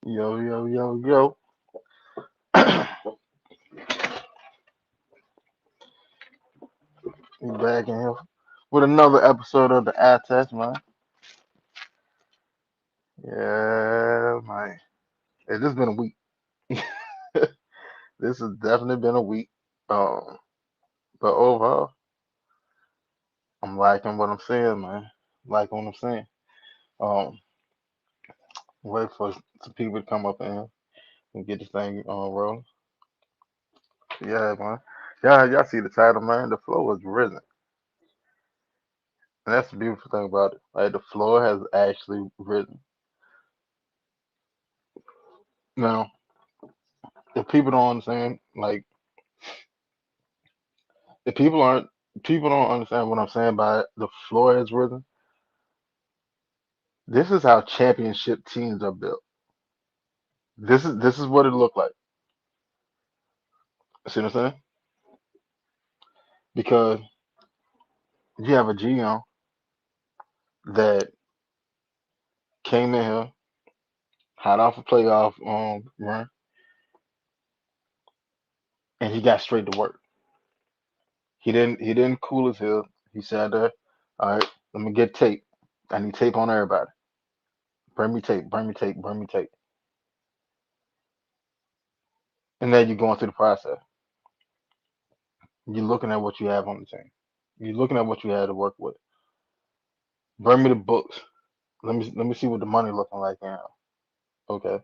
Yo, yo, yo, yo. We back in here with another episode of the Eye Test, man. Yeah, man. Hey, this has been a week. This has definitely been a week. Um, but overall, I'm liking what I'm seeing, man. Liking what I'm seeing. Um, wait for some people to come up in here and get this thing rolling. Yeah, man. Yeah, y'all see the title, man. The flow has risen. And that's the beautiful thing about it. Like, the floor has actually risen. Now, if people don't understand, like, if people don't understand what I'm saying by the floor has risen, this is how championship teams are built. This is what it looked like. See what I'm saying? Because you have a GM that came in here, hot off a playoff run, and he got straight to work. He didn't cool his heels. He said, "All right, let me get tape. I need tape on everybody. Bring me tape. Bring me tape. Bring me tape." And then you're going through the process. You're looking at what you have on the team. You're looking at what you had to work with. Bring me the books. Let me see what the money looking like now. Okay.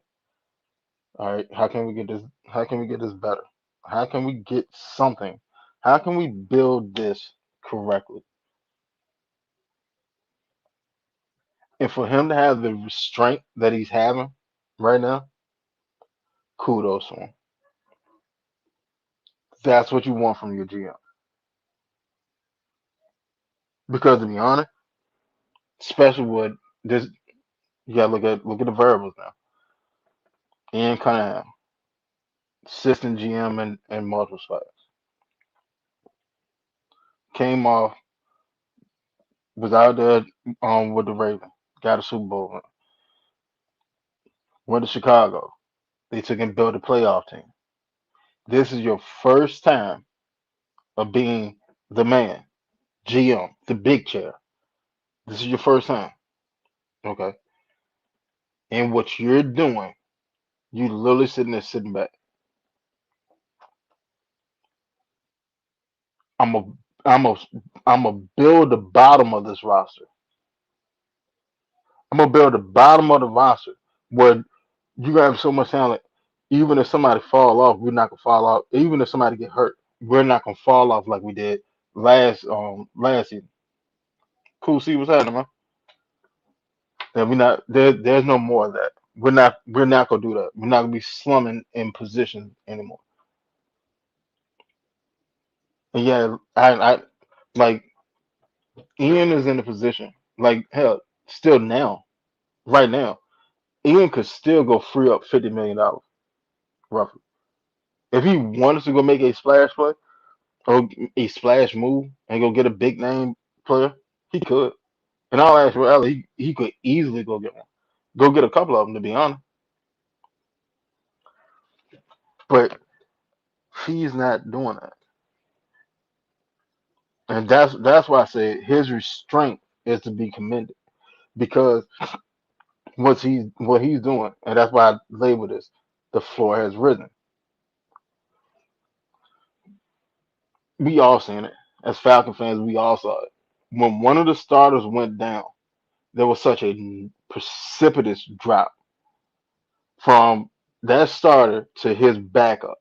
All right. How can we get this? How can we get this better? How can we get something? How can we build this correctly? And for him to have the restraint that he's having right now, kudos to him. That's what you want from your GM. Because to be honest, especially with this, you gotta look at the variables now. Ian Cunningham, assistant GM in multiple spots, came off, was out there with the Ravens, got a Super Bowl, went to Chicago. They took and built a playoff team. This is your first time of being the man, GM, the big chair. This is your first time, okay? And what you're doing, you literally sitting there sitting back. I'm a, I'm a, I'm a build the bottom of this roster. I'm gonna build the bottom of the roster where you have so much talent. Even if somebody fall off, we're not gonna fall off. Even if somebody get hurt, we're not gonna fall off like we did last season. Cool, see what's happening, man. And we not there's no more of that. We're not gonna do that. We're not gonna be slumming in position anymore. And yeah, I like Ian is in a position. Like hell, still now, right now, Ian could still go free up $50 million roughly. If he wanted to go make a splash play or a splash move and go get a big name player, he could. In all actuality, he could easily go get one. Go get a couple of them to be honest. But he's not doing that. And that's why I say his restraint is to be commended because what he's doing, and that's why I label this the floor has risen. We all seen it as Falcon fans. We all saw it when one of the starters went down. There was such a precipitous drop from that starter to his backup.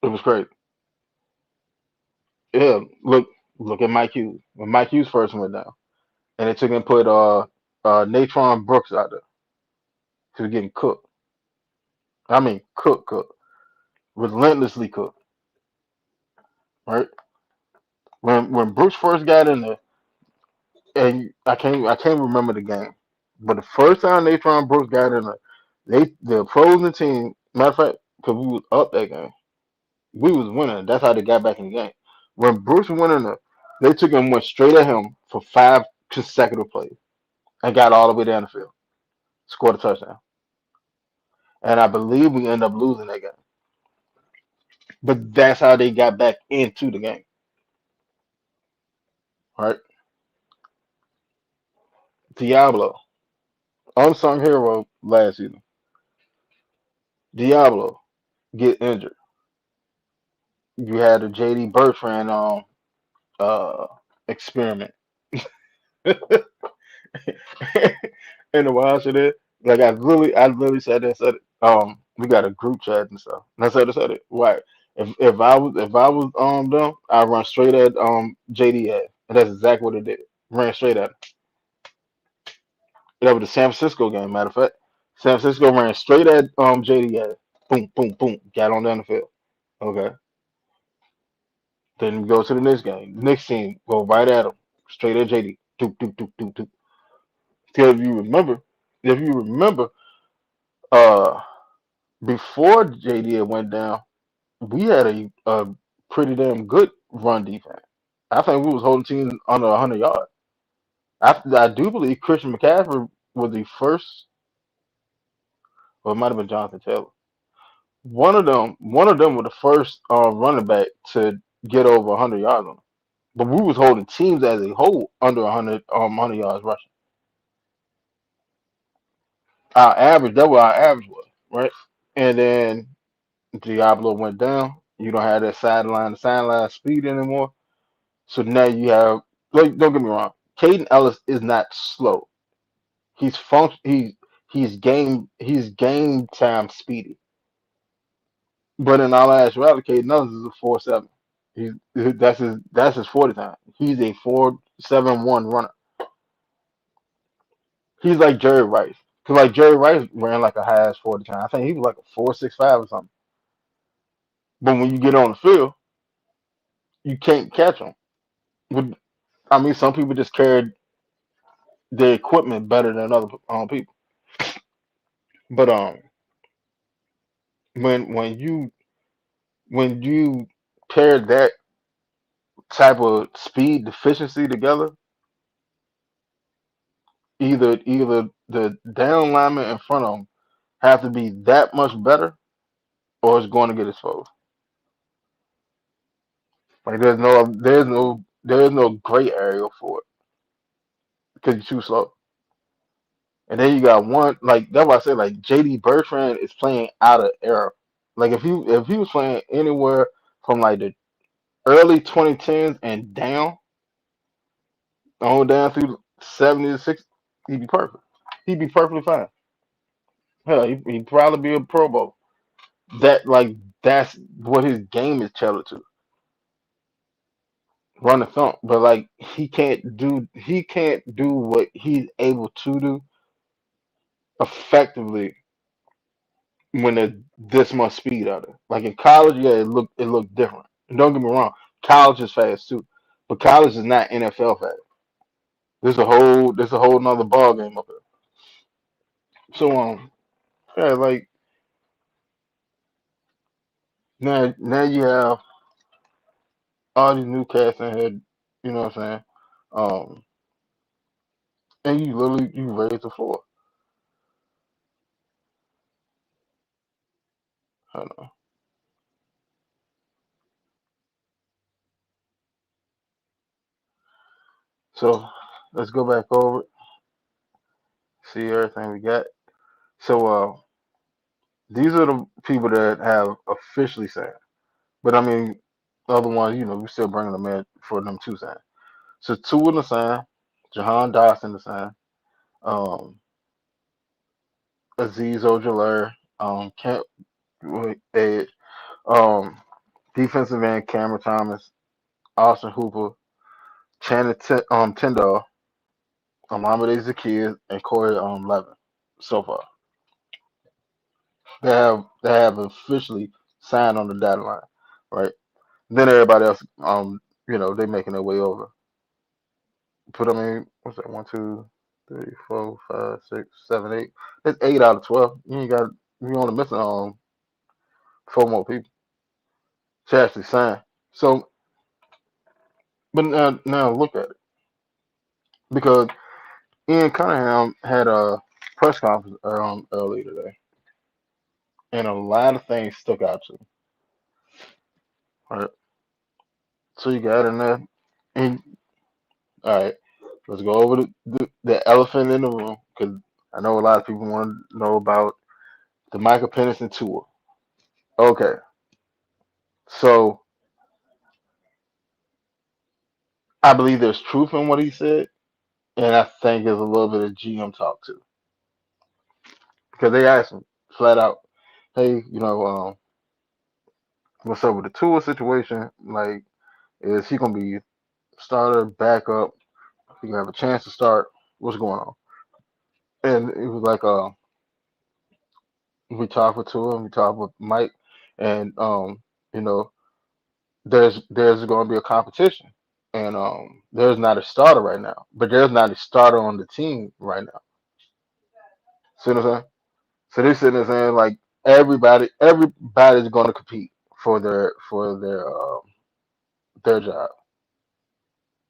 It was crazy. Yeah, look at Mike Hughes. When Mike Hughes first went down, and they took and put Natron Brooks out there, he was getting cooked. I mean, cooked, relentlessly cooked. Right when Brooks first got in there, and I can't remember the game, but the first time Natron Brooks got in there, the opposing team. Matter of fact, because we was up that game, we was winning. That's how they got back in the game. When Brooks went in there, they took and went straight at him for 5 consecutive plays and got all the way down the field. scored a touchdown, and I believe we end up losing that game. But that's how they got back into the game, right? Diablo, unsung hero last season. Diablo get injured. You had a JD Bertrand uh experiment. And the wild shit is, like I literally said it. We got a group chat and stuff. And I said it. Right. If I was them, I run straight at JD at, and that's exactly what it did. Ran straight at him. That was the San Francisco game. Matter of fact, San Francisco ran straight at JD at. Boom, boom, boom. Got on down the field. Okay. Then we go to the next game. Next team go right at him. Straight at JD. Doop, doop, doop, doop, doop. Because if you remember, uh, before JD went down, we had a pretty damn good run defense. I think we was holding teams under 100 yards. I do believe Christian McCaffrey was the first, or it might have been Jonathan Taylor. One of them was the first running back to get over 100 yards on them. But we was holding teams as a whole under 100 yards rushing. Our average, that what our average was, right? And then Diablo went down. You don't have that sideline speed anymore. So now you have, like, don't get me wrong, Caden Ellis is not slow. He's function. He's game time speedy. But in all actuality, Caden Ellis is a 4.7. That's his 40 time. He's a 4.71 runner. He's like Jerry Rice. Cause like Jerry Rice ran like a high ass 40 time. I think he was like a 4.65 or something. But when you get on the field, you can't catch him. With, I mean, some people just carry their equipment better than other people. But when you pair that type of speed deficiency together, either the down lineman in front of them have to be that much better, or it's going to get exposed. Like there's no gray area for it because you're too slow. And then you got one, like that's why I said, like JD Bertrand is playing out of era. Like if he was playing anywhere from like the early 2010s and on down through 70 to 60, he'd be perfect. He'd be perfectly fine. Hell, he'd probably be a Pro Bowl. That's what his game is tailored to. Run the thump. But like he can't do what he's able to do effectively when there's this much speed out there. Like in college, yeah, it looked different. And don't get me wrong, college is fast too. But college is not NFL fast. There's a whole nother ball game up there. So yeah, like now you have all these new cats in here, you know what I'm saying? Um and you raise the floor. I don't know. So let's go back over it, see everything we got. So these are the people that have officially signed. But I mean, the other ones, we're still bringing them in for them to sign. So two of them signed, Jahan Dawson to sign, um, Aziz Ojulari, Kent Edge, um, defensive end Cameron Thomas, Austin Hooper, Channing Tyndall, Mohamed Zaccheaus, and Corey Levin. So far, they have officially signed on the dotted line, right? Then everybody else, they making their way over. Put them in. What's that? One, two, three, four, five, six, seven, eight. That's 8 out of 12. You ain't got. You only missing four more people to actually sign. So, but now look at it, because Ian Cunningham had press conference earlier today, and a lot of things stuck out to me. Right, so you got in there, and all right, let's go over the elephant in the room because I know a lot of people want to know about the Michael Penix tour. Okay, so I believe there's truth in what he said, and I think there's a little bit of GM talk too, because they asked him flat out, "Hey, what's up with the tour situation? Like, is he gonna be starter, backup? He gonna have a chance to start? What's going on?" And it was like, we talked with Tua, and we talked with Mike, and you know, there's going to be a competition, and there's not a starter right now, but there's not a starter on the team right now. See what I'm saying? So they're sitting there saying like everybody's going to compete for their job.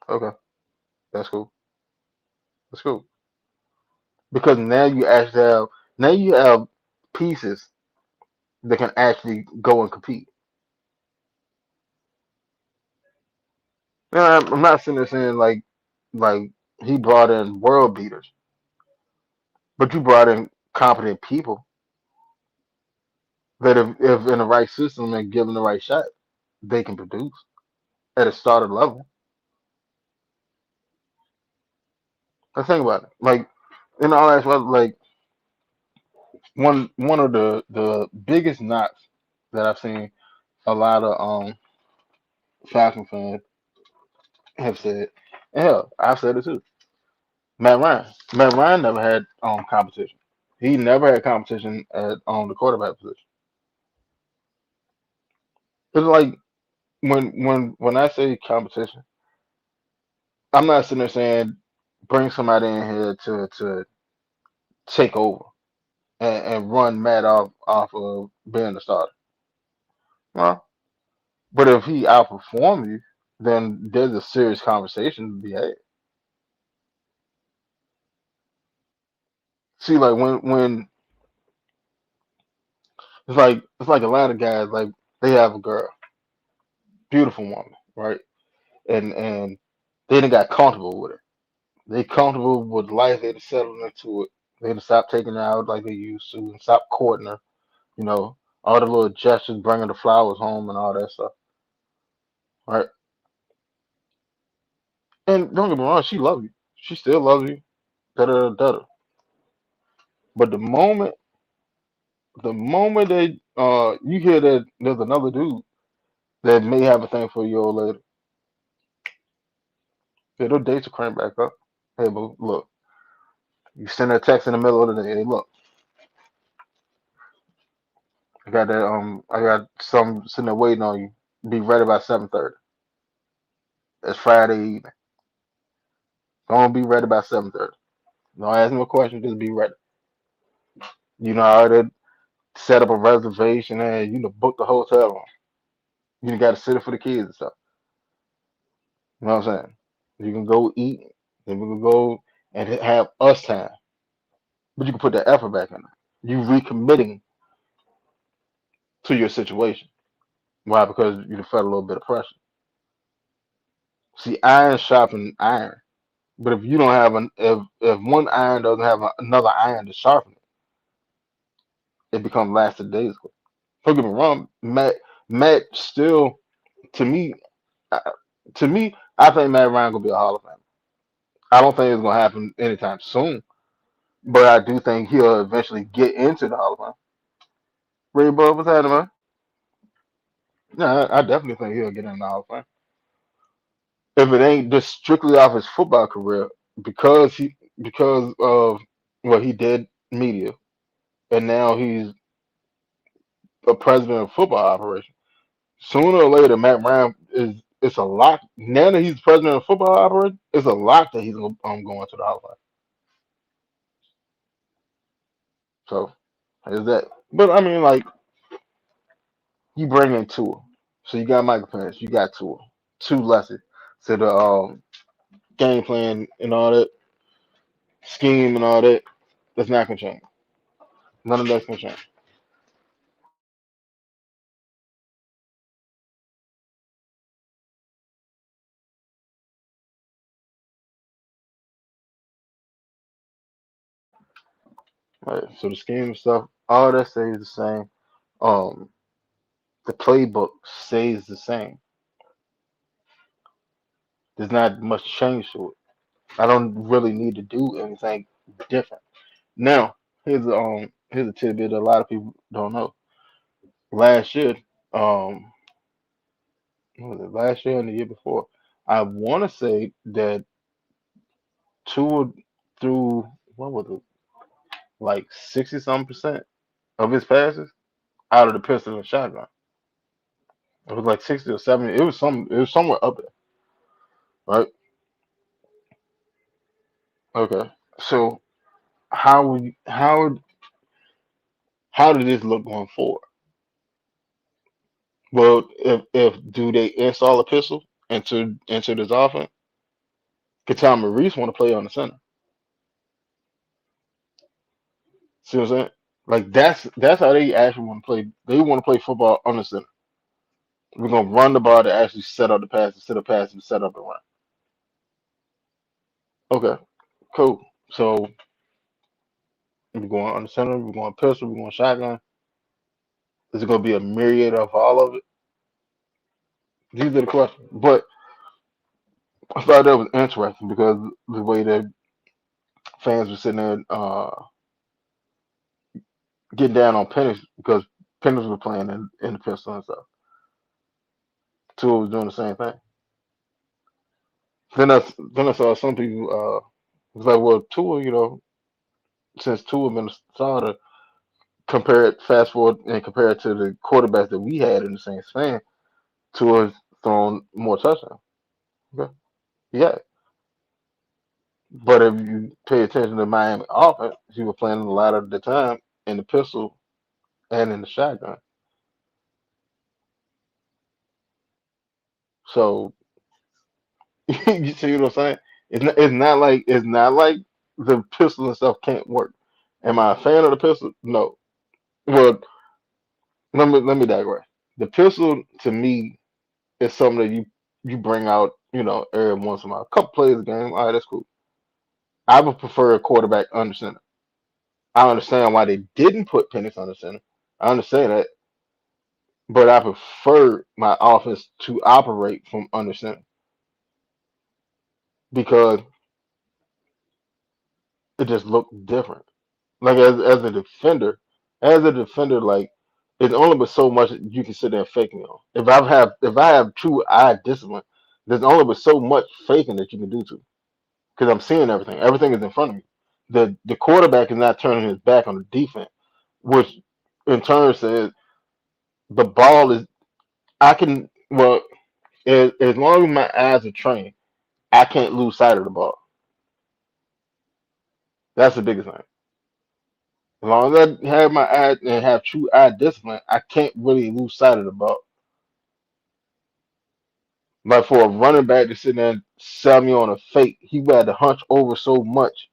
Okay, that's cool. That's cool because now you have pieces that can actually go and compete. Now, I'm not sitting there saying like he brought in world beaters, but you brought in competent people that if in the right system and given the right shot, they can produce at a starter level. Let's think about it. Like in all that, well, like one of the biggest knocks that I've seen a lot of Falcon fans have said, and hell, I've said it too. Matt Ryan. Matt Ryan never had competition. He never had competition at the quarterback position. It's like when I say competition, I'm not sitting there saying bring somebody in here to take over and run Matt off of being the starter. Well, but if he outperforms you, then there's a serious conversation to be had. See, like when it's like a lot of guys like they have a girl, beautiful woman, right? And they done got comfortable with it. They comfortable with life. They done settled into it. They done stopped taking her out like they used to and stop courting her. You know, all the little gestures, bringing the flowers home and all that stuff, right? And don't get me wrong, she loves you. She still loves you. Da da da da. But the moment that you hear that there's another dude that may have a thing for you old lady, yeah, those dates will crank back up. Hey, boo, look, you send her a text in the middle of the day. Hey, look, I got some sitting there waiting on you. Be ready by 7:30. It's Friday evening. Don't be ready by 7:30. Don't ask me a question. Just be ready. You know, I already set up a reservation and book the hotel room. You got to sit it for the kids and stuff. You know what I'm saying? You can go eat, then we can go and have us time. But you can put that effort back in it. You recommitting to your situation. Why? Because you felt a little bit of pressure. See, iron sharpen iron. But if you don't have if one iron doesn't have another iron to sharpen it, it becomes lasted days. Don't get me wrong, Matt still to me uh, I think Matt Ryan gonna be a Hall of Famer. I don't think it's gonna happen anytime soon, but I do think he'll eventually get into the Hall of Fame. Ray Bud, what's happening, man? Yeah, I definitely think he'll get in the Hall of Fame. If it ain't just strictly off his football career, because of what he did media, and now he's a president of football operation. Sooner or later, Matt Ryan is it's a lock. Now that he's president of football operation, it's a lock that he's going to the Hall of Fame. So is that? But I mean, like you bring in Tua, so you got Michael Penix, you got Tua, two lessons. So the game plan and all that scheme and all that. It's not gonna change. None of that's gonna change. Right. So the scheme and stuff, all that stays the same. Um, the playbook stays the same. There's not much change to it. I don't really need to do anything different. Now, here's a tidbit that a lot of people don't know. Last year, um, what was it? Last year and the year before, I want to say that two through what was it, like 60 some percent of his passes out of the pistol and shotgun. It was like 60 or 70. It was some. It was somewhere up there, right? Okay. So how did this look going forward? Well, if do they install a pistol into this offense? Katama Reese want to play on the center. See what I'm saying? Like that's how they actually want to play. They want to play football on the center. We're gonna run the ball to actually set up the pass instead of passing to set up the run. Okay, cool. So we're going on the center. We're going pistol. We're going shotgun. Is it gonna be a myriad of all of it? These are the questions. But I thought that was interesting because the way that fans were sitting there getting down on Penix because Penix was playing in the pistol and stuff. Tua was doing the same thing. Then I saw some people was like, well, Tua, since Tua been a starter, compare it fast forward and compare it to the quarterbacks that we had in the same span, Tua's thrown more touchdowns. Okay. Yeah. But if you pay attention to Miami offense, he was playing a lot of the time in the pistol and in the shotgun. So you see what I'm saying? It's not like the pistol and stuff can't work. Am I a fan of the pistol? No. Well, let me digress. The pistol to me is something that you bring out, every once in a while. A couple plays a game, all right, that's cool. I would prefer a quarterback under center. I understand why they didn't put Penix under center. I understand that, but I prefer my offense to operate from under center because it just looked different. Like as a defender, like it's only but so much you can sit there and fake me on. If I have true eye discipline, there's only but so much faking that you can do to because I'm seeing everything. Everything is in front of me. The quarterback is not turning his back on the defense, which in turn says the ball is I can well as long as my eyes are trained, I can't lose sight of the ball. That's the biggest thing. As long as I have my eye and have true eye discipline, I can't really lose sight of the ball. Like for a running back to sit there and sell me on a fake, he would have to hunch over so much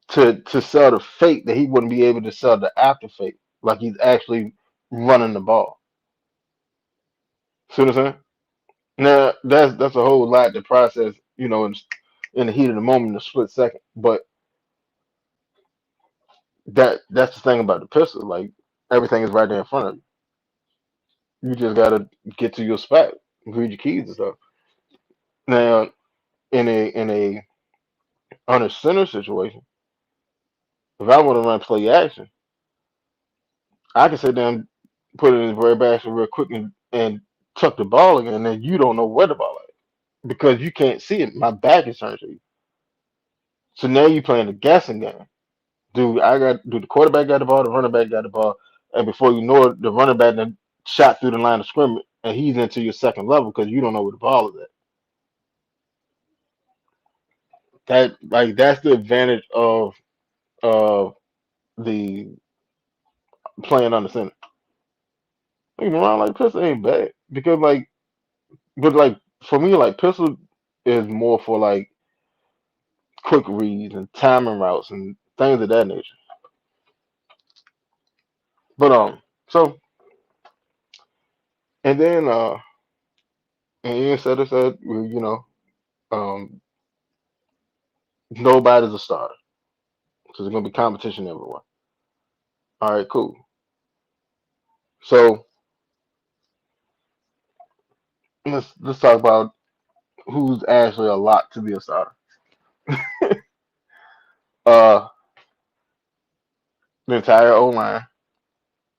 to sell the fake that he wouldn't be able to sell the after fake. Like he's actually running the ball. See what I'm saying? Now that's a whole lot to process, in the heat of the moment, in a split second. But that's the thing about the pistol. Like everything is right there in front of you. You just gotta get to your spot, read your keys and stuff. Now in a on a center situation, if I want to run play action, I can sit down, put it in the very back real quick and tuck the ball in, and then you don't know where the ball is because you can't see it. My back is turned to you. So now you're playing the guessing game. Do the quarterback got the ball, the running back got the ball, and before you know it, the running back then shot through the line of scrimmage and he's into your second level because you don't know where the ball is at. That's the advantage of the playing on the center. Even around like pistol ain't bad because but like for me like pistol is more for like quick reads and timing routes and things of that nature. But so and then and Ian said, well, um, nobody's a starter, so there's gonna be competition everywhere. All right, cool. So let's talk about who's actually a lot to be a starter. Uh, the entire O line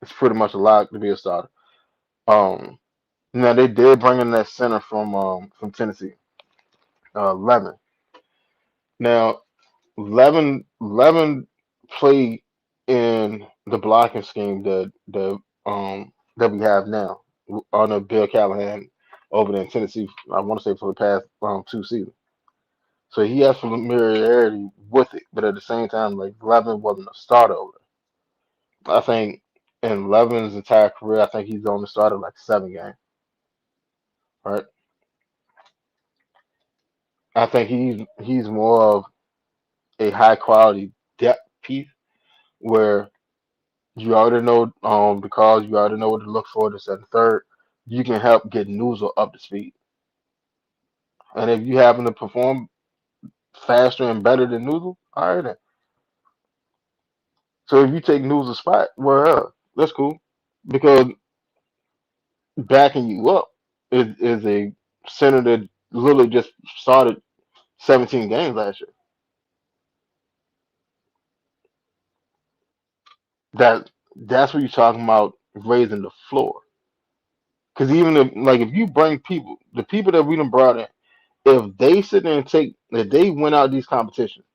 is pretty much a lot to be a starter. Um, Now they did bring in that center from Tennessee, Levin. Now Levin played in the blocking scheme that we have now under Bill Callahan over there in Tennessee. I want to say for the past 2 seasons. So he has familiarity with it, but at the same time, like Levin wasn't a starter over there. I think in Levin's entire career, I think he's only started like 7 games. Right? I think he's more of a high quality depth piece where you already know because you already know what to look for this and third, you can help get Noozle up to speed. And if you happen to perform faster and better than Noozle, all right then. So if you take Noozle's spot, well, that's cool because backing you up is a center that literally just started 17 games last year. That's what you're talking about raising the floor. Because even if you bring people, the people that we done brought in, if they sit there and if they win out these competitions,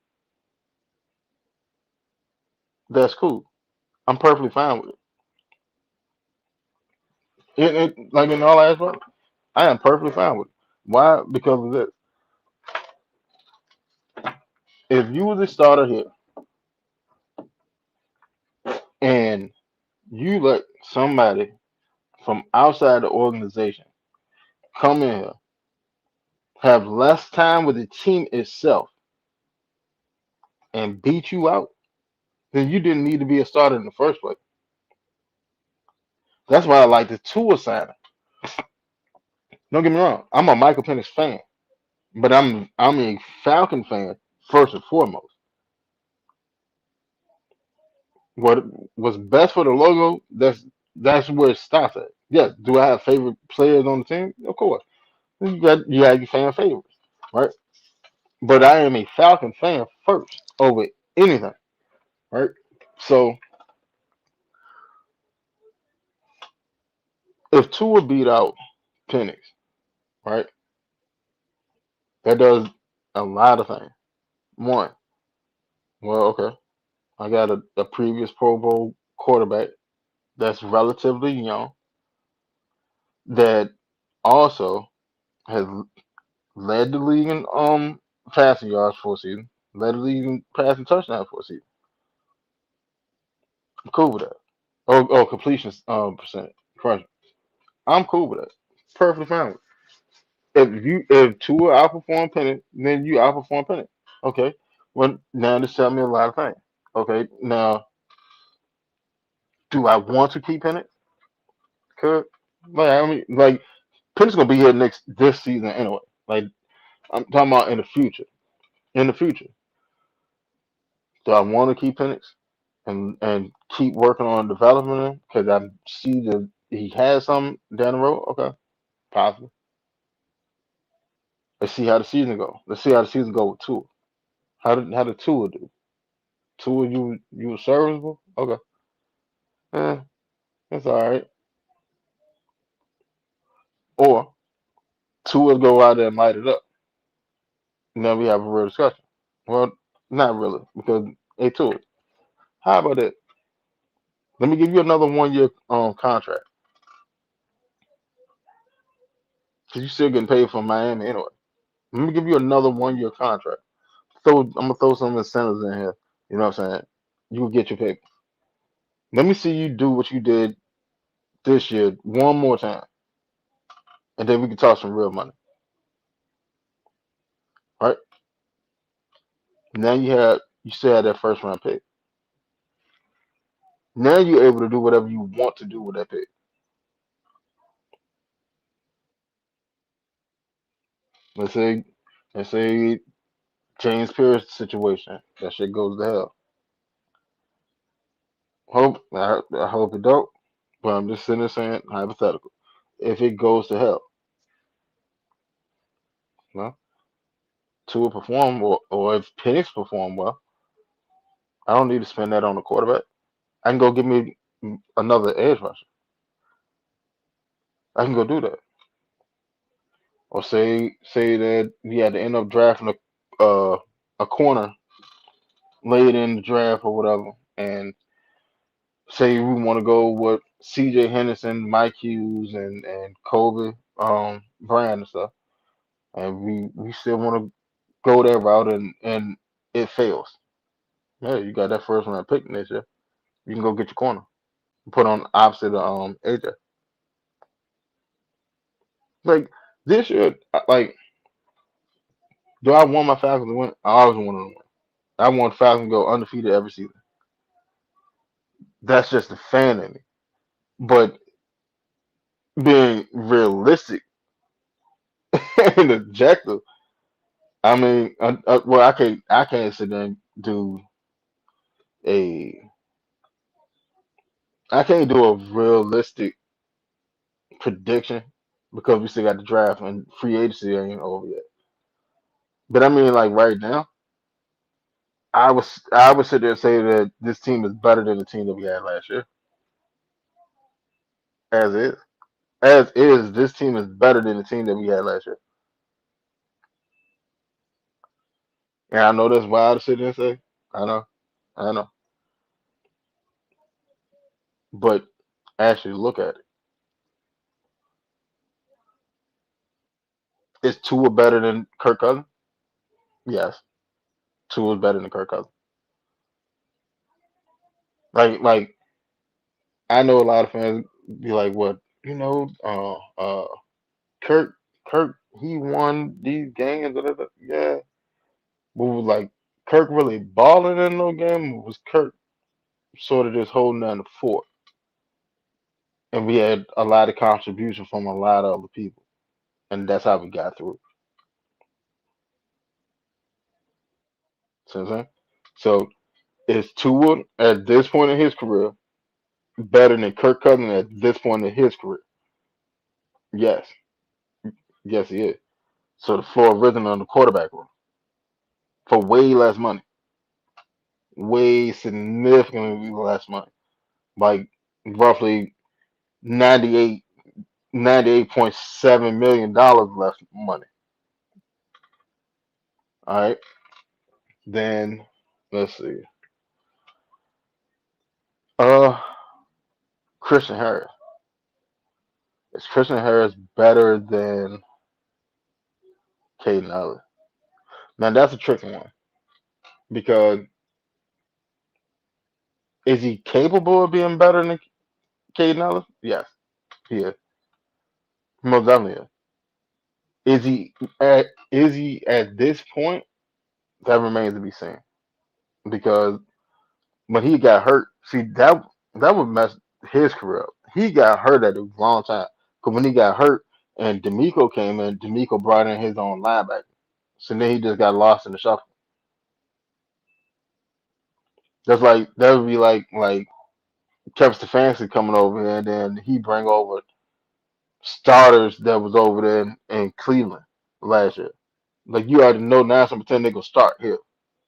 that's cool. I'm perfectly fine with it. Like in all aspects, I am perfectly fine with it. Why? Because of this. If you was a starter here and you let somebody from outside the organization come in here, have less time with the team itself, and beat you out, then you didn't need to be a starter in the first place. That's why I like the two signing. Don't get me wrong. I'm a Michael Penix fan, but I'm a Falcon fan first and foremost. What was best for the logo? That's where it stops at. Yes. Do I have favorite players on the team? Of course. You got your fan favorites, right? But I am a Falcon fan first over anything, right? So if Tua beat out Penix, right, that does a lot of things. One, well, okay, I got a previous Pro Bowl quarterback that's relatively young that also has led the league in passing yards for a season, led the league in passing touchdowns for a season. I'm cool with that. Oh, completion percent. Correct. I'm cool with that. Perfectly fine with it. If Tua outperform Penny, then you outperform Penny. Okay. Well, now this tell me a lot of things. Okay. Now, do I want to keep Penny? Could like Penny's gonna be here this season anyway. Like I'm talking about in the future. In the future, do I want to keep Penix and keep working on developing him because I see that he has some down the road? Okay, possible. Let's see how the season go. Let's see how the season go with Tua. How did Tua do? Tua, you were serviceable. Okay, eh, that's all right. Or Tua go out there and light it up. And then we have a real discussion. Well, not really because hey Tua, how about that? Let me give you another 1 year contract because you still getting paid from Miami anyway. Let me give you another 1 year contract. I'm gonna throw some incentives in here. You know what I'm saying? You will get your pick. Let me see you do what you did this year one more time, and then we can talk some real money. Right? Now you still had that first round pick. Now you're able to do whatever you want to do with that pick. Let's say let's say James Pierce situation. That shit goes to hell. I hope it don't. But I'm just sitting there saying hypothetical. If it goes to hell, well, Tua perform or if Penix perform well, I don't need to spend that on the quarterback. I can go get me another edge rusher. I can go do that. Or say that we had to end up drafting a corner late in the draft or whatever, and say we want to go with C.J. Henderson, Mike Hughes, and Kobe Brand and stuff, and we still want to go that route, and it fails. Yeah, you got that first round pick next year. You can go get your corner, put on opposite of AJ. Like this year, like do I want my Falcons to win? I always want them to win. I want Falcons to go undefeated every season. That's just a fan in me. But being realistic and objective, I mean, well, I can't sit there and do a I can't do a realistic prediction because we still got the draft and free agency ain't over yet. But I mean, like right now, I would sit there and say that this team is better than the team that we had last year, as is. As is, this team is better than the team that we had last year. And I know that's wild to sit there and say. I know, I know. But actually look at it. Is Tua better than Kirk Cousins? Yes, Tua is better than Kirk Cousins. Like I know a lot of fans be like, "What Kirk Kirk he won these games." Da, da, da. Yeah, but was like Kirk really balling in no game? Or was Kirk sort of just holding down the fort? And we had a lot of contribution from a lot of other people, and that's how we got through. See what I'm saying? So is Tua at this point in his career better than Kirk Cousins at this point in his career? Yes, yes, he is. So the floor risen on the quarterback room for way less money, way significantly less money, like roughly 98, $98.7 million less money. All right, then let's see. Uh, Christian Harris. Is Christian Harris better than Caden Ellis? Now that's a tricky one because is he capable of being better than Caden Ellis? Yes, he is. Most definitely is. Is he at this point? That remains to be seen. Because when he got hurt, see that would mess his career up. He got hurt at the wrong time. Because when he got hurt and D'Amico came in, D'Amico brought in his own linebacker. So then he just got lost in the shuffle. That's like that would be like Kevin Stefanski coming over here and then he bring over starters that was over there in Cleveland last year. Like you already know now some pretend they gonna start here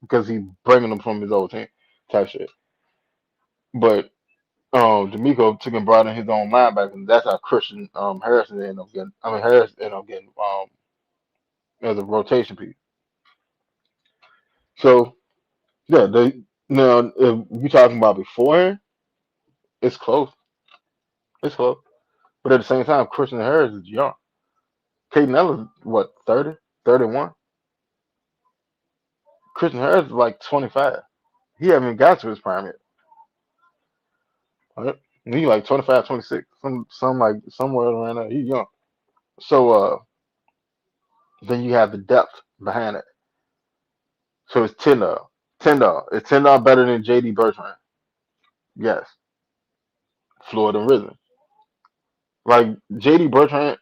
because he bringing them from his old team type shit. But D'Amico took and brought in his own linebacker, and that's how Christian Harrison ended up getting. I mean Harris ended up getting as a rotation piece. So yeah, they now if you talking about beforehand, it's close. It's close. But at the same time, Christian Harris is young. Caden Ellis, what, 30, 31? Christian Harris is like 25. He haven't got to his prime yet. Right? He like 25, 26, some like somewhere around there. He's young. So then you have the depth behind it. So it's $10. $10. It's $10 better than JD Bertrand. Yes, Floyd and Risen. Like JD Bertrand,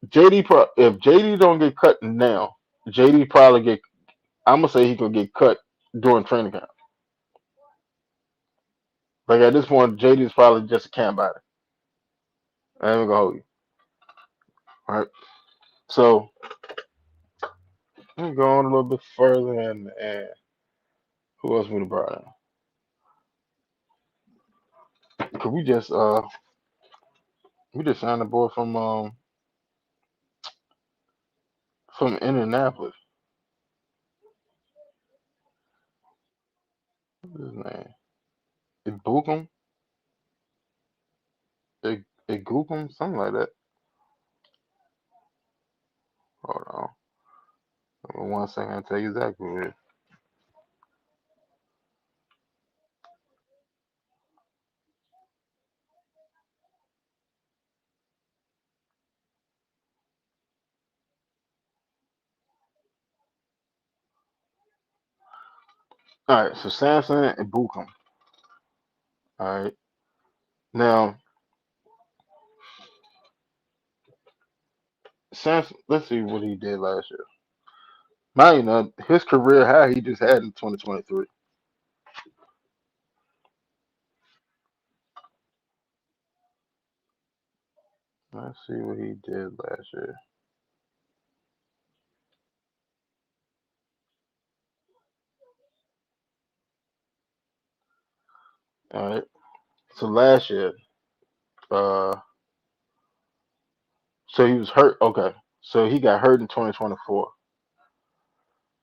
if JD don't get cut now, JD probably get. I'm gonna say he could get cut during training camp. Like at this point, JD is probably just a camp body. I ain't gonna hold you. All right. So let me go on a little bit further and who else we brought in? Cause we just signed a boy from Indianapolis. What's his name? Ibukum? Igukum? Something like that. Hold on. Give me 1 second, I'll tell you exactly who it is. Alright, so Samson Ibukum. Alright. Now Samson, let's see what he did last year. Mind you, his career high he just had in 2023. Let's see what he did last year. Alright. So last year, uh so he was hurt. Okay. So he got hurt in 2024.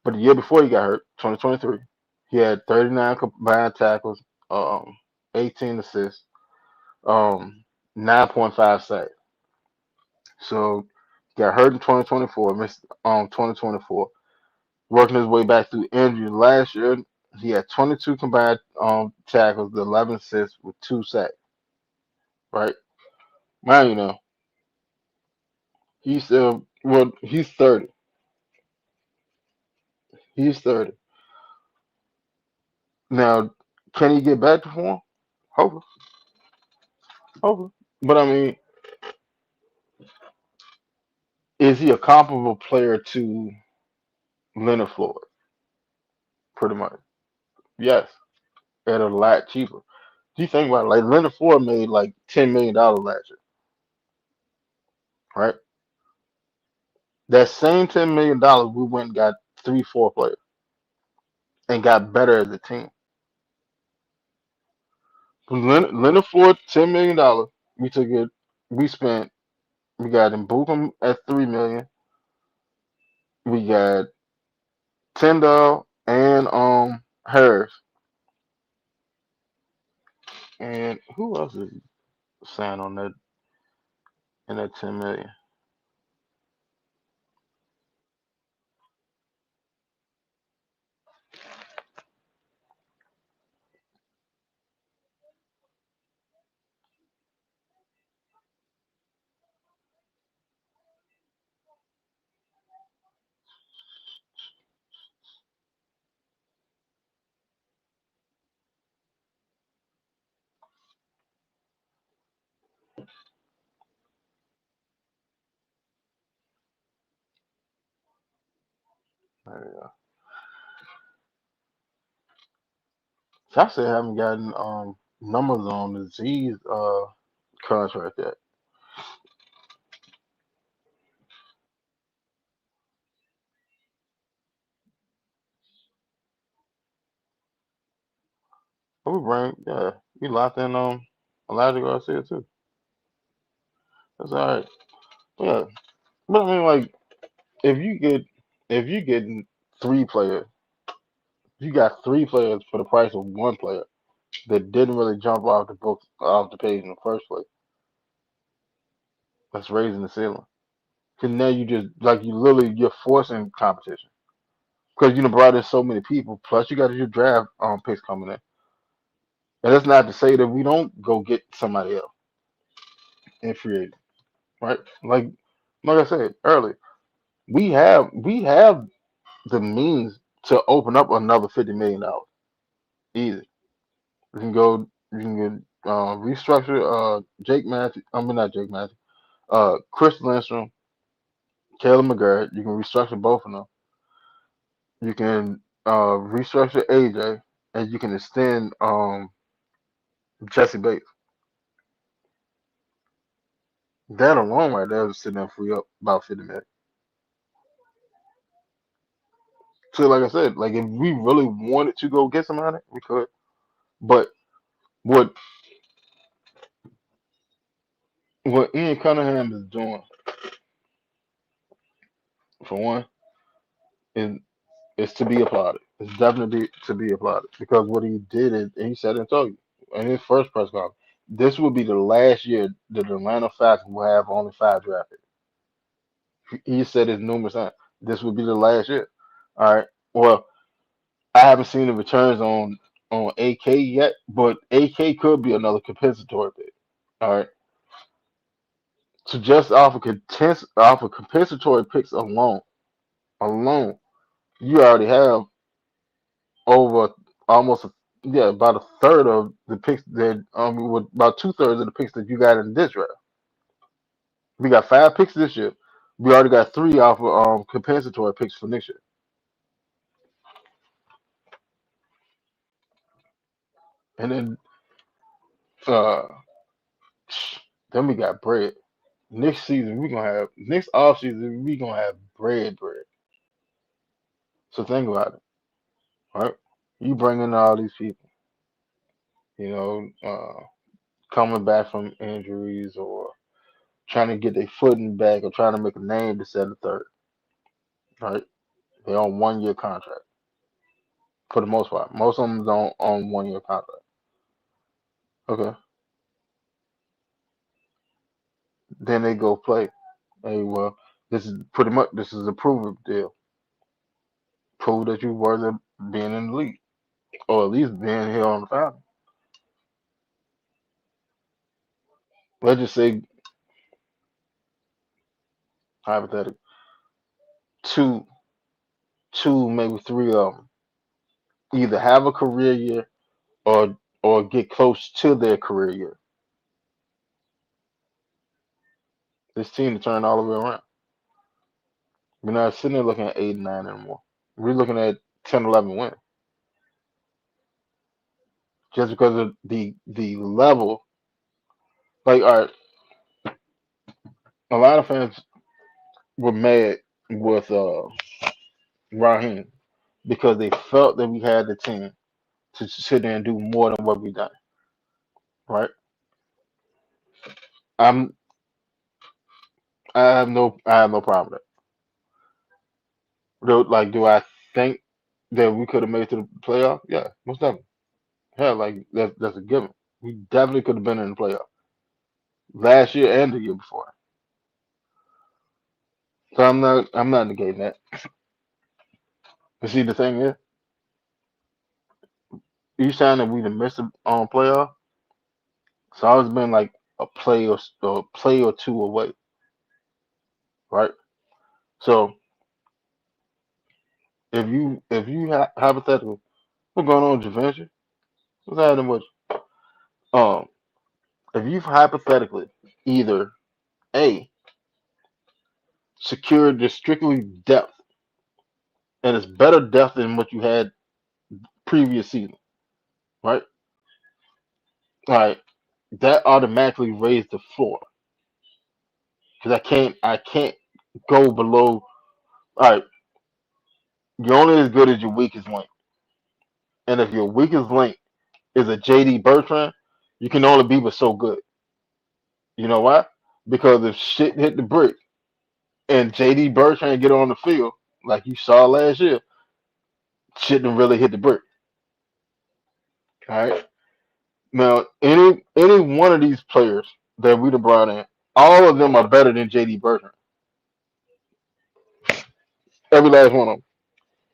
But the year before he got hurt, 2023, he had 39 combined tackles, 18 assists, 9.5 sacks. So got hurt in 2024, missed 2024, working his way back through injury. Last year, he had 22 combined tackles, 11 assists with 2 sacks. Right? Mind you, he's still well. He's 30. He's 30 now. Can he get back to form? Hopefully, hopefully. But I mean, is he a comparable player to Leonard Floyd? Pretty much. Yes, at a lot cheaper. You think about it, like Leonard Floyd made like $10 million last year, right? That same $10 million, we went and got 3, 4 players and got better as a team. Leonard Floyd, $10 million. We took it. We spent. We got Mbukum at 3 million. We got Tyndall and Harris. And who else is signed on that in that 10 million? There we go. So I still haven't gotten numbers on the Z's contract yet. But we bring we locked in Elijah Garcia too. That's all right. Yeah. But I mean like if you get if you getting 3 players, you got 3 players for the price of 1 player that didn't really jump off the book off the page in the first place. That's raising the ceiling. Cause now you just like you're forcing competition. Because you brought in so many people, plus you got your draft picks coming in. And that's not to say that we don't go get somebody else in free agent, right? Like I said earlier, we have the means. to open up another $50 million. Easy. You can go. You can get restructure. Jake Matthews. I mean not Jake Matthews. Chris Lindstrom, Caleb McGurk. You can restructure both of them. You can restructure AJ, and you can extend Jesse Bates. That alone right there is sitting there free up about 50 million. So like I said, like if we really wanted to go get somebody, we could. But what what Ian Cunningham is doing, for one, is is to be applauded. It's definitely to be applauded because what he did is, and he said it and told you in his first press conference, this will be the last year that the Atlanta Falcons will have only 5 draft picks. He said it numerous times. This will be the last year. All right. Well, I haven't seen the returns on AK yet, but AK could be another compensatory pick. All right. So just off of compensatory picks alone, you already have over almost about a third of the picks that with about 2/3 of the picks that you got in this draft. We got 5 picks this year. We already got 3 off of compensatory picks for next year, and uh, then we got bread. Next off season we gonna have bread. So think about it, right? You bring in all these people, you know, coming back from injuries or trying to get their footing back or trying to make a name to set a third, right? They're on 1 year contract for the most part. Most of them don't on 1 year contract. Okay, then they go play. Hey, well, this is a prove deal. Prove that you're worthy of being in the league or at least being here on the Falcons. Let's just say hypothetically, two, maybe 3 of them either have a career year or get close to their career year. This team to turn all the way around. We're not sitting there looking at 8 and 9 anymore. We're looking at 10, 11 wins just because of the level. Like, all right, a lot of fans were mad with Raheem because they felt that we had the team to sit there and do more than what we done. Right? I'm I have no problem with it. Like, do I think that we could have made it to the playoff? Yeah, most definitely. Hell, like that's a given. We definitely could have been in the playoff last year and the year before. So I'm not negating that. But see, the thing is, each time that we have missed on playoff, it's always been like a play or two away, right? So hypothetically, what's going on, Javenture? What's happening with you? If you hypothetically either a secured just strictly depth, and it's better depth than what you had previous season, right? All right, that automatically raised the floor because I can't go below. All right, you're only as good as your weakest link, and if your weakest link is a JD Bertrand, you can only be but so good. You know why? Because if shit hit the brick and JD Bertrand get on the field like you saw last year, shit didn't really hit the brick. All right. Now, any one of these players that we'd have brought in, all of them are better than JD Bertrand. Every last one of them.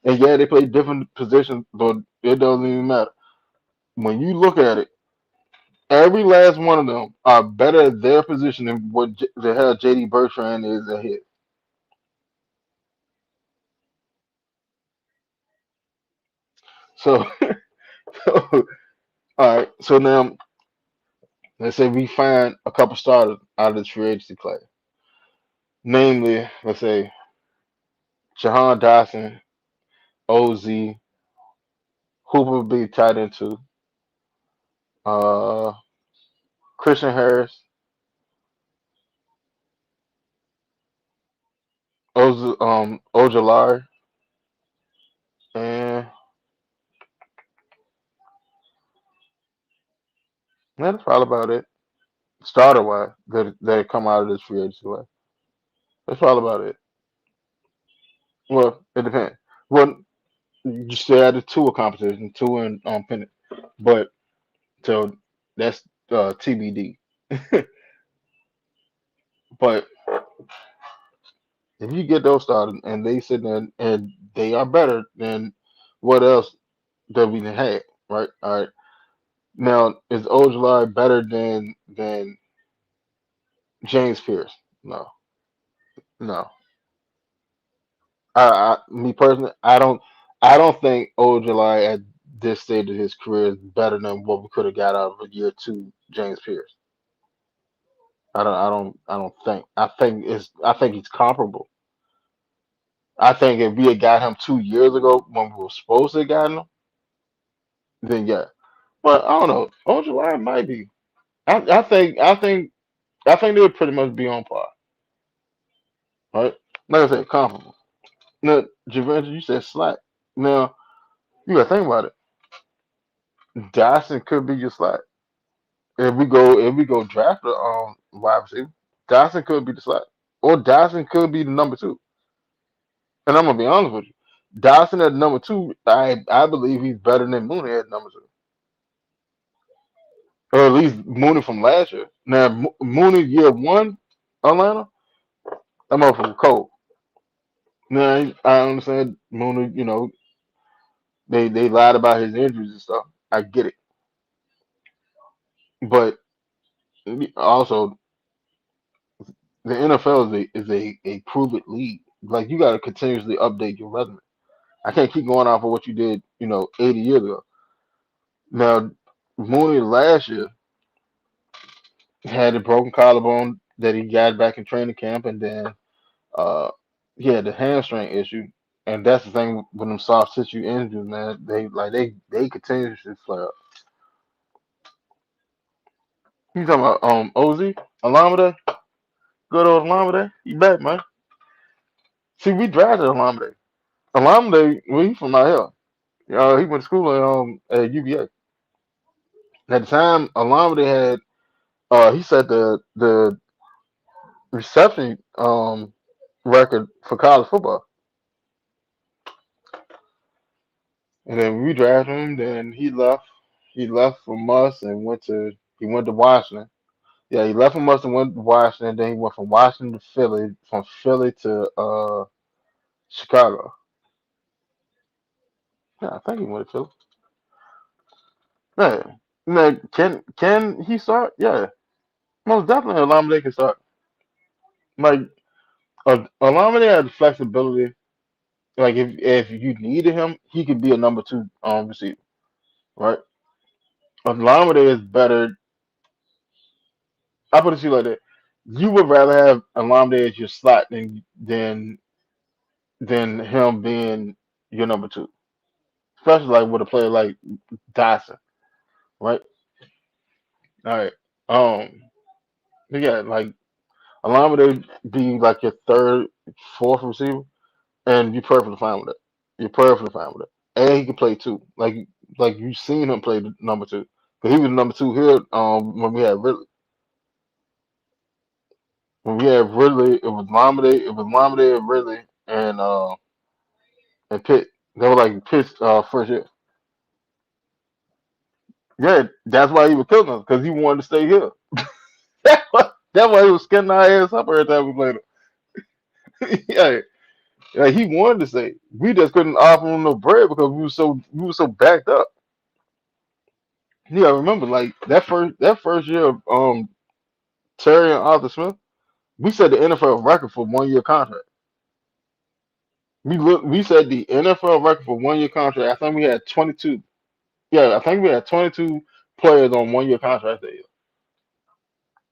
And yeah, they play different positions, but it doesn't even matter. When you look at it, every last one of them are better at their position than what the hell JD Bertrand is at his. So, so all right. So now let's say we find a couple starters out of this free agency class. Namely, let's say Jahan Dotson, OZ, Hooper would be tied into uh Christian Harris, Ojolari, and that's probably about it. Starter wise, that come out of this free agency class. That's probably about it. Well, it depends. Well, you still added two a competition, two in pennant, but so that's TBD. But if you get those started and they sit there and they are better than what else that we done had, right? All right. Now is Ojolari better than James Pierce? No, no. Me personally, I don't think Ojolari at this stage of his career is better than what we could have got out of a year two James Pierce. I don't think. I think he's comparable. I think if we had got him 2 years ago when we were supposed to have gotten him, then yeah. But I don't know. Ojolari might be. I think they would pretty much be on par, right? Like I said, comparable. Now, Javinci, you said slack. Now you gotta think about it. Dyson could be your slack. If we go draft a wide receiver, Dyson could be the slack, or Dyson could be the number two. And I'm gonna be honest with you, Dyson at number two, I believe he's better than Mooney at number two, or at least Mooney from last year. Now Mooney year one, Atlanta, that motherfucker cold. Now I understand Mooney, they lied about his injuries and stuff. I get it, but also the NFL is a prove it league. Like you got to continuously update your resume. I can't keep going off of what you did, 80 years ago. Now, Mooney last year had a broken collarbone that he got back in training camp, and then uh, he had the hamstring issue. And that's the thing with them soft tissue injuries, man. They continuously flare up. You talking about Oz Alameda? Good old Alameda, you back, man? See, we drafted Alameda. Alameda, well, he from out here. He went to school at UVA. At the time, Alameda had he set the reception record for college football, and then we drafted him. Then he left. He left from us and went to Washington. Yeah, he left from us and went to Washington. Then he went from Washington to Philly, from Philly to Chicago. Yeah, I think he went to Philly. Yeah. Now, can he start? Yeah, most definitely. Alameda can start. Like Alameda has flexibility. Like if you needed him, he could be a number two receiver, right? Alameda is better. I put it to you like that. You would rather have Alameda as your slot than him being your number two, especially like with a player like Dyson, right? All right. Um, yeah, like Alameda be like your third, fourth receiver, and you're perfectly fine with it. You're perfectly fine with it, and he can play two. Like you've seen him play the number two, because he was number two here. When we had Ridley, it was Lamade and Ridley and Pitt. They were like Pitt's first year. Yeah, that's why he was killing us because he wanted to stay here. That's why he was skinning our ass up every time we played him. Yeah, yeah, he wanted to stay. We just couldn't offer him no bread because we were so backed up. Yeah, I remember like that first year of Terry and Arthur Smith, we set the NFL record for 1 year contract. We said the NFL record for 1 year contract. I think we had 22. Yeah, I think we had 22 players on 1 year contract that year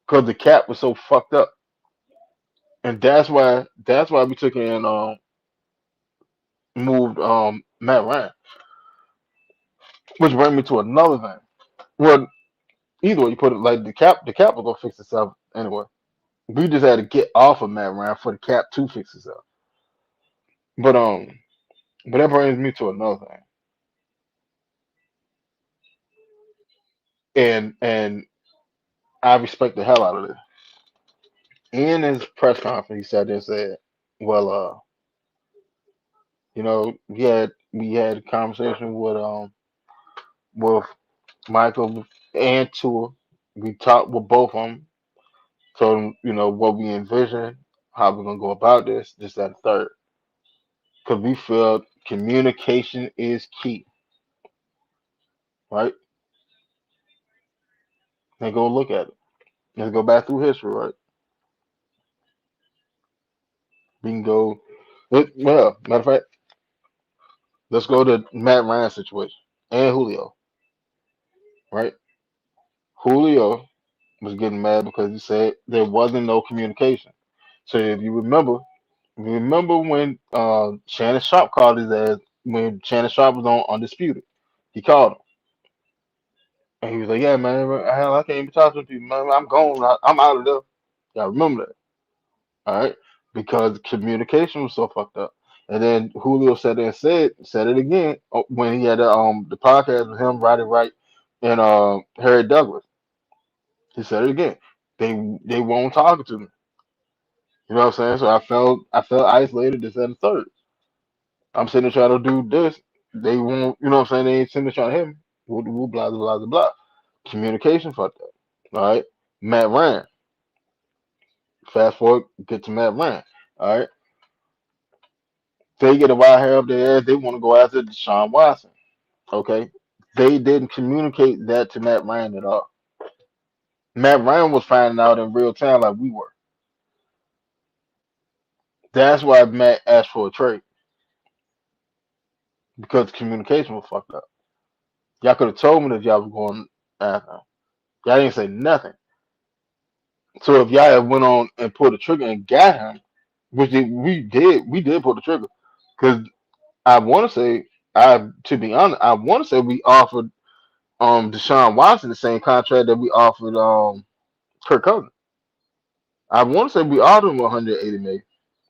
because the cap was so fucked up, and that's why we took in moved Matt Ryan, which brings me to another thing. Well, either way you put it, like the cap was gonna fix itself anyway. We just had to get off of Matt Ryan for the cap to fix itself. But but that brings me to another thing, and I respect the hell out of this. In his press conference, he sat there and said, "Well, we had a conversation with Michael and Tua. We talked with both of them, told them what we envision, how we're gonna go about this, that, and third. Because we feel communication is key, right? And go look at it. Let's go back through history, right? We can go. Well, matter of fact, let's go to Matt Ryan situation and Julio, right? Julio was getting mad because he said there wasn't no communication. So if you remember when Shannon Sharp called his ass when Shannon Sharp was on Undisputed. He called him and he was like, "Yeah, man, hell, I can't even talk to people, man. I'm gone. I'm out of there." Y'all remember that, all right? Because communication was so fucked up. And then Julio said it and said it again when he had the podcast with him, Roddy Wright, and Harry Douglas. He said it again. They won't talk to me. You know what I'm saying? So I felt isolated. This and the third. I'm sitting there trying to do this. They won't. You know what I'm saying? They ain't sitting there trying to hit me. Woo, woo, blah blah blah blah. Communication fucked up. All right. Matt Ryan. Fast forward, get to Matt Ryan. All right. They get a wild hair up their ass. They want to go after Deshaun Watson. Okay. They didn't communicate that to Matt Ryan at all. Matt Ryan was finding out in real time like we were. That's why Matt asked for a trade because communication was fucked up. Y'all could have told me that y'all was going after him. Y'all didn't say nothing. So if y'all had went on and pulled the trigger and got him, we did pull the trigger because I want to say, to be honest, I want to say we offered Deshaun Watson the same contract that we offered Kirk Cousins. I want to say we offered him 180 million.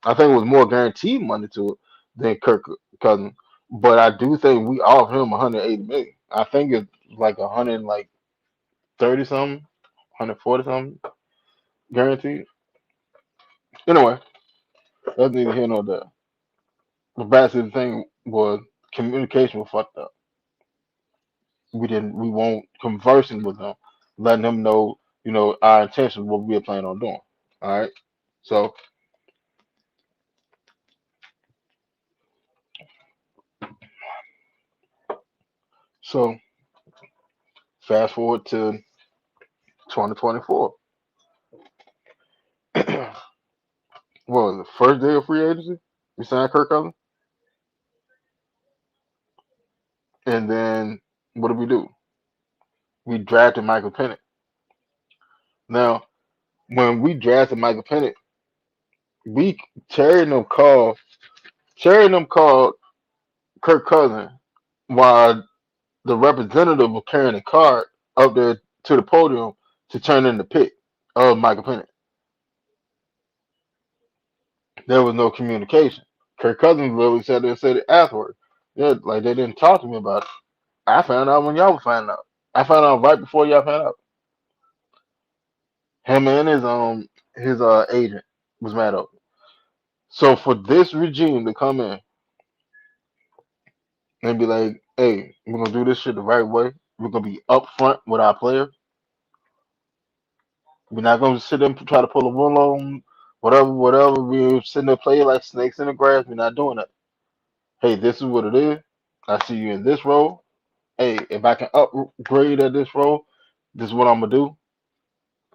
I think it was more guaranteed money to it than Kirk Cousins, but I do think we offered him 180 million. I think it's like 100 like 30 something, 140 something guaranteed. Anyway, that's neither here nor there. The basically the thing was communication was fucked up. We won't conversing with them, letting them know, our intentions, what we are planning on doing. All right. So so fast forward to 2024. What was the first day of free agency? We signed Kirk Cousins, and then what did we do? We drafted Michael Penix. Now, when we drafted Michael Penix, we Terry and them called Terry and them called Kirk Cousins while the representative was carrying a card up there to the podium to turn in the pick of Michael Penix. There was no communication. Kirk Cousins literally said it afterwards. Yeah, like they didn't talk to me about it. I found out when y'all were finding out. I found out right before y'all found out. Him and his agent was mad over. So for this regime to come in and be like, "Hey, we're gonna do this shit the right way. We're gonna be upfront with our players. We're not gonna sit there and try to pull a wool on whatever, whatever. We're sitting there playing like snakes in the grass. We're not doing that. Hey, this is what it is. I see you in this role. Hey, if I can upgrade at this role, this is what I'm gonna do.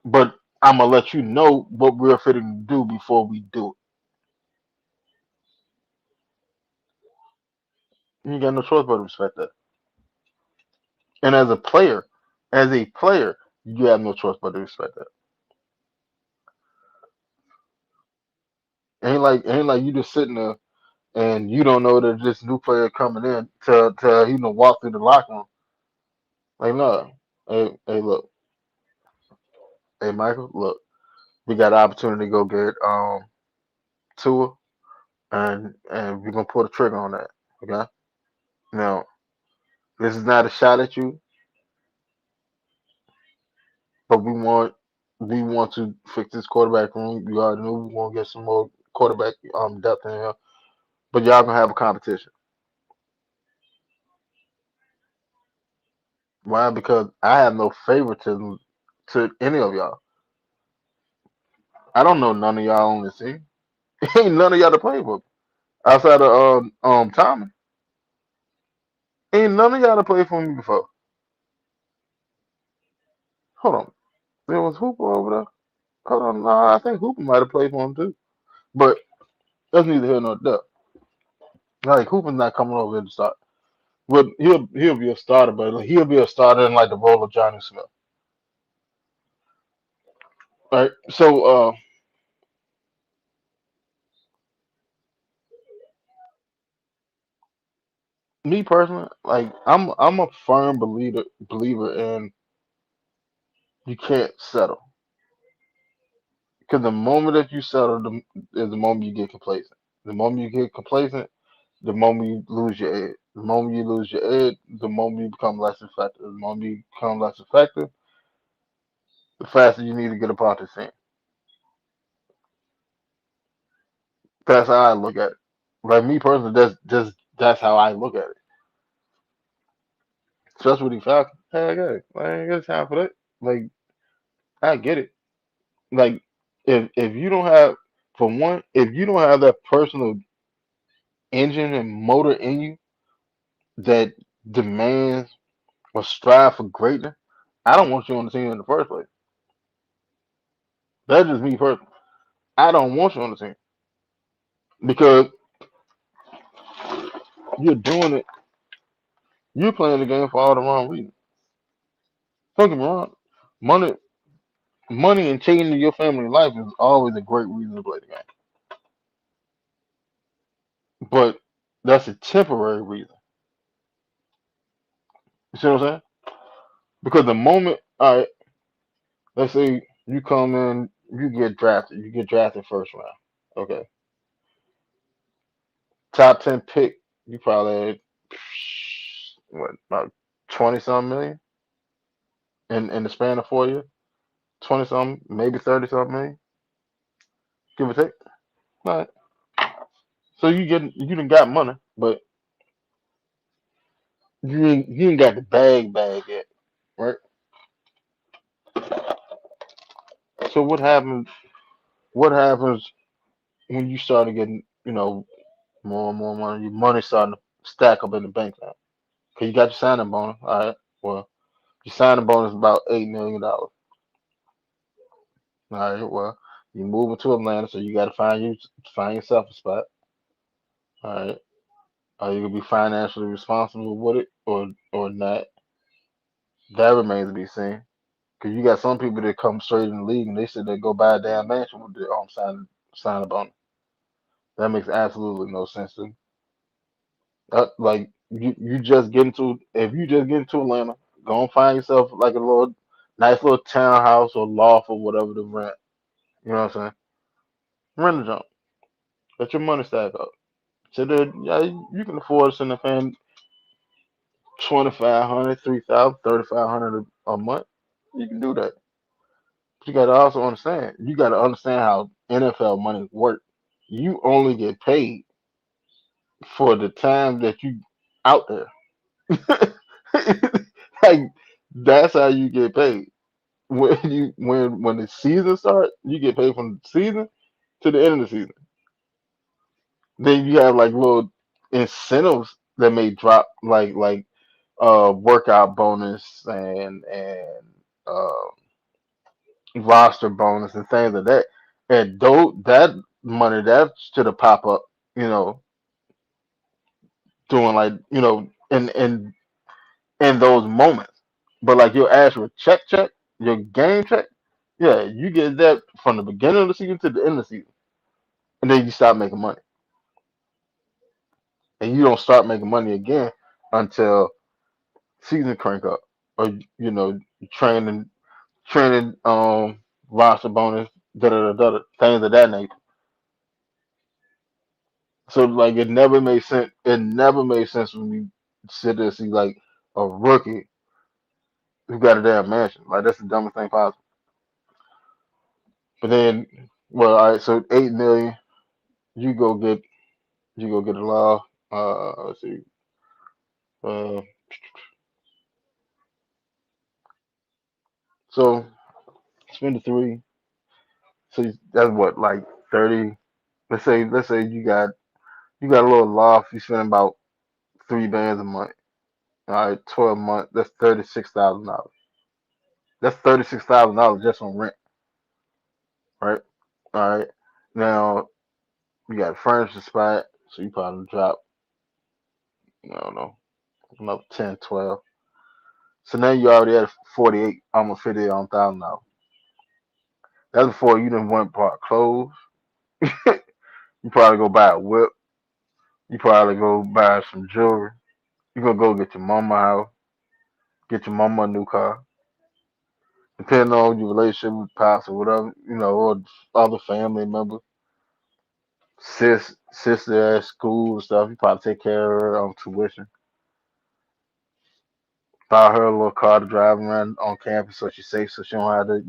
But I'm gonna let you know what we're fitting to do before we do it." You got no choice but to respect that. And as a player, you have no choice but to respect that. Ain't like you just sitting there and you don't know that this new player coming in to walk through the locker room. Like no, hey look, hey Michael, look, we got an opportunity to go get Tua, and we're gonna pull the trigger on that. Okay, now this is not a shot at you, but we want to fix this quarterback room. You already know we want to get some more quarterback depth in here, but y'all gonna have a competition. Why? Because I have no favoritism to any of y'all. I don't know none of y'all on this team. Ain't none of y'all to play with outside of Tommy. Ain't none of y'all to play for me before. Hold on, there was Hooper over there. Hold on, no, I think Hooper might have played for him too, but that's neither here nor there. Like Hooper's not coming over here to start. But he'll be a starter, but he'll be a starter in like the role of Johnny Smith. All right. So me personally, like I'm a firm believer in you can't settle because the moment that you settle is the moment you get complacent. The moment you get complacent, the moment you lose your edge. The moment you lose your edge, the moment you become less effective. The moment you become less effective, the faster you need to get apart the scene. That's how I look at it. Like me personally, that's how I look at it. Especially with the Falcons. Hey, I got it. I ain't got time for that. Like I get it. Like if you don't have for one, if you don't have that personal engine and motor in you that demands or strive for greatness, I don't want you on the team in the first place. That's just me personally. I don't want you on the team because you're doing it. You're playing the game for all the wrong reasons. Don't get me wrong. Money, money, and changing your family life is always a great reason to play the game. But that's a temporary reason. You see what I'm saying? Because the moment, all right, let's say you come in, you get drafted first round. Okay, top 10 pick, you probably had, what about 20 something million in the span of 4 years, 20 something, maybe 30 something million, give or take. All right, so you done got money, but you ain't got the bag yet, right? So What happens when you start getting more and more money? Your money starting to stack up in the bank now. Cause you got your signing bonus. All right. Well, your signing bonus is about $8 million. All right. Well, you moving to Atlanta, so you got to find yourself a spot. All right. Are you gonna be financially responsible with it or not? That remains to be seen. Cause you got some people that come straight in the league and they said they go buy a damn mansion with their signing bonus. That makes absolutely no sense to me. Like you just get into if you just get into Atlanta, go and find yourself like a little nice little townhouse or loft or whatever to rent. You know what I'm saying? Rent a jump. Let your money stack up. So that yeah, you can afford to send a fan 2,500, 3,000, 3,500 a month. You can do that. But you gotta also understand. You gotta understand how NFL money works. You only get paid for the time that you out there. Like that's how you get paid. When the season starts, you get paid from the season to the end of the season. Then you have like little incentives that may drop, like workout bonus and roster bonus and things like that. And though that money that should have pop up, you know, doing like in those moments. But like your actual check, your game check, yeah, you get that from the beginning of the season to the end of the season, and then you stop making money, and you don't start making money again until season crank up, or training, roster bonus, things of that nature. So like it never made sense. It never made sense when we sit there and see like a rookie who got a damn mansion. Like that's the dumbest thing possible. But then, well, all right, so 8 million, you go get you go get a law. Let's see, uh, so spend the three. So that's what like 30. Let's say you got a little loft. You spend about 3 bands a month. All right, 12 months. That's $36,000. That's $36,000 just on rent, right? All right. Now you got a furniture spot, so you probably drop, I don't know, another 10, 12. So now you already at 48, almost $50,000. That's before you didn't went bought clothes. You probably go buy a whip. You probably go buy some jewelry. You gonna go get your mama a house, get your mama a new car. Depending on your relationship with pops or whatever, or other family members, sister at school and stuff. You probably take care of her on tuition. Buy her a little car to drive around on campus so she's safe, so she don't have to,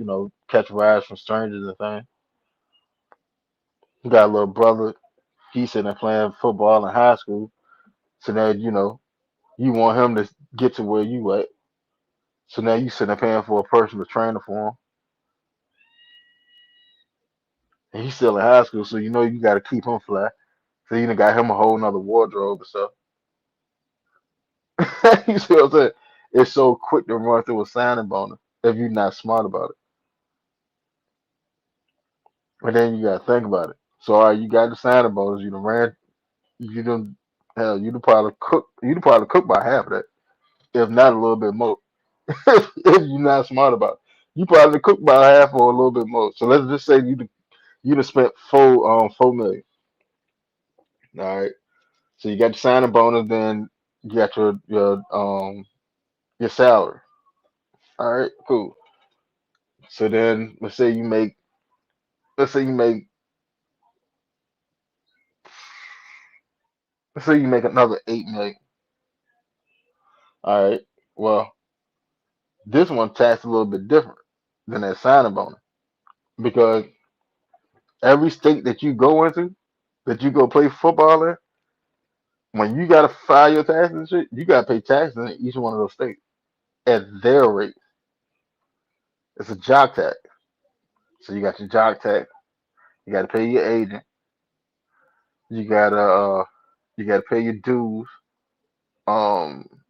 catch rides from strangers and things. You got a little brother. He's sitting there playing football in high school. So now, you want him to get to where you at. So now you sitting there paying for a personal trainer for him. And he's still in high school, so you got to keep him fly. So you done got him a whole nother wardrobe and stuff. You see what I'm saying? It's so quick to run through a signing bonus if you're not smart about it. And then you got to think about it. So all right, you got the signing bonus. You done, hell, you done probably cook by half of that, if not a little bit more. If you're not smart about it, you probably cook by half or a little bit more. So let's just say you done spent 4 million. All right. So you got your signing bonus, then you got your salary. All right, cool. So then let's say you make another 8 million. All right. Well, this one taxed a little bit different than that signing bonus because every state that you go into, that you go play football in, when you gotta file your taxes and shit, you gotta pay taxes in each one of those states at their rate. It's a job tax. So you got your job tax. You gotta pay your agent. You gotta uh, you gotta pay your dues.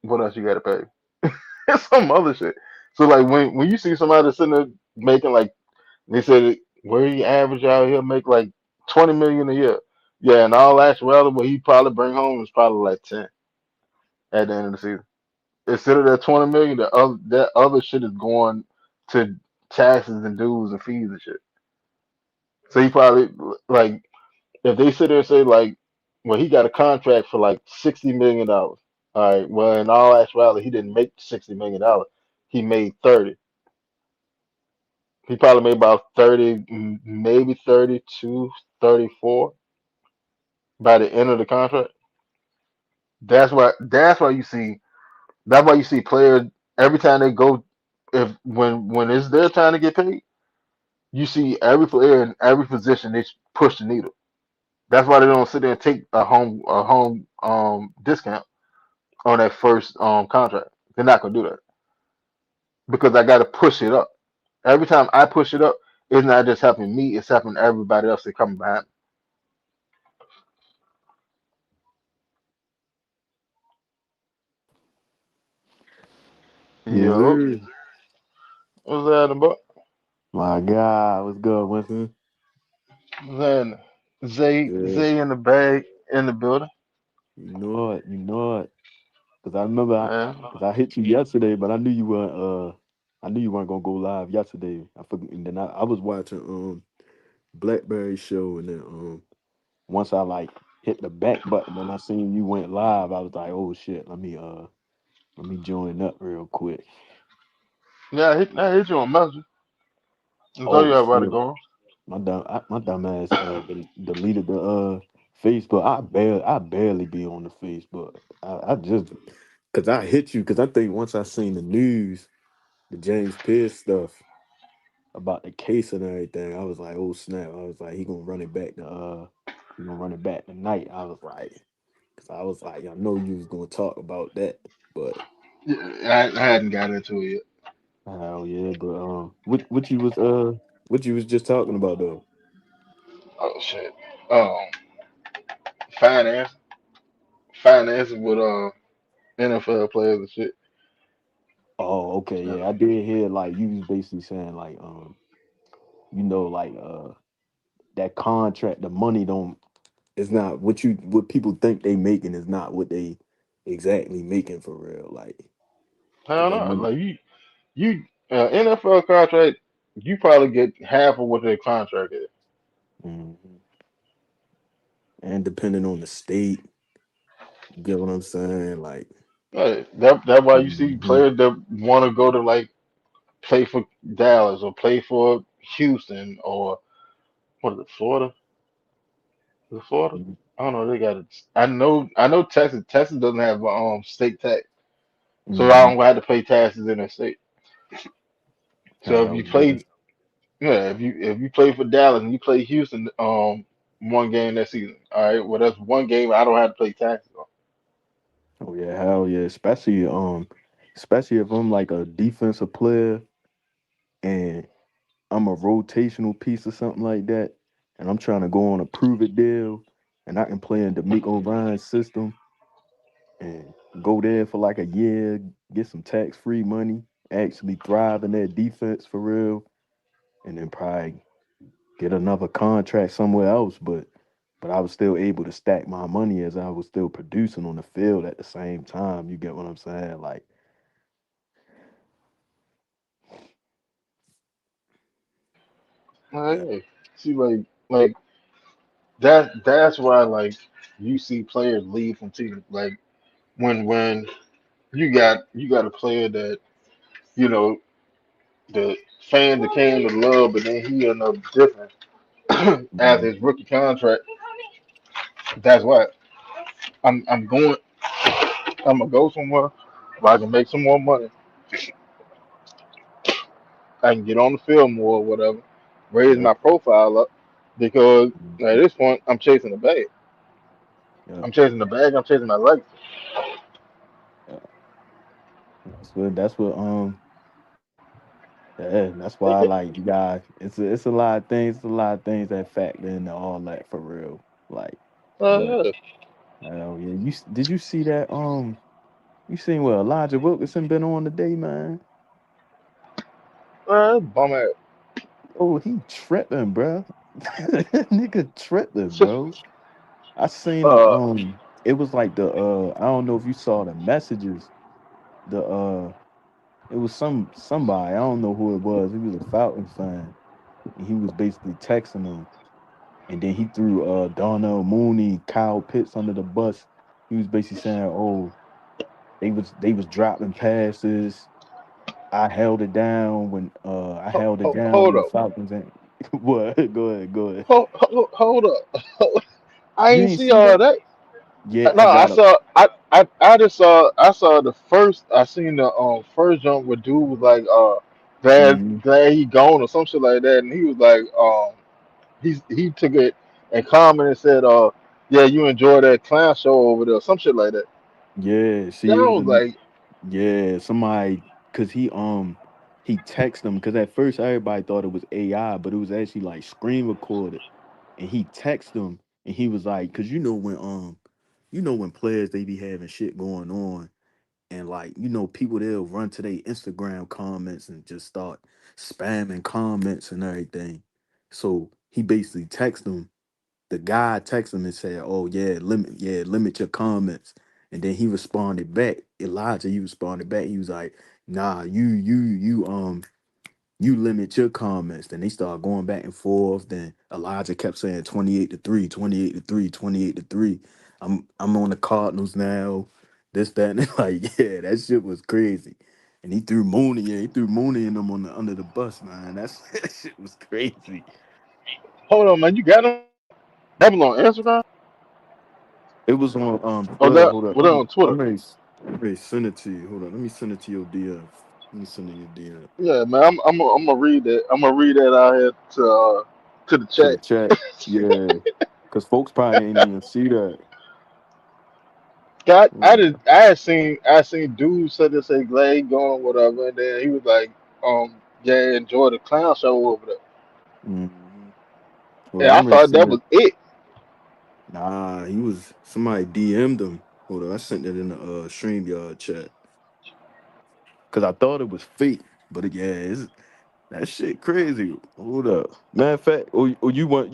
What else you gotta pay? Some other shit. So like when you see somebody sitting there making like they said where he average out here make like 20 million a year. Yeah, and all actuality what he probably bring home is probably like 10 at the end of the season. Instead of that 20 million, that other shit is going to taxes and dues and fees and shit. So he probably like if they sit there and say like, well, he got a contract for like $60 million. All right. Well, in all actuality, he didn't make $60 million. He made 30. He probably made about 30, maybe 32, 34 by the end of the contract. That's why you see players every time they go if when it's their time to get paid, you see every player in every position they push the needle. That's why they don't sit there and take a home discount on that first contract. They're not gonna do that because I got to push it up. Every time I push it up, it's not just helping me; it's helping everybody else that come behind me. Yes, Yo, sir. what's that about? My God, what's good, Winston? What's that? Zay Good. Zay in the bag in the building. You know it. Cause I remember, Man, cause I hit you yesterday, but I knew you weren't. I knew you weren't gonna go live yesterday. I forgot, and then I was watching Blackberry show, and then once I like hit the back button and I seen you went live, I was like, oh shit, let me join up real quick. yeah, I hit you on Messenger and tell Oh you about it shit, going. my dumb ass deleted the Facebook. I barely be on the Facebook. I just cause I hit you because I think once I seen the news, the James Pierce stuff about the case and everything, I was like, oh snap. I was like, he gonna run it back tonight. I was like, cause I was like, I know you was gonna talk about that, but Yeah, I hadn't got into it yet. hell yeah, but what you was just talking about though? Oh shit. Um, finance, finance with NFL players and shit. Oh, okay, Uh, yeah, I did hear like you was basically saying like like that contract, the money don't it's not what people think they making is not what they exactly making for real, like because Hell that no. money. Like you NFL contract, you probably get half of what their contract is. Mhm. And depending on the state, you get what I'm saying? Like, That's why you see mhm, players that want to go to like play for Dallas or play for Houston or what is it, Florida? Is it Florida? mhm, I don't know. They got it. I know Texas. Texas doesn't have state tax, so I mhm. don't have to pay taxes in their state. So if Hell you yeah. play, yeah, if you play for Dallas and you play Houston, one game that season, all right, well that's one game I don't have to pay taxes on. Oh yeah, hell yeah. Especially if I'm like a defensive player and I'm a rotational piece or something like that, and I'm trying to go on a prove it deal, and I can play in D'Amico Ryan's system and go there for like a year, get some tax free money, actually thrive in that defense for real, and then probably get another contract somewhere else. But I was still able to stack my money as I was still producing on the field at the same time. You get what I'm saying? Like, All yeah. right, see, like that's why like you see players leave from teams. Like when you got a player that you know the fans that came to love, but then he ended up different after Mhm. his rookie contract. That's why I'm going. I'm gonna go somewhere where I can make some more money. I can get on the field more or whatever, raise Yep. my profile up because at Mhm. this point I'm chasing the bag. Yep. I'm chasing the bag. I'm chasing my legacy. Yep. That's why I like you guys. It's a lot of things. It's a lot of things that factor into all that for real. Like, but Yeah, hell yeah, did you see that? You seen what Elijah Wilkinson been on today, man? bum ass. Oh, he tripping, bro. Nigga tripping, bro. I seen the uh, It was like the I don't know if you saw the messages. The it was somebody, I don't know who it was. He was a Falcon fan. And he was basically texting them. And then he threw Darnell Mooney, Kyle Pitts under the bus. He was basically saying, oh, they was dropping passes. I held it down when the hold up, Falcons ain't what? Go ahead, go ahead. hold up. I You ain't ain't see see all that? that. Yeah, No, I just saw I saw the first I seen the first jump where dude was like Mhm. glad he gone or some shit like that and he was like he took it and commented and said yeah you enjoy that clown show over there some shit like that. Yeah, see, That it was was a like yeah, somebody because he texted them because at first everybody thought it was AI, but it was actually like screen recorded, and he texted them and he was like, because you know when players they be having shit going on and like people they'll run to their Instagram comments and just start spamming comments and everything. So he basically texted them the guy texted him and said, "Oh limit your comments." And then he responded back. Elijah, he responded back. He was like, "Nah, you limit your comments." Then they started going back and forth. Then Elijah kept saying 28-3, 28-3, 28-3. I'm on the Cardinals now. This, that, and like, yeah, that shit was crazy. And he threw Mooney and them on the under the bus, man. That shit was crazy. Hold on, man. You got him? That was on Instagram? It was on Or Twitter. that Hold up. was that on Twitter? I'm ready to send it to you. Hold on. Let me send it to your DM. Let me send it to your DM. Yeah, man. I'm gonna read that. I'm gonna read that out here to the To the chat. chat. Yeah. Cause folks probably ain't even see that. God, Hold on. I had seen dudes said this say Glade going whatever, and then he was like, yeah, enjoy the clown show over there. Mhm. Hold And on, I I'm ready to thought send that it. was it. Nah, he was somebody DM'd him. Hold on, I sent it in the StreamYard chat. Cause I thought it was fake. But yeah, that shit crazy. Hold up. Matter of fact, you want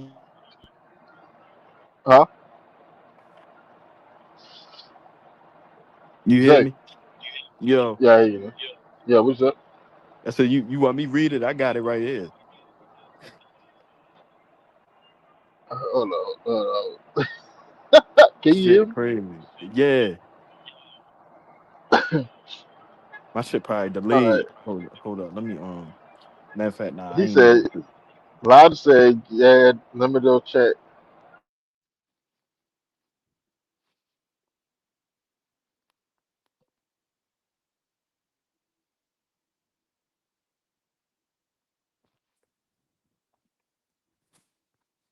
you hear me? Huh? Zay. Yo. Yeah, yeah, yeah. What's up? I said you want me read it? I got it right here. Hold on, hold on. Can you hear Shit me? crazy. Yeah. My shit probably All right. delayed. Hold up. Let me matter of fact, nah, I He ain't even said, gonna Loud said, yeah, let me go check.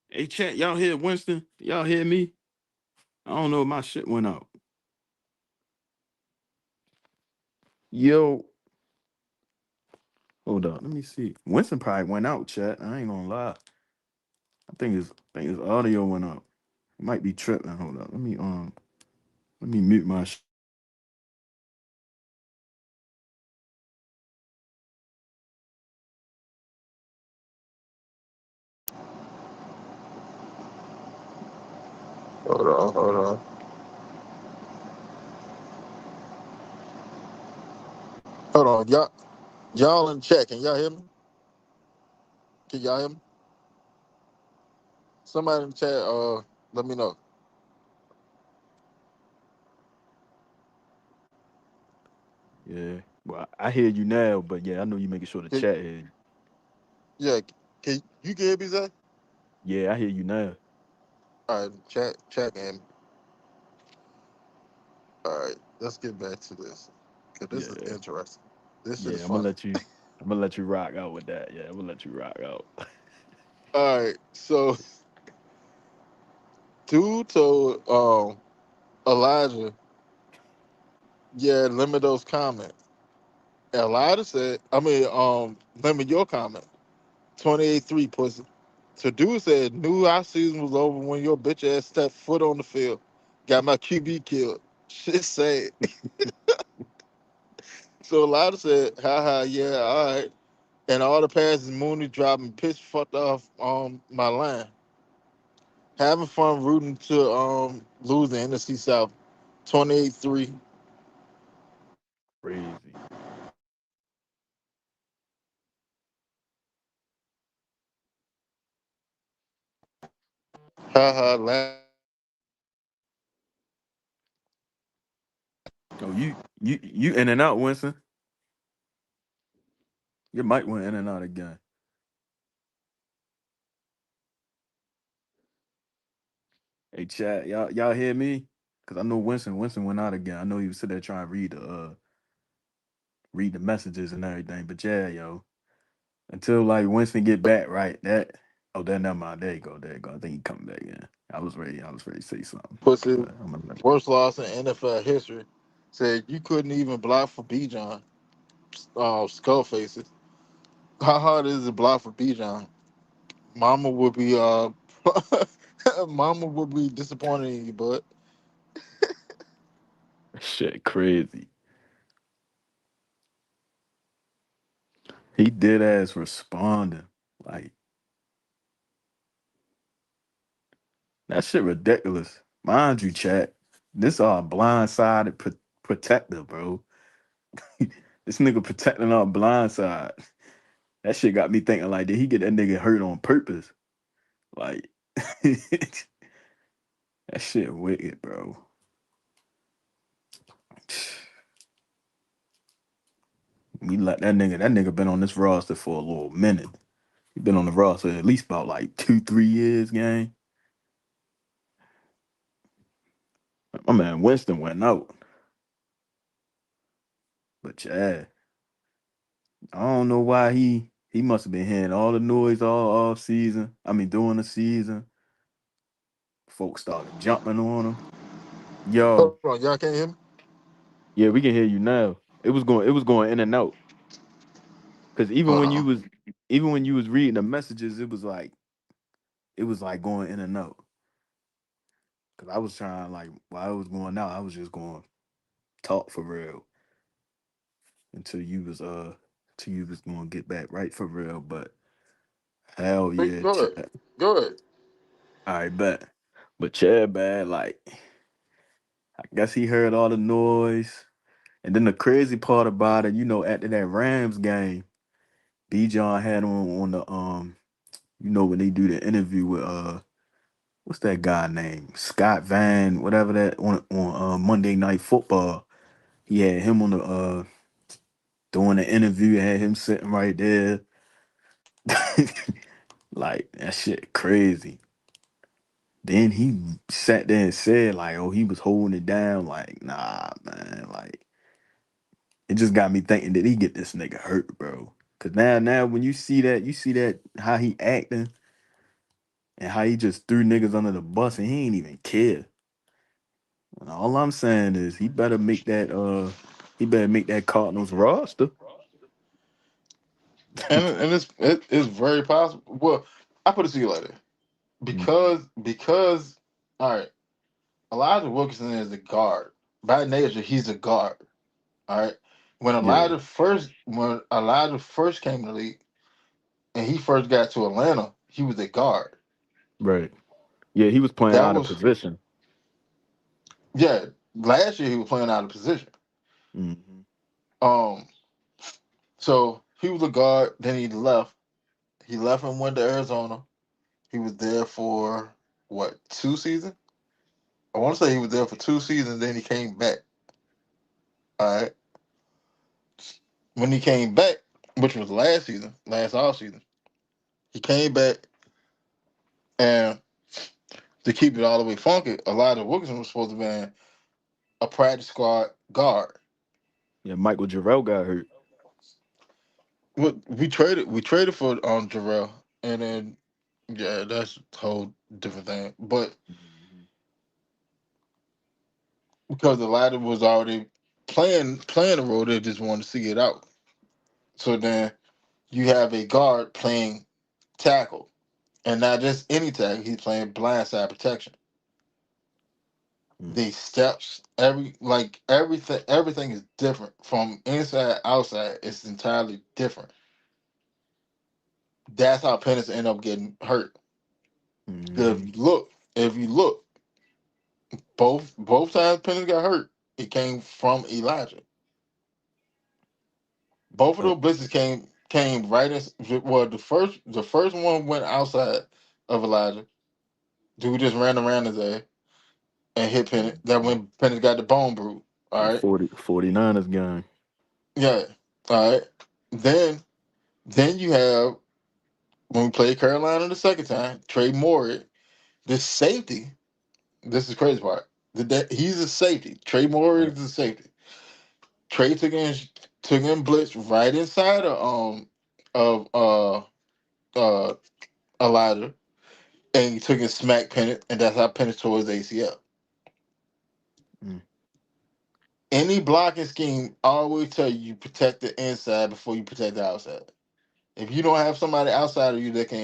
Hey chat, y'all hear Winston? Y'all hear me? I don't know if my shit went out. Yo, hold up. Let me see. Winston probably went out, chat. I ain't gonna lie. I think his audio went out. It might be tripping. Hold up. Let me mute my Hold on, hold on. Hold on. Y'all in check. Can y'all hear me? Can y'all hear me? Somebody in the chat, let me know. Yeah. Well, I hear you now, but yeah, I know you making sure the Can, chat hear you. yeah, can hear me, Zay? Yeah, I hear you now. All right, chat, and all right, let's get back to this. Cause this is Yeah. interesting. This shit is Yeah, funny. I'm gonna let you rock out with that. Yeah, I'm gonna let you rock out. All right, so dude told Elijah, yeah, limit those comments. Elijah said, limit your comment. 28-3 pussy. So dude said, knew our season was over when your bitch ass stepped foot on the field. Got my QB killed. Shit sad. So Elijah said, haha, yeah, all right. And all the passes Mooney dropping pitch fucked off my line. Having fun rooting to lose the NFC South. 28-3. Crazy. Haha, Oh, you in and out, Winston. Your mic went in and out again. Hey chat, y'all hear me? Cause I know Winston went out again. I know he was sitting there trying to read the messages and everything. But yeah, yo. Until like Winston get back, right? Then never mind. There you go. I think he coming back in. I was ready to say something. pussy. But I'm gonna let Worst loss in NFL history. Said you couldn't even block for Bijan. Skull faces. How hard is it to block for Bijan? Mama would be Mama would be disappointed in you, but shit crazy. He did as responding. Like That shit ridiculous. Mind you, chat. This our blindsided protector, bro. This nigga protecting our blind side. That shit got me thinking like, did he get that nigga hurt on purpose? Like, that shit wicked, bro. We let that nigga. That nigga been on this roster for a little minute. He been on the roster at least about like 2, 3 years, gang. My man Winston went out, but yeah, I don't know why he must have been hearing all the noise all off season. I mean, during the season, folks started jumping on him. Yo, Hold on, y'all can't hear me? yeah, we can hear you now. It was going in and out. Cause Hold on. even when you was reading the messages, it was like going in and out. Cause I was trying like while it was going out, I was just going talk for real until you was gonna get back right for real. But hell Wait, yeah, go ahead. Go ahead. I bet. But Chad bad, like I guess he heard all the noise. And then the crazy part about it, after that Rams game, B John had on the when they do the interview with what's that guy name? Scott Van, whatever that on Monday Night Football. He had him on the doing the interview, had him sitting right there. Like that shit crazy. Then he sat there and said, like, oh, he was holding it down. Like, nah, man. Like, it just got me thinking, did he get this nigga hurt, bro? Cause now when you see that how he acting and how he just threw niggas under the bus and he ain't even care. And all I'm saying is he better make that Cardinals roster. And it's very possible. Well, I put it to you like that. Mhm. Because all right, Elijah Wilkinson is a guard. By nature, he's a guard. All right. Yeah, When Elijah first came to the league and he first got to Atlanta, he was a guard. right. Yeah, he was playing That out of was position. yeah. Last year he was playing out of position. Hmm. Um, so he was a guard. Then he left. He left and went to Arizona. He was there for what 2 seasons? I want to say he was there for 2 seasons. Then he came back. All right. When he came back, which was last season, last off season, he came back and to keep it all the way funky, Elijah Wilkinson was supposed to be a practice squad guard. Yeah, Michael Jarrell got hurt. What we traded for Jarrell, and then yeah, that's a whole different thing. But Mhm. because Elijah was already playing the role, they just wanted to see it out. So then you have a guard playing tackle, and not just any tackle. He's playing blindside protection. Mm. The steps, everything is different from inside outside. It's entirely different. That's how Pennis end up getting hurt. Because Mhm. if you look, both times Pennis got hurt, it came from Elijah. Both of Yep. those blitzes came right in. Well, the first one went outside of Elijah. Dude just ran around his ass and hit Pennis. That Mhm. when Pennis got the bone bruise. All The right, 49ers game. yeah, all right. Then then you have when we played Carolina the second time, Trey Moore, the safety. This is the crazy part. He's a safety. Trey Moore Right. is a safety. Trey took in blitz right inside of uh Elijah, and he took in smack Pennant, and that's how Pennant tore his ACL. Mm. Any blocking scheme always tell you protect the inside before you protect the outside. If you don't have somebody outside of you that can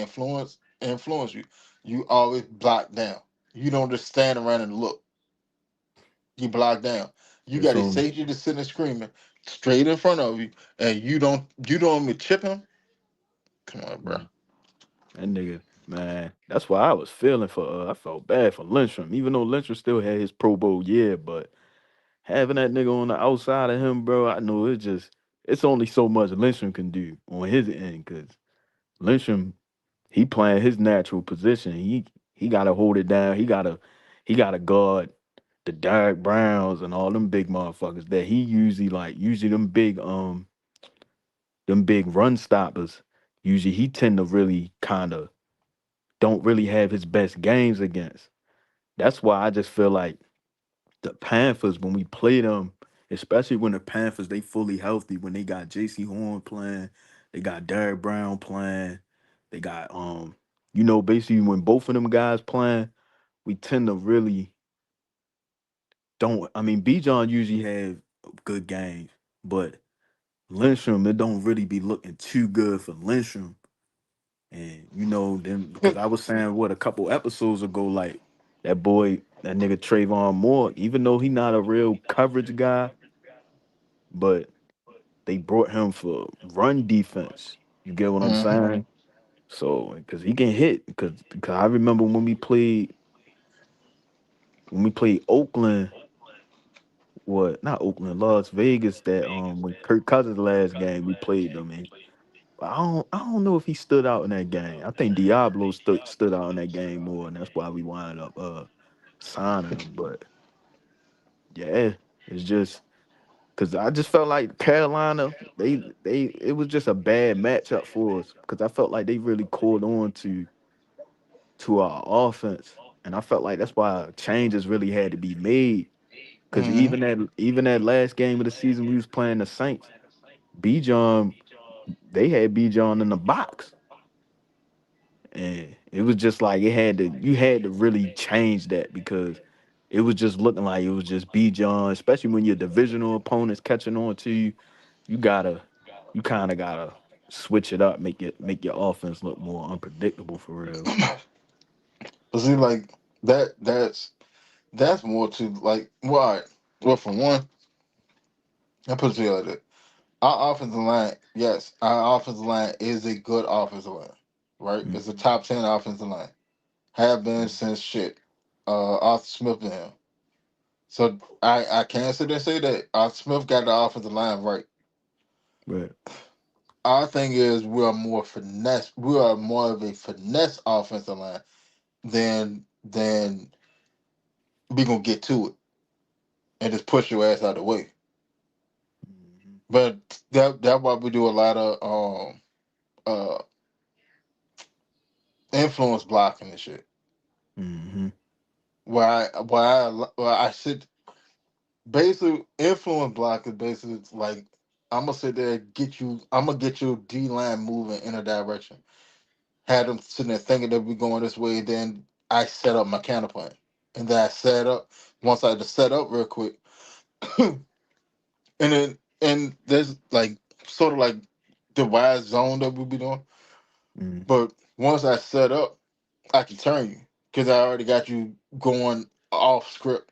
influence you, you always block down. You don't just stand around and look. You block down. You It's got a on. safety just sitting there screaming straight in front of you, and you don't even chip him. Come on, bro. Mm. That nigga. Man, that's why I was feeling for. I felt bad for Lindstrom, even though Lindstrom still had his Pro Bowl year. But having that nigga on the outside of him, bro, I know it's only so much Lindstrom can do on his end because Lindstrom he playing his natural position. He gotta hold it down. He gotta guard the Derrick Browns and all them big motherfuckers that he usually them big run stoppers. Usually he tend to really kind of don't really have his best games against. That's why I just feel like the Panthers when we play them, especially when the Panthers they fully healthy, when they got J.C. Horn playing, they got Derrick Brown playing, they got basically when both of them guys playing, we tend to really don't. I mean, B. John usually have good games, but Lindstrom it don't really be looking too good for Lindstrom. And then because I was saying what a couple episodes ago, like that nigga Trayvon Moore, even though he not a real coverage guy, but they brought him for run defense. You get what I'm Mm-hmm. saying? So because he can hit, because I remember when we played Oakland, what not Oakland, Las Vegas, that when Kirk Cousins last game we played them in. I don't know if he stood out in that game. I think Diablo stood out in that game more, and that's why we wound up signing him. But yeah, it's just because I just felt like Carolina, they it was just a bad matchup for us because I felt like they really caught on to our offense, and I felt like that's why changes really had to be made. Because Mm-hmm. even that last game of the season, we was playing the Saints. B. John, they had B. John in the box. And it was just like you had to really change that because it was just looking like it was just B John, especially when your divisional opponents catching on to you. You gotta, you kind of gotta switch it up, make your offense look more unpredictable for real. But see, like that's more to like. Well, all right. Well, for one, I put it to you like that. Our offensive line, yes, our offensive line is a good offensive line, right? Mm, It's a top 10 offensive line. Have been mm, since shit. Arthur Smith and him. So I can't sit there and say that Arthur Smith got the offensive line right. right. Our thing is we are more finesse. We are more of a finesse offensive line than we gonna get to it and just push your ass out of the way. Mhm, But that's why we do a lot of uh influence blocking and shit. mhm, Why I sit basically influence block is basically like I'm gonna sit there and get you. I'm gonna get your D line moving in a direction. Had them sitting there thinking that we're going this way. Then I set up my counter plan, and then I set up. Once I just set up real quick, and and there's like sort of like the wide zone that we'll be doing. mhm, But once I set up, I can turn you because I already got you going off script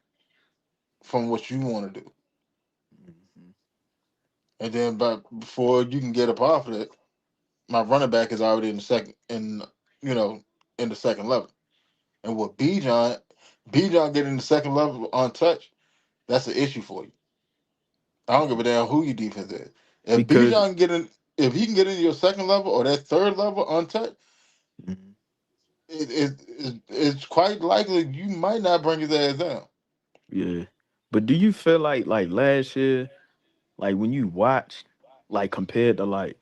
from what you want to do. mhm. And then, but before you can get up off of it, my running back is already you know, in the second level. And with B John getting the second level untouched, that's an issue for you. I don't give a damn who your defense is. If B Because John if he can get into your second level or that third level untouched, mhm, it's quite likely you might not bring his ass down. yeah, but do you feel like last year? Like when you watch, like compared to like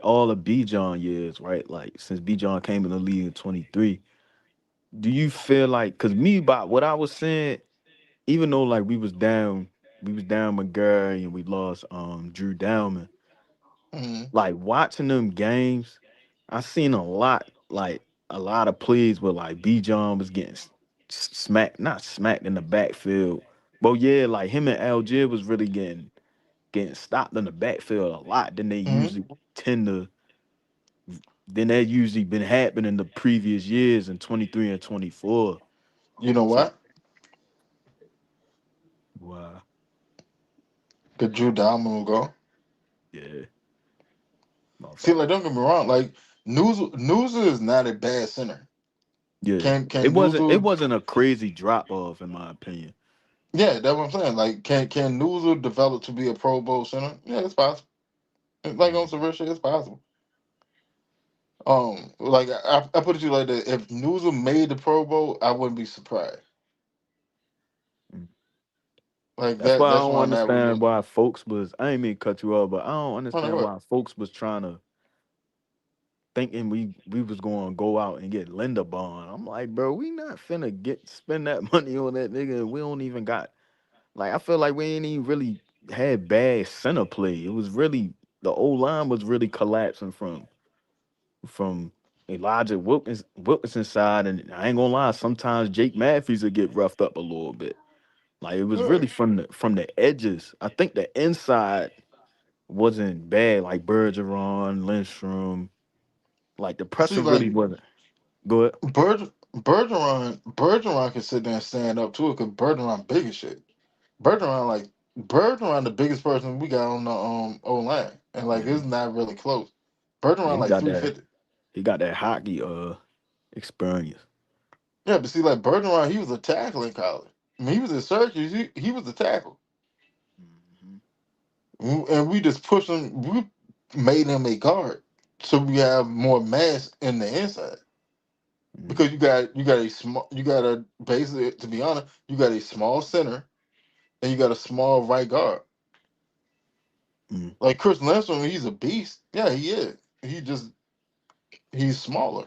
all the B John years, right? Like since B John came in the league in 23, do you feel like cause me by what I was saying, even though like we was down McGurry and we lost Drew Dowman, Hmm. like watching them games, I seen a lot of plays where like B John was getting smacked, not smacked in the backfield. But yeah, like him and Algier was really getting stopped in the backfield a lot than they Hmm. usually tend to than that usually been happening the previous years in 23 and 24. You know So what? wow. Because Drew Dalman will go. Yeah. See, Motherfucker. like, don't get me wrong. Like, Newsom is not a bad center. Yeah, Can it Newsom? wasn't a crazy drop off in my opinion. Yeah, that's what I'm saying. Like, can Newsom develop to be a Pro Bowl center? Yeah, it's possible. Like on some real shit, it's possible. Like I put it to you like that. If Newsom made the Pro Bowl, I wouldn't be surprised. Mm. Like That's why I that's don't where I'm at with understand Newsom. why folks was. I ain't mean to cut you off, but I don't I know understand what. why folks was trying to thinking we was going to go out and get Linda Bond. I'm like, bro, we not finna get spend that money on that nigga. We don't even got like I feel like we ain't even really had bad center play. It was really the old line was really collapsing from Elijah Wilkinson side, and I ain't gonna lie, sometimes Jake Matthews would get roughed up a little bit. Like it was Yeah. really from the edges. I think the inside wasn't bad, like Bergeron, Lindstrom. Like the See, pressure really like wasn't good. Bergeron can sit there and stand up to it because Bergeron big as shit. Bergeron like Bergeron the biggest person we got on the O line, and like Yeah, it's not really close. yeah, Bergeron like 350. he got that hockey experience. Yeah, but see, like Bergeron, he was a tackle in college. I mean, he was in Syracuse. He was a tackle, Mhm. and we just pushed him. We made him a guard, so we have more mass in the inside. Mm, Because you got a small, you got a basically, to be honest, you got a small center and you got a small right guard. mm. Like Chris Lindstrom, he's a beast. Yeah, he is. He just he's smaller.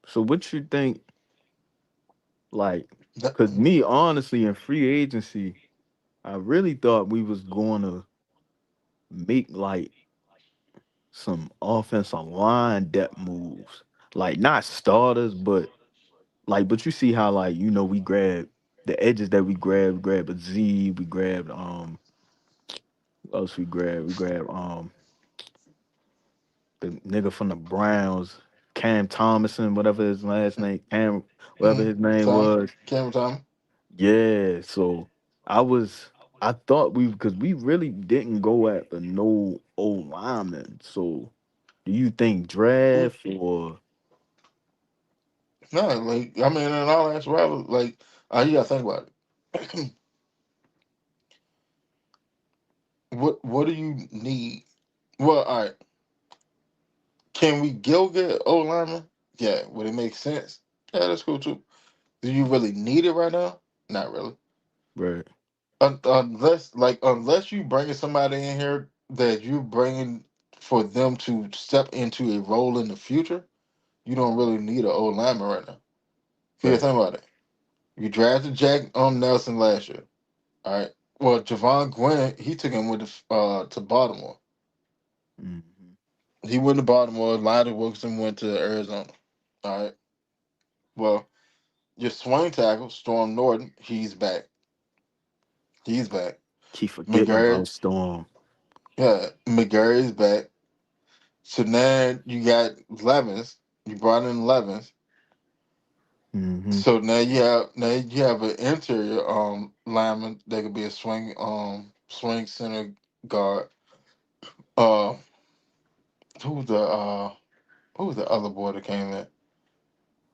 So what you think? Like, That, cause me honestly in free agency, I really thought we was going to make like some offensive line depth moves, like not starters, but like, but you see how like we grabbed the edges that we grabbed a Z, we grabbed what else we grabbed? We grabbed the nigga from the Browns, Cam Thomason, whatever his last name, Cam, whatever his name Tom, was. Cameron Thomas. Yeah, so I was I thought because we really didn't go after no old lineman. So do you think draft or No, like I mean, in all actuality, like you gotta think about it. What do you need? Well, all right. Can we go get O lineman? Yeah. Would it make sense? Yeah, that's cool too. Do you really need it right now? Not really. right? Unless you bringing somebody in here that you bringing for them to step into a role in the future, you don't really need an old lineman right now. Here, Right. think about it. You drafted Jack Nelson last year. All right. Well, Javon Gwen, he took him with to Baltimore. Hmm. He went to Baltimore. Elijah Wilkinson went to Arizona. All right. Well, your swing tackle, Storm Norton, he's back. He's back. Keep forgetting McGarry, about Storm. yeah, McGarry's back. So now you got Levens. You brought in Levens. Hmm. So now you have an interior lineman that could be a swing center guard. Uh, who's the uh who's the other boy that came in?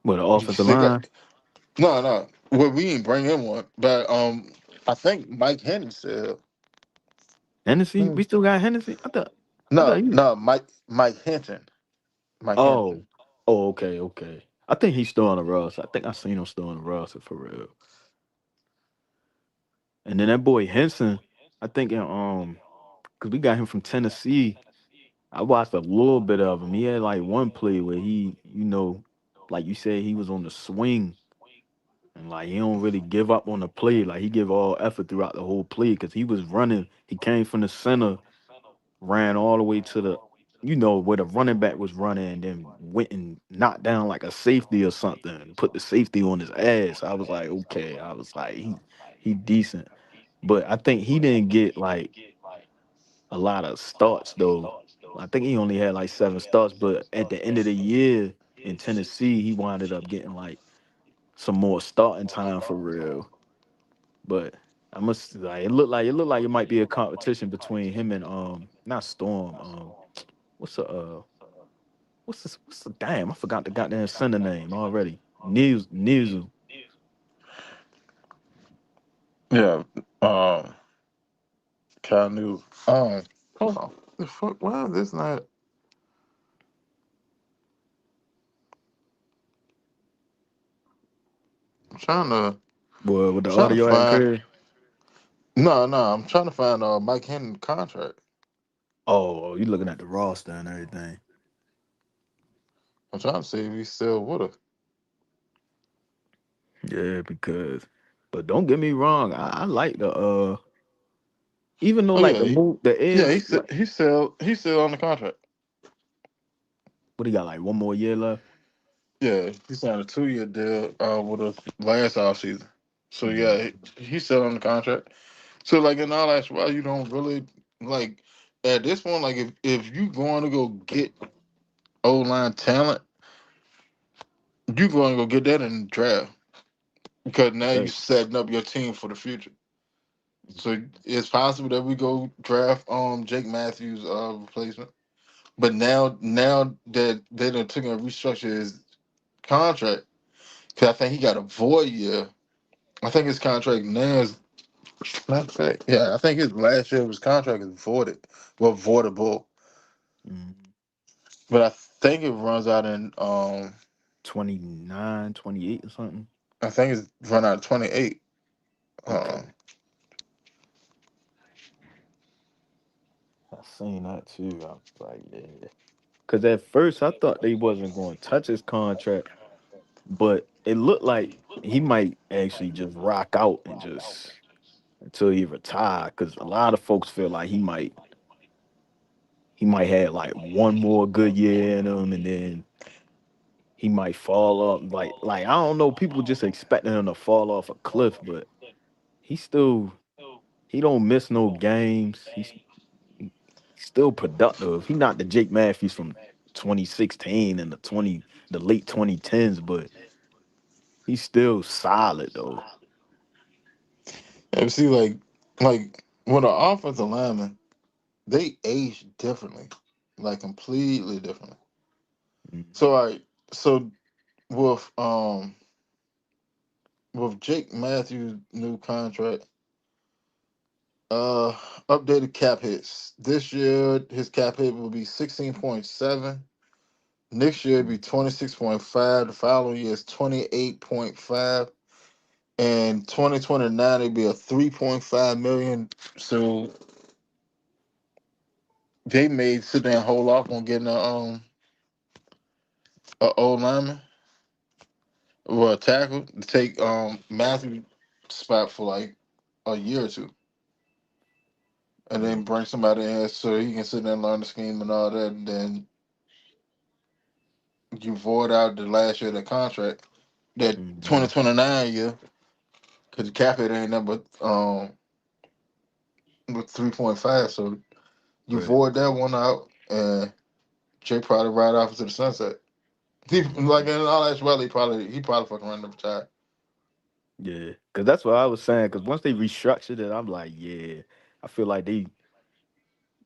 With the You offensive still got line, no. Well, we didn't bring in one, but I think Mike Henderson. Hennessy. Hmm. We still got Hennessy. I thought No, he. no, Mike Hinton. Mike Hinton. Oh, oh, okay, okay. I think he's still on the roster. I think I seen him still on the roster for real. And then that boy Henson, I think because we got him from Tennessee. I watched a little bit of him. He had like one play where like you said, he was on the swing and like he don't really give up on the play. Like he give all effort throughout the whole play because he was running. He came from the center, ran all the way to where the running back was running, and then went and knocked down like a safety or something and put the safety on his ass. I was like, okay. I was like, he decent. But I think he didn't get like a lot of starts though. I think he only had like 7 starts, but at the end of the year in Tennessee, he winded up getting like some more starting time for real. But I must like it looked like it might be a competition between him and not Storm. What's the What's the damn? I forgot the goddamn center name already. Nizu. Yeah. Um, Cal New. Hold on. The fuck? Why is this not? I'm Boy, with the trying to audio act find. crazy. No. I'm trying to find Mike Henry contract. Oh, you looking at the roster and everything. I'm trying to see if he's still with us. Yeah, because but don't get me wrong, I like the even though Oh like yeah, the move the yeah. edge like He's still on the contract. what he got like one more year left. Yeah, he signed a 2-year deal with us last offseason. So Mm, yeah, he's still on the contract. So like in all actuality, you don't really like at this point. Like if you going to go get O line talent, you going to go get that in the draft because now you right. setting up your team for the future. So it's possible that we go draft Jake Matthews replacement. But now that they done took and restructure his contract, because I think he got a void year. I think his contract now is matter of fact, yeah, I think his last year of his contract is voided. Well, voidable. Mm, But I think it runs out in 29, 28 or something. I think it's run out 28. Okay. Um I seen that too. I was like, yeah. Cause at first I thought they wasn't going to touch his contract, but it looked like he might actually just rock out and just until he retire. Cause a lot of folks feel like he might have like one more good year in him, and then he might fall off. Like I don't know, people just expecting him to fall off a cliff, but he still he don't miss no games. He's still productive. He not the Jake Matthews from 2016 and the late 2010s, but he's still solid though. and see like when an offensive lineman, they age differently. Like completely differently. Mhm. So all right, so with with Jake Matthews' new contract, uh updated cap hits. This year his cap hit will be 16.7. Next year it'll be 26.5. The following year is 28.5. And 2029 it'll be a 3.5 million. So they may sit there and hold off on getting a old lineman or a tackle to take Matthew spot for like a year or two. And Yeah. then bring somebody in so he can sit there and learn the scheme and all that, and then you void out the last year of the contract, that Mhm. 2029 year, because the cap it ain't nothing but with 3.5. So you Right. void that one out, and Jay probably ride off into the sunset. He like Mhm. in all actuality, he probably fucking run the retire. Yeah, because that's what I was saying. Because once they restructured it, I'm like, yeah, I feel like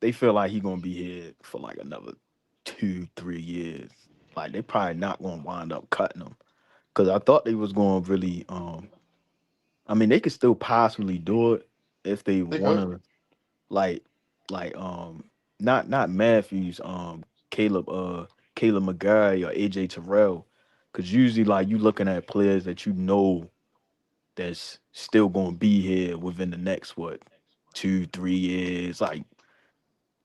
they feel like he gonna be here for like another 2, 3 years. Like they probably not gonna wind up cutting him. Because I thought they was gonna really I mean they could still possibly do it if they They could. wanna like like not Matthews, Caleb McGarry or AJ Terrell. Cause usually like you looking at players that you know that's still gonna be here within the next what 2, 3 years, like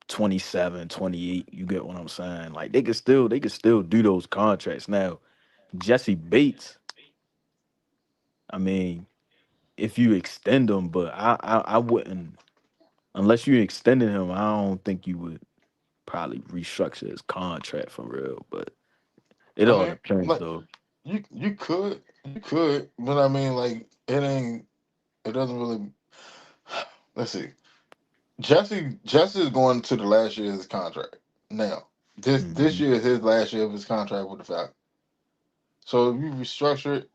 27, 28. You get what I'm saying? Like they could still do those contracts. Now, Jesse Bates, I mean, if you extend him, but I wouldn't unless you extended him, I don't think you would probably restructure his contract for real. But it I all mean, depends like though. you could, but I mean, like it ain't. It doesn't really. Let's see. Jesse is going to the last year of his contract now. This Hmm. year is his last year of his contract with the Falcons. So if you restructure it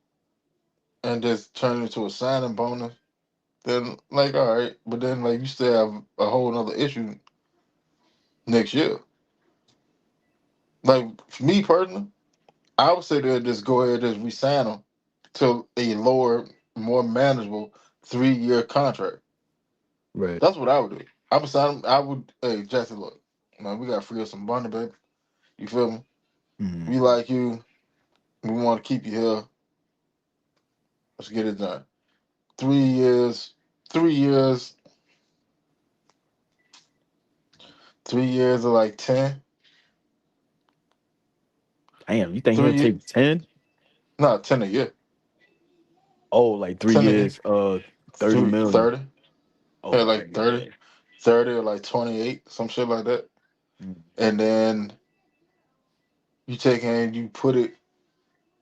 and just turn it into a signing bonus, then like all right, but then like you still have a whole other issue next year. Like for me personally, I would say they'll just go ahead and just resign him to a lower, more manageable 3-year contract. Right. That's what I would do. I would sign him. I would. Hey, Jesse, look, man, we got to free up some money, baby. You feel me? Mm-hmm. We like you. We want to keep you here. Let's get it done. 3 years. 3 years. 3 years are like 10. Damn, you think he'll 3 years. take 10? No, 10 a year. Oh, like 10 a year. 3 years, 30 million. 30. Yeah, Okay, like yeah. 30. 30 or like 28, some shit like that. Mm. And then you take and you put it,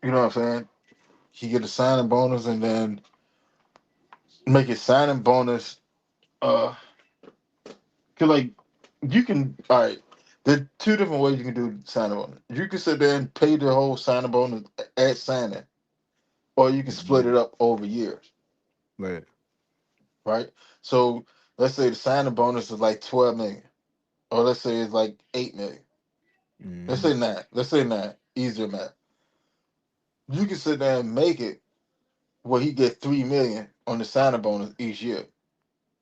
you know what I'm saying? You get a signing bonus and then make it signing bonus. Uh, cause like you can, all right. There are two different ways you can do signing bonus. You can sit there and pay the whole signing bonus at signing, or you can split Mhm. it up over years, Right. right? So let's say the signing bonus is like 12 million, or let's say it's like 8 million. Let's Mm-hmm. say nine. Let's say nine. Easier math. You can sit there and make it where he get 3 million on the signing bonus each year,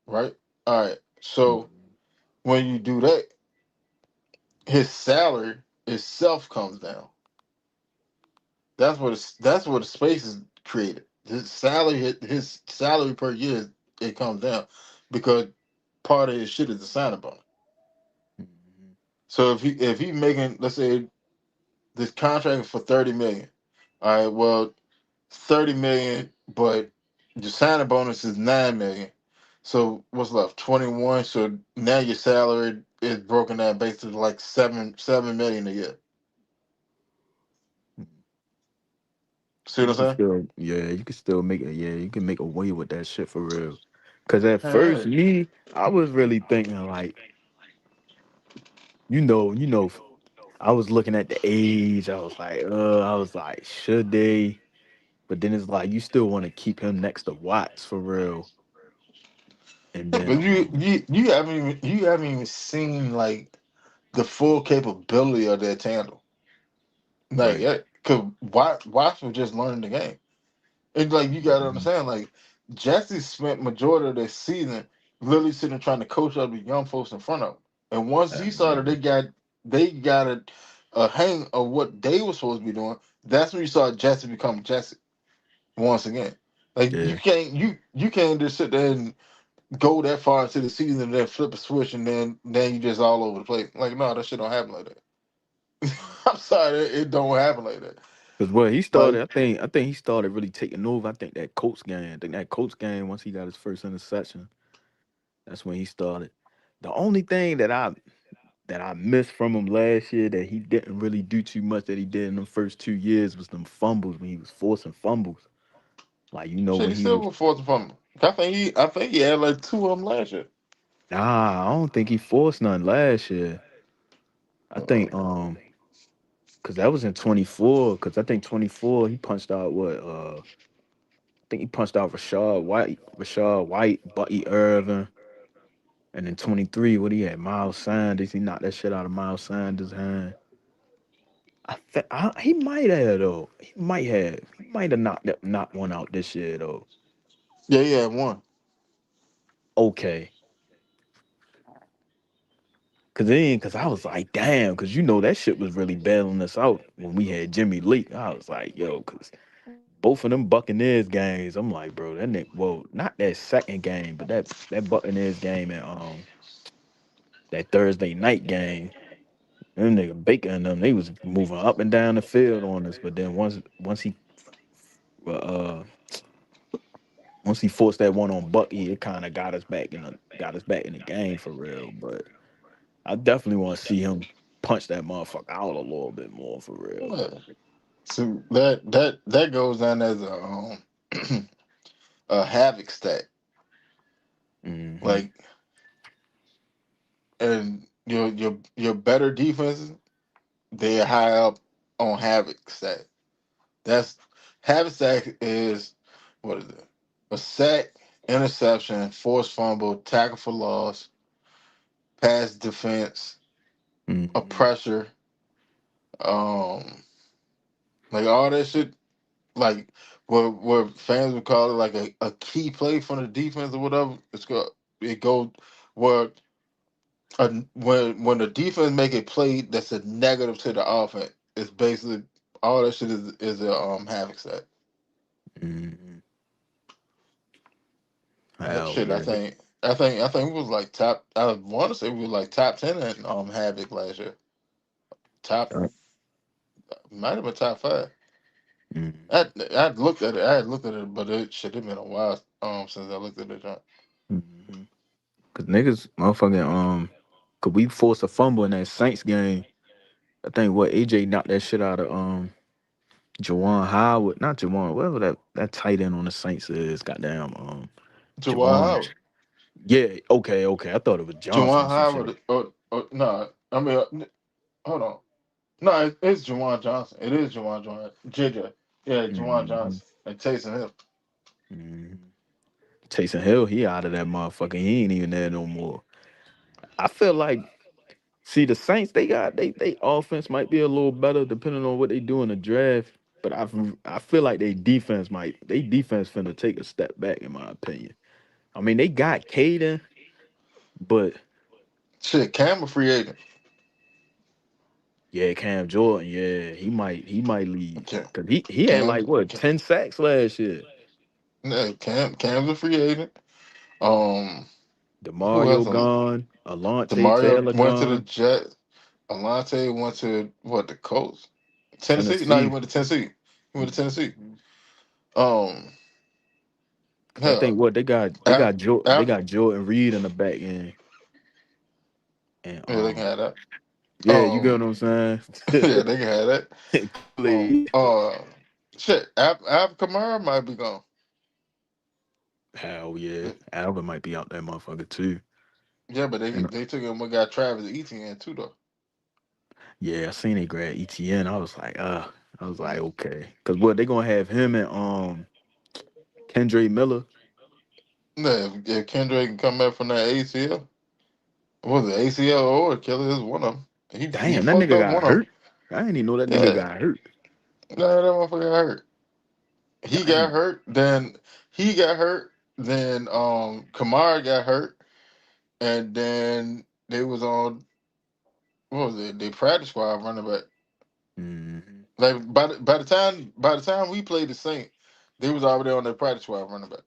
right? All right. So when you do that, his salary itself comes down. That's where the space is created. His salary per year, it comes down because part of his shit is the signing bonus. Mm-hmm. So if he making, let's say this contract is for 30 million. All right, well, 30 million, but your signing bonus is 9 million. So what's left? 21. So now your salary is broken down basically like 7 million a year. See You what can I'm still, yeah, you can still make it. Yeah, you can make a way with that shit for real. Cause at first, saying? me, I was really thinking like, I was looking at the age. I was like, should they? But then it's like you still want to keep him next to Watts for real. And then But you haven't even seen like the full capability of that tandem. Like right, yeah, cause Watts was just learning the game. And like you gotta Mhm. understand, like Jesse spent majority of the season literally sitting trying to coach up the young folks in front of him. And once he saw that Yeah, they got a hang of what they were supposed to be doing, that's when you saw Jesse become Jesse once again. Like you yeah. can't you can't just sit there and go that far into the season and then flip a switch and then you just all over the place. Like no, that shit don't happen like that. I'm sorry, it don't happen like that. Because what he Like started, I think he started really taking over. I think that Colts game. I think that Colts game once he got his first interception, that's when he started. The only thing that I missed from him last year that he didn't really do too much that he did in the first 2 years was them fumbles when he was forcing fumbles. Like shit, when he he still was was fourth and fumble. I think he had like two of them last year. nah, I don't think he forced none last year. I think Uh, cause that was in 24. Cause I think 24 he punched out what I think he punched out Rashad White, Bucky Irvin, and then 23 what he had Miles Sanders. He knocked that shit out of Miles Sanders' hand. He might have though. He might have knocked one out this year though. yeah, he had one. Okay. Cause I was like, damn, cause that shit was really bailing us out when we had Jimmy Leak. I was like, yo, cause both of them Buccaneers games, I'm like, bro, well, not that second game, but that Buccaneers game and that Thursday night game, them nigga Baker and them, they was moving up and down the field on us. But then uh once he forced that one on Bucky, it kind of got us back in the game for real. But I definitely want to see him punch that motherfucker out a little bit more for real. Yeah. So that goes down as a havoc stat. Hmm. Like and your better defenses, they're high up on havoc stat. That's havoc stat is what is it? A sack, interception, forced fumble, tackle for loss, pass defense, a Hmm. pressure, Um, like all that shit, like what fans would call it like a key play from the defense or whatever. It go where when the defense make a play that's a negative to the offense, it's basically all that shit is a havoc set. Mm-hmm. Like Hell shit, yeah. I think it was like top. I want to say we were like top 10 in havoc last year. Top might have been top 5. Mm-hmm. I looked at it. I had looked at it, but it should have been a while since I looked at it. Mm-hmm. Cause niggas, motherfucking, cause we forced a fumble in that Saints game. I think what AJ knocked that shit out of Jawan Howard, not Jawan, whatever that tight end on the Saints is. Goddamn, Jawan Jawan. Howard. Yeah, okay. I thought it was Johnson Jawan or some shit. Howard. No, I mean, hold on. No, it's Jawan Johnson. It is Jawan JJ. Yeah, Jawan Mm-hmm. Johnson and Taysom Hill. Mm-hmm. Taysom Hill, he out of that motherfucker. He ain't even there no more. I feel like, see, the Saints, they offense might be a little better depending on what they do in the draft. But I feel like they defense finna take a step back in my opinion. I mean, they got Caden, but Shit, Cam a free agent. yeah, Cam Jordan, yeah, he might leave Cam, because he had Cam, like what 10 sacks last year. no, Cam's a free agent. Um, who else? Demario gone, Alante Demario Taylor went to the gone, Jets. Alante went to what, the Colts? Tennessee? No, he Tennessee. went to Tennessee. He went to Tennessee. Mhm. Um, 'Cause I think hell, what after, They after got Jordan Reed in the back end, and yeah, they can have that. yeah, you get what Um, I'm saying. yeah, they can have that. Kool-Aid. Shit, Alvin Kamara might be gone. Hell yeah, Alvin might be out that motherfucker too. Yeah, but And they took him. We got Travis Etienne too, though. yeah, I seen they grad ETN. I was like, okay, because what they gonna have him and Kendra Miller. Yeah, if Kendrick can come back from that ACL, what was it, ACL or Achilles? One of them. He Damn, that fucked nigga up got one of them. hurt. I didn't even know that nigga Yeah, got hurt. no, that motherfucker got hurt. He got Damn. hurt. Then he got hurt. Then Kamara got hurt, and then they was on, what was it? They practice squad running back. Hmm. Like by the time we played the Saints, they was already on their practice squad running back.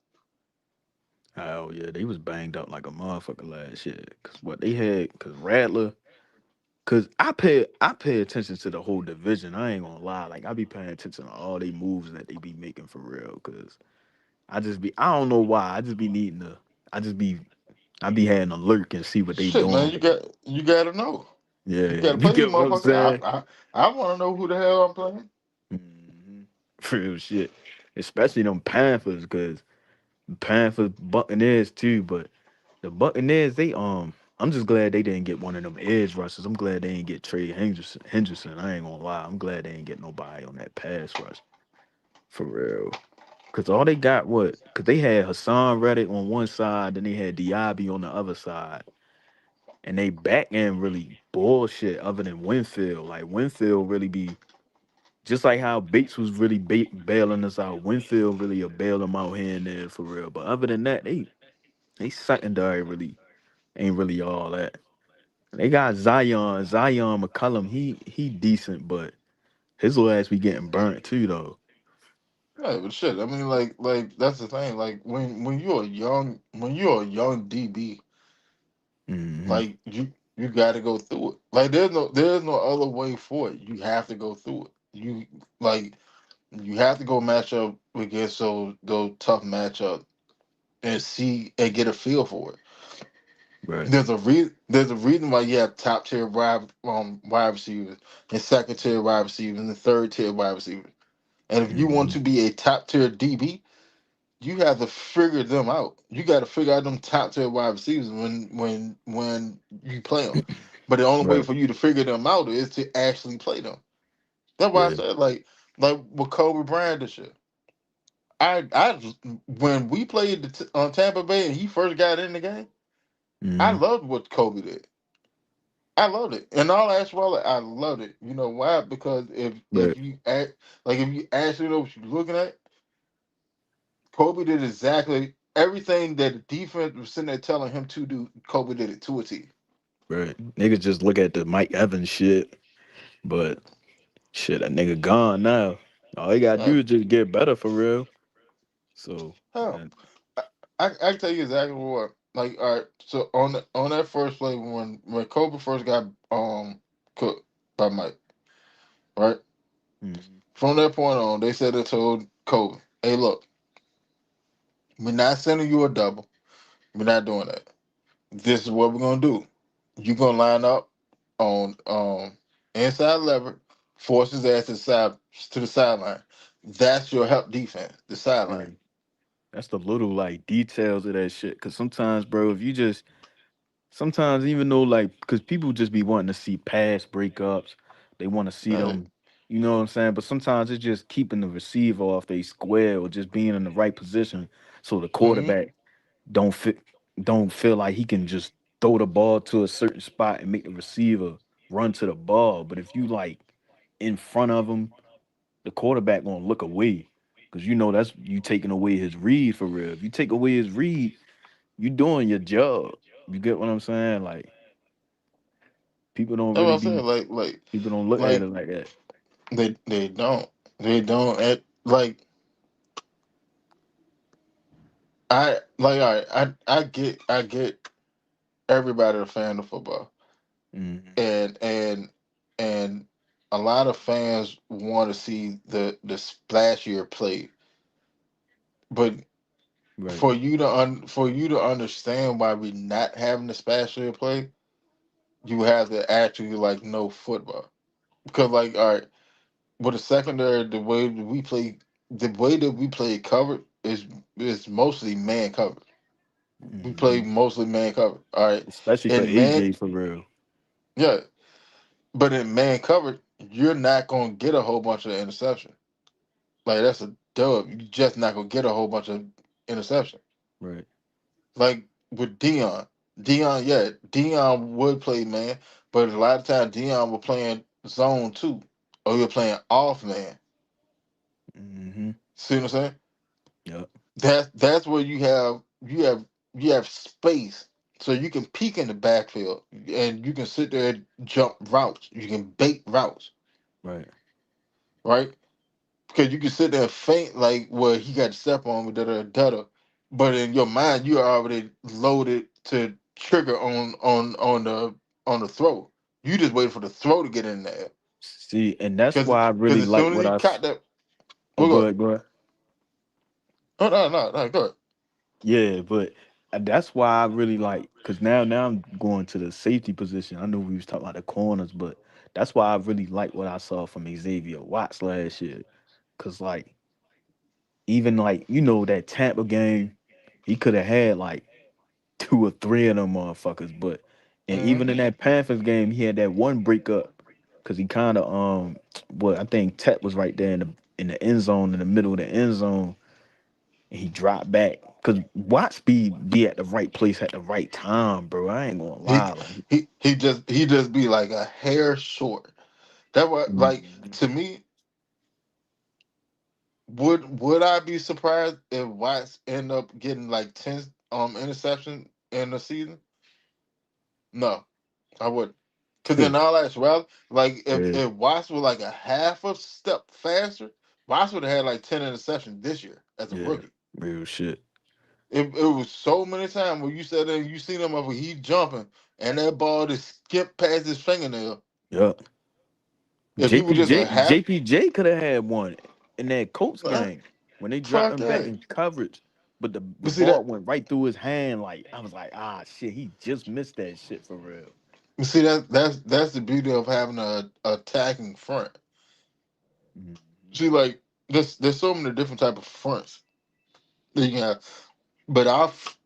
Oh yeah, they was banged up like a motherfucker last year. Cause what they had, cause Rattler. Cause I pay attention to the whole division. I ain't gonna lie. Like I be paying attention to all they moves that they be making for real. Cause I don't know why. I just be I be having to lurk and see what they Shit, man, doing. you gotta know. Yeah, You gotta you play these get what I'm motherfuckers. saying? I want to know who the hell I'm playing. Hmm. Real shit. Especially them Panthers, cause Panthers Buccaneers too, but the Buccaneers, I'm just glad they didn't get one of them edge rushers. I'm glad they didn't get Trey Henderson. I ain't gonna lie. I'm glad they didn't get nobody on that pass rush. For real. Cause all they got cause they had Hassan Reddick on one side, then they had Diaby on the other side. And they back end really bullshit other than Winfield. Like Winfield really be just like how Bates was really bailing us out. Winfield really a bail them out here and there for real. But other than that, they secondary really ain't really all that. They got Zion McCullum. He decent, but his little ass be getting burnt too though. Yeah, but shit. I mean, like that's the thing. Like when you're a young DB, Hmm. like you got to go through it. Like there's no other way for it. You have to go through it. Like you have to go match up against those tough matchups and see and get a feel for it. Right. There's a reason why you have top tier wide receivers and second tier wide receivers and third tier wide receivers. And if you want Hmm. to be a top tier DB, you have to figure them out. You got to figure out them top tier wide receivers when you play them. But the only way Right. for you to figure them out is to actually play them. That's why I Yeah. said like with Kobe Bryant this year. When we played on Tampa Bay and he first got in the game, I Hmm. loved what Kobe did. I loved it. In all actuality, I loved it. You know why? Because if But you act like if you actually know what you're looking at, Kobe did exactly everything that the defense was sitting there telling him to do. Kobe did it to a T. right, niggas just look at the Mike Evans shit, but shit, that nigga gone now. All he gotta Uh, do is just get better for real. So, hell, and, I, I can tell you exactly what. Like, all right, so on that first play when Kobe first got cooked by Mike, right? mm, From that point on, they said they told Kobe, "Hey, look, we're not sending you a double. We're not doing that. This is what we're gonna do. You're gonna line up on inside lever, force his ass to the sideline. That's your help defense, the yeah, sideline. that's the little like details of that shit. Cause sometimes, bro, if you just sometimes even though like because people just be wanting to see pass breakups, they want to see Right? them, you know what I'm saying? But sometimes it's just keeping the receiver off they square or just being in the right position so the Mm-hmm. quarterback don't fit don't feel like he can just throw the ball to a certain spot and make the receiver run to the ball. But if you like in front of him, the quarterback gonna look away. Cause you know that's you taking away his read for real. If you take away his read, you doing your job. You get what I'm saying? Like people don't That's what really I'm saying. be people don't look at Like it like that. they don't at like all right. I get everybody a fan of football, Hmm. and and a lot of fans want to see the splashier play, but Right. for you to understand why we not having the splashier play, you have to actually like know football. Because like all right, with the secondary, the way that we play covered is mostly man covered. We play Hmm. mostly man covered. All right, Especially for and man, AJ for real. yeah, but in man covered, you're not gonna get a whole bunch of interception. Like that's a dub. You're just not gonna get a whole bunch of interception. Right. Like with Dion, yeah, Dion would play man, but a lot of times Dion was playing zone too, or you're playing off man. Hmm. See what I'm saying? Yep. That's where you have space, so you can peek in the backfield and you can sit there and jump routes. You can bait routes, Right. right? Because you can sit there and feint like well he got to step on with da, but in your mind you're already loaded to trigger on the throw. You just wait for the throw to get in there. See, and that's Because why I really as like soon as what he I. caught that, Oh, we'll go go. ahead. Go ahead. Oh no, go ahead. Yeah, but that's why I really like because now I'm going to the safety position. I know we was talking about the corners, but that's why I really like what I saw from Xavier Watts last year. Cause like even like that Tampa game, he could have had like two or three of them motherfuckers. But and Hmm. even in that Panthers game, he had that one breakup because he kind of I think Tech was right there in the end zone in the middle of the end zone and he dropped back because Watts be at the right place at the right time, bro. I ain't gonna He lie, like he just be like a hair short. That was like Mhm. to me. Would I be surprised if Watts end up getting like 10 interceptions in the season? No, I wouldn't. Because in all actuality, like Yeah, if Watts was like a half a step faster, Watts would have had like 10 interceptions this year as a yeah, rookie. real shit. It was so many times where you said that you seen him over, he jumping and that ball just skipped past his fingernail. Yep. If he was just a half, JPJ could have had one in that Colts game when they dropped fuck him back that. in coverage, but the But see ball that. went right through his hand. Like I was like, ah, shit, he just missed that shit for real. You see that's the beauty of having a attacking front. Mhm. See, like there's so many different type of fronts that you can have, but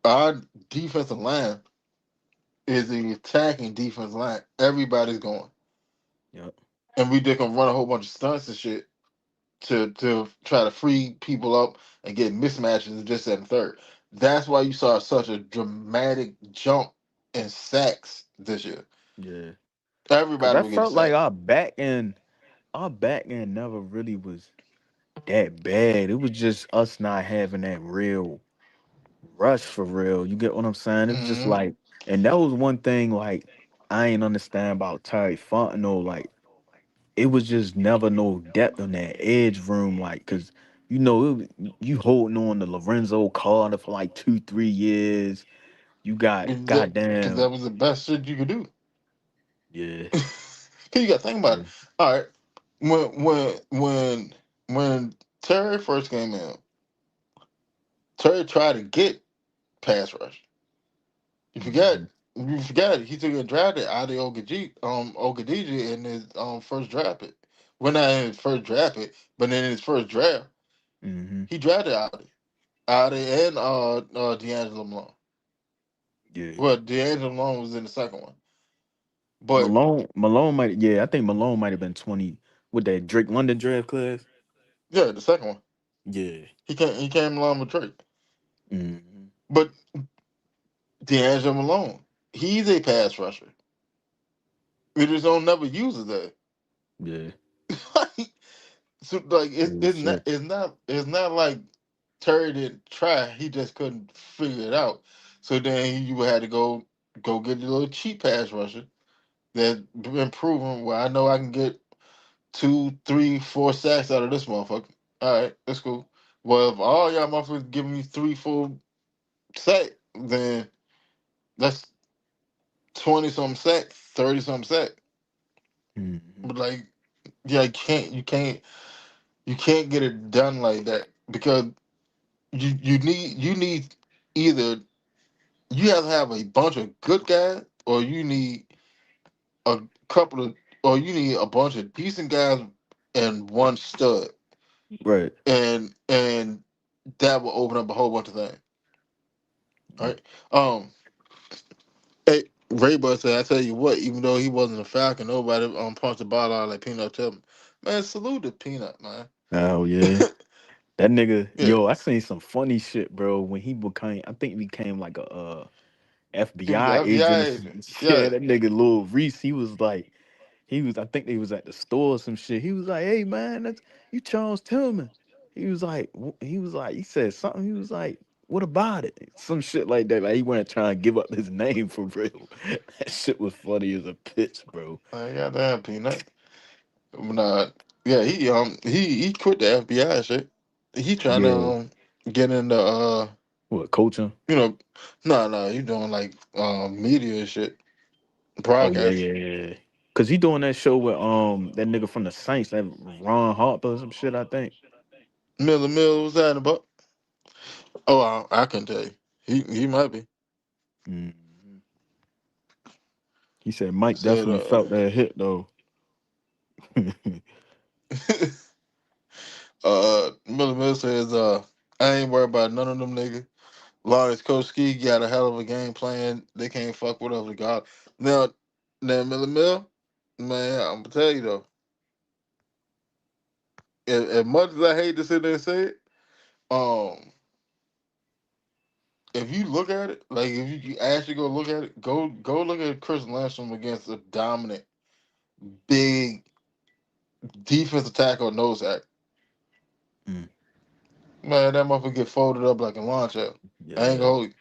our defensive line is the attacking defensive line. Everybody's going, Yep. and we just gonna run a whole bunch of stunts and shit to try to free people up and get mismatches and this that, and third. That's why you saw such a dramatic jump in sacks this year. Yeah. Cause Everybody I will get a felt like sack. our back end never really was that bad. It was just us not having that real rush for real. You get what I'm saying? It was just Hmm. like, and that was one thing like I ain't understand about Terry Fontenot. Like it was just never no depth on that edge room. Like, cause you holding on to Lorenzo Carter for like 2 3 years. You got Because that goddamn was the best shit you could do. yeah, Cause you got to think about yeah, it. All right, when Terry first came in, Terry tried to get pass rush. You forgot. mhm, You forgot he took a draft at Adi Ogadiji in his first draft pick. Well, not in his first draft pick, but in his first draft, mhm, he drafted Adi and D'Angelo Malone. yeah. Well, D'Angelo Malone was in the second one, but Malone might, yeah, I think Malone might have been 20 with that Drake London draft class. yeah, the second one Yeah. he came along with Drake, Hmm. but D'Angelo Malone, he's a pass rusher. We just don't never use it there. Yeah. So like Yeah, shit. it's not like Terry didn't try. He just couldn't figure it out. So then you had to go get a little cheap pass rusher that been proven. Well, I know I can get 2 3 4 sacks out of this motherfucker. All right, that's cool. Well, if all y'all motherfuckers giving me 3 4 sack, then that's 20 something sack, 30 something sack. Hmm. But like, yeah, you can't get it done like that because you need either you have to have a bunch of good guys or you need a couple of or you need a bunch of decent guys and one stud Right. and that will open up a whole bunch of things. All Yeah. right. Hey, Ray Bud said, I tell you what, even though he wasn't a Falcon, nobody punched the ball out like Peanut Tillman. Man, salute to Peanut, man. Oh yeah. That nigga, Yeah, yo, I seen some funny shit, bro. When he became, I think he became like a he was the FBI agent FBI or some agent. yeah, Yeah. that nigga Lil Reese, I think they was at the store or some shit. He was like, "Hey man, that's you Charles Tillman." He said something. He was like, "What about it?" Some shit like that. Like he wasn't trying to give up his name for real. That shit was funny as a bitch, bro. I got that Peanut. But yeah, he quit the FBI shit. He trying to Yeah. get into What coaching? you know no, he doing like media shit, Oh yeah, broadcasting. yeah, yeah. Cause he doing that show with that nigga from the Saints, that Ron Harper or some shit, I think. Miller Mill was that about? Oh, I can tell you. He might be. Mhm. He said Mike Said definitely felt that hit though. Miller Mill says I ain't worried about none of them niggas. Long as Coach Ski got a hell of a game plan, they can't fuck with us regard. Now Miller Mill, man, I'm gonna tell you though, as much as I hate to sit there and say it, um, if you look at it, like if you actually go look at it, go look at Chris Lansing against a dominant, big defensive tackle nose act. Mm, Man, that motherfucker get folded up like a lawn chair. I ain't yeah. gonna hold you.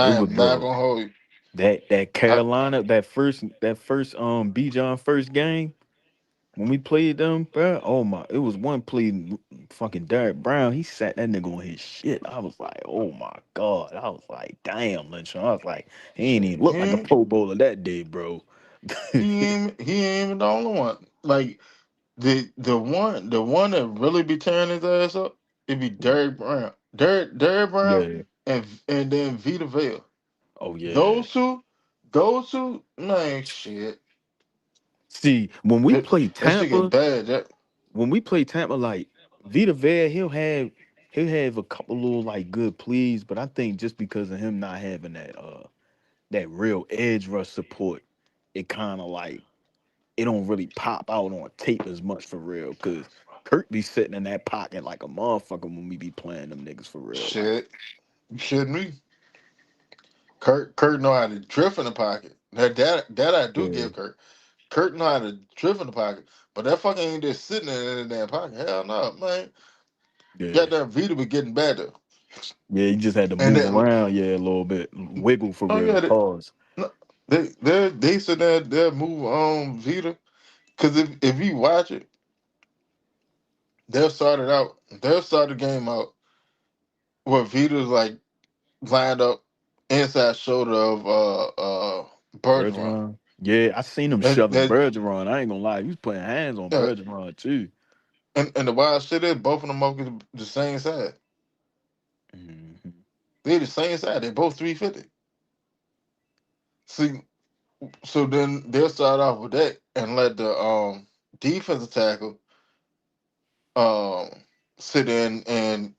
It I was am not bro. gonna hold you. That I, Carolina, that first B John first game when we played them, bro. Oh my, it was one play, fucking Derek Brown. He sat that nigga on his shit. I was like, oh my god. I was like, damn, Lynch. I was like, he ain't shit, even look like a Pro Bowler that day, bro. he ain't even the only one. Like the one that really be tearing his ass up, it be Derek Brown. Derek Brown Yeah. and then Vita Vale. Oh yeah. Those two, those two, man, shit. See, when we That, play that shit get Tampa, bad. That like Vita Vea, he'll have a couple little like good plays, but I think just because of him not having that real edge rush support, it kind of like it don't really pop out on tape as much for real. Cause Kurt be sitting in that pocket like a motherfucker when we be playing them niggas for real. Like, shit. You shitting me? Kurt know how to drift in the pocket. That I do yeah, give Kurt. Kirk know how to drift in the pocket, but that fucking ain't just sitting in that damn pocket. Hell no, man. Yeah. Goddamn Vita be getting better. Yeah, you just had to And move then, around, yeah, a little bit, wiggle for oh real. yeah, Pause. no, they sit there, they'll move Vita. Cause if you watch it, they'll start the game out where Vita's like lined up inside shoulder of Bergeron. Bergeron. Yeah, I seen him That shoving that Bergeron. I ain't gonna lie, he was putting hands on yeah, Bergeron too. and the wild shit is both of them up the same side. Hmm. They the same side. They both 350. See, so then they'll start off with that and let the defensive tackle um sit in and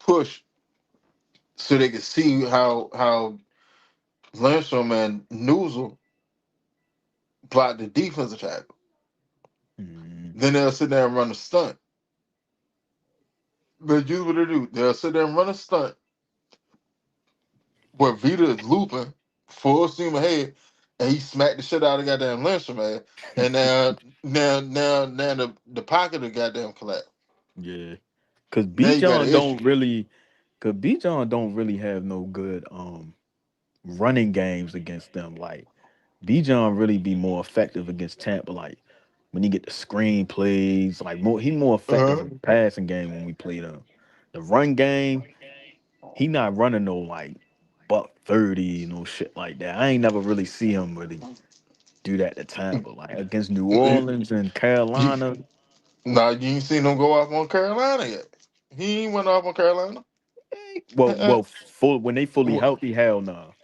push so they can see how Lindstrom and Newsel block the defensive tackle. Hmm. Then they'll sit there and run a stunt. But you what they do? They'll sit there and run a stunt where Vita is looping full steam ahead, and he smacked the shit out of goddamn Lindstrom, man. And now the pocket of goddamn collapse. Yeah, cause Now B you got an John issue. don't really, cause B John don't really have no good running games against them. Like B John really be more effective against Tampa. Like when he get the screen plays, like he more effective Uh-huh. in the passing game when we play them. The run game, he not running no like buck 30, no shit like that. I ain't never really see him really do that to Tampa. Like against New Orleans and You, Carolina. nah, you ain't seen him go off on Carolina yet. He ain't went off on Carolina. Well, full when they fully Well, healthy, hell no.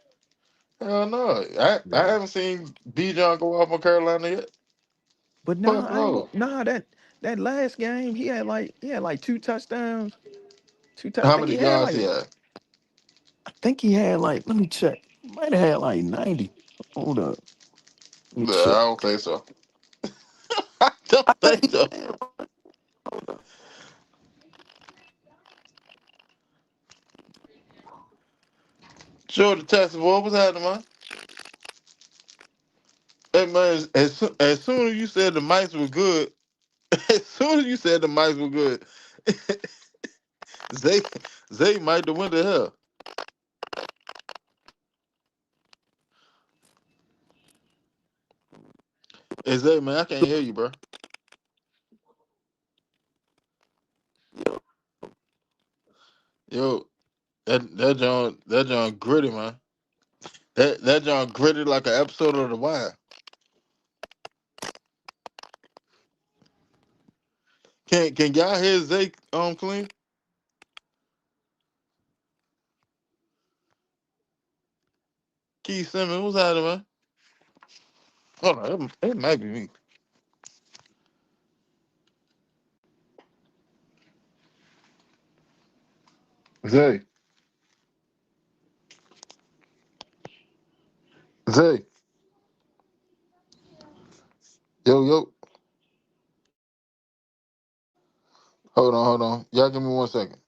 hell no. I Yeah. haven't seen B. John go off on Carolina yet. But nah, Fuck I ain't gonna, no. nah, that last game he had like 2 touchdowns. I How think many he had yards like he had? let me check. Might have had like 90. Hold up. Let me Nah, check. I don't think so. I don't I think think he so. had, Jordan Texas, what was happening, man? Hey man, as soon as you said the mics were good, as soon as you said the mics were good, Zay Zay might have went to hell. Hey Zay, man, I can't hear you, bro. Yo, that John gritty, man. That John gritty like an episode of The Wire. Can y'all hear Zay clean? Keith Simmons, what's happening, man? Hold on, it might be me. Zay, Zay, yo, hold on. Y'all give me 1 second.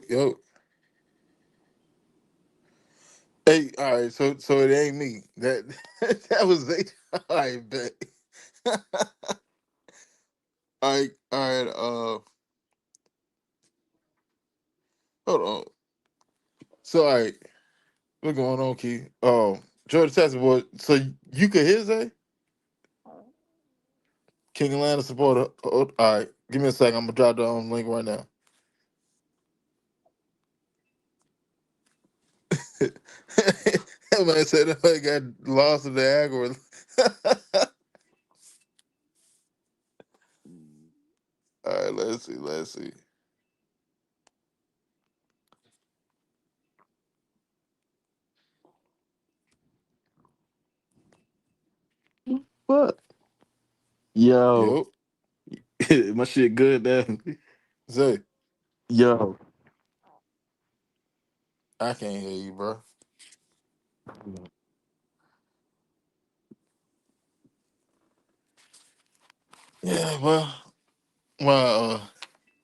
Yo. Hey, all right, so it ain't me. That that was Zay. All right, bet. All right. Hold on. So, all right, what's going on, Key? Jordan Texas, boy. So you could hear Zay? King Atlanta supporter. All right, give me a second. I'm gonna drop the link right now. That man said that man got lost in the algorithm. All right, let's see. what? Yo, Yo, my shit good now. Zay, Yo. I can't hear you, bro. Yeah, well,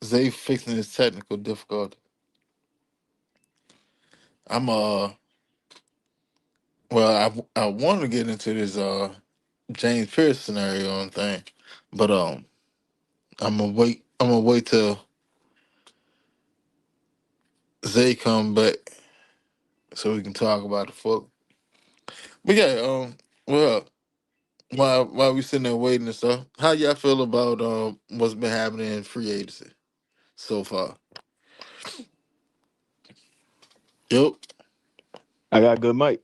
Zay fixing his technical difficulty. I'm well, I want to get into this James Pierce scenario and thing, but I'm gonna wait. I'm gonna wait till Zay come back so we can talk about it fully. But yeah, well, while we sitting there waiting and stuff, how y'all feel about what's been happening in free agency so far? Yep, I got good mic.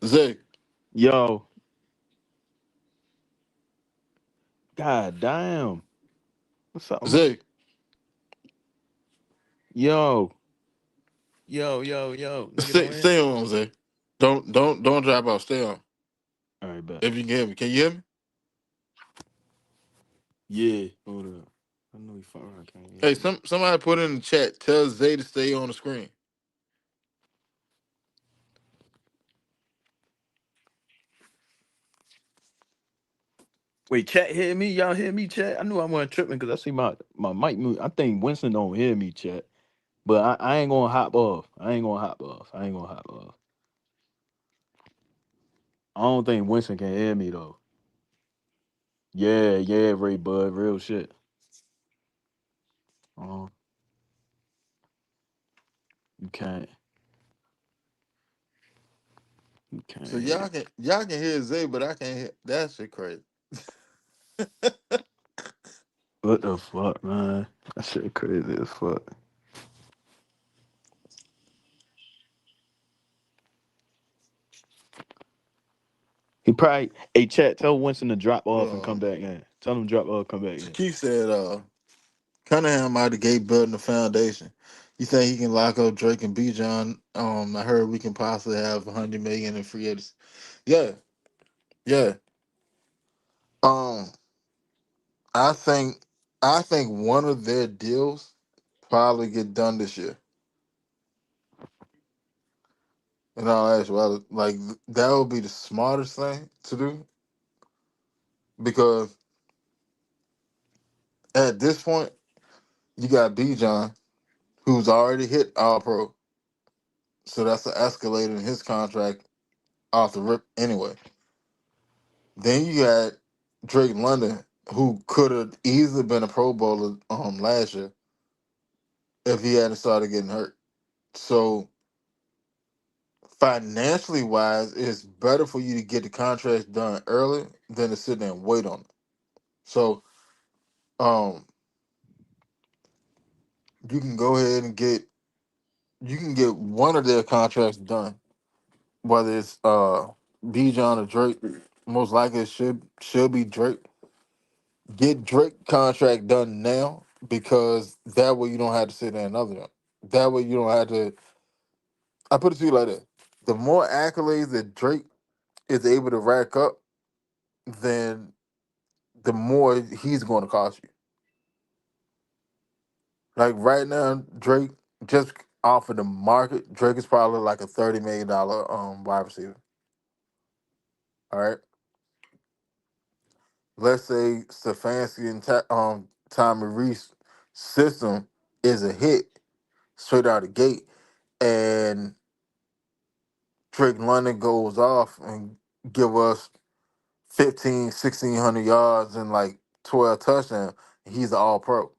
Zay, Yo. God damn. What's up? Zay, Yo. Yo. Nigga don't hear? stay on, Zay. Don't drop out. Stay on. All right, bet. If you can hear me, can you hear me? Yeah. Hold up. I know he far. I can't hear Hey, me. somebody put in the chat. Tell Zay to stay on the screen. Wait, chat hear me? Y'all hear me, chat? I knew I wasn't tripping because I see my mic move. I think Winston don't hear me, chat. But I ain't gonna hop off. I ain't gonna hop off. I don't think Winston can hear me though. Yeah, Ray Bud, real shit. Oh, you can't. You So can't hear. y'all can hear Zay, but I can't hear. That shit crazy. What the fuck, man? That shit crazy as fuck. He probably hey chat, tell Winston to drop off and come Um, back in. Tell him drop off, come back in. Keith said, Cunningham out the gate building the foundation. You think he can lock up Drake and B. John? I heard we can possibly have 100 million in free agents. Yeah, yeah. Um, I think one of their deals probably get done this year. In all actuality, like that would be the smartest thing to do because at this point you got B. John who's already hit All Pro, so that's an escalator in his contract off the rip anyway. Then you got Drake London, who could have easily been a Pro Bowler last year if he hadn't started getting hurt. So financially wise, it's better for you to get the contracts done early than to sit there and wait on it. So um you can go ahead and get one of their contracts done, whether it's B John or Drake. Most likely it should be Drake. Get Drake contract done now because that way you don't have to sit there another one. That way you don't have to. I put it to you like that: the more accolades that Drake is able to rack up, then the more he's going to cost you. Like right now, Drake just off of the market, Drake is probably like a $30 million wide receiver. All right, let's say Stefanski and Tommy Reese system is a hit straight out the gate, and Drake London goes off and give us 15, 1,600 yards and like 12 touchdowns, he's an all pro.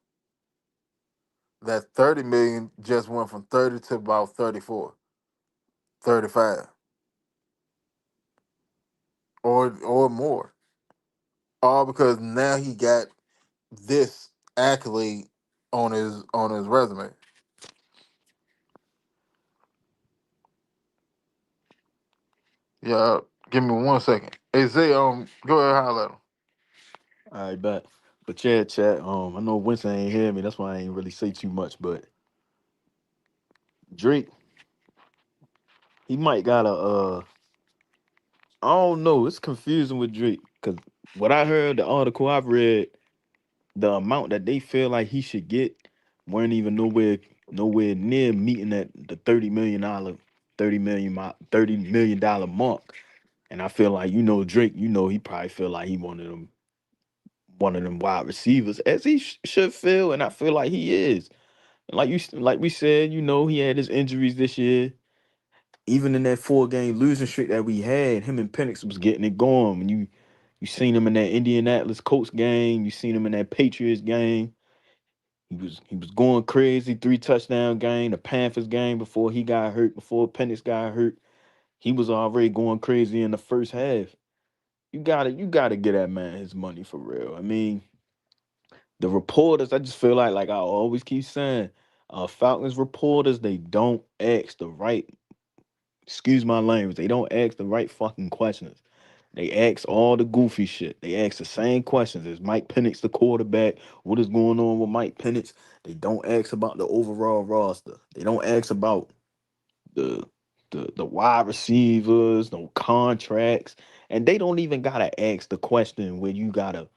That 30 million just went from 30 to about 34, 35, or more. All because now he got this accolade on his resume. Yeah, give me 1 second. Hey Zay, go ahead holler at him. All right, bet. But chat. I know Winston ain't hear me. That's why I ain't really say too much. But Drake, he might got a I don't know. It's confusing with Drake because what I heard, the article I've read, the amount that they feel like he should get weren't even nowhere near meeting that the $30 million 30 million mark. And I feel like, Drake, he probably feel like he one of them wide receivers, as he should feel, and I feel like he is. Like we said, he had his injuries this year. Even in that 4 game losing streak that we had, him and Penix was getting it going. When you seen him in that Indianapolis Colts game, you seen him in that Patriots game. He was going crazy, 3 touchdown game, the Panthers game before he got hurt, before Penix got hurt. He was already going crazy in the first half. You gotta get that man his money for real. I mean, the reporters, I just feel like I always keep saying, Falcons reporters, they don't ask the right, excuse my language, they don't ask the right fucking questions. They ask all the goofy shit. They ask the same questions. Is Mike Penix the quarterback? What is going on with Mike Penix? They don't ask about the overall roster. They don't ask about the the wide receivers, no contracts, and they don't even gotta ask the question where you gotta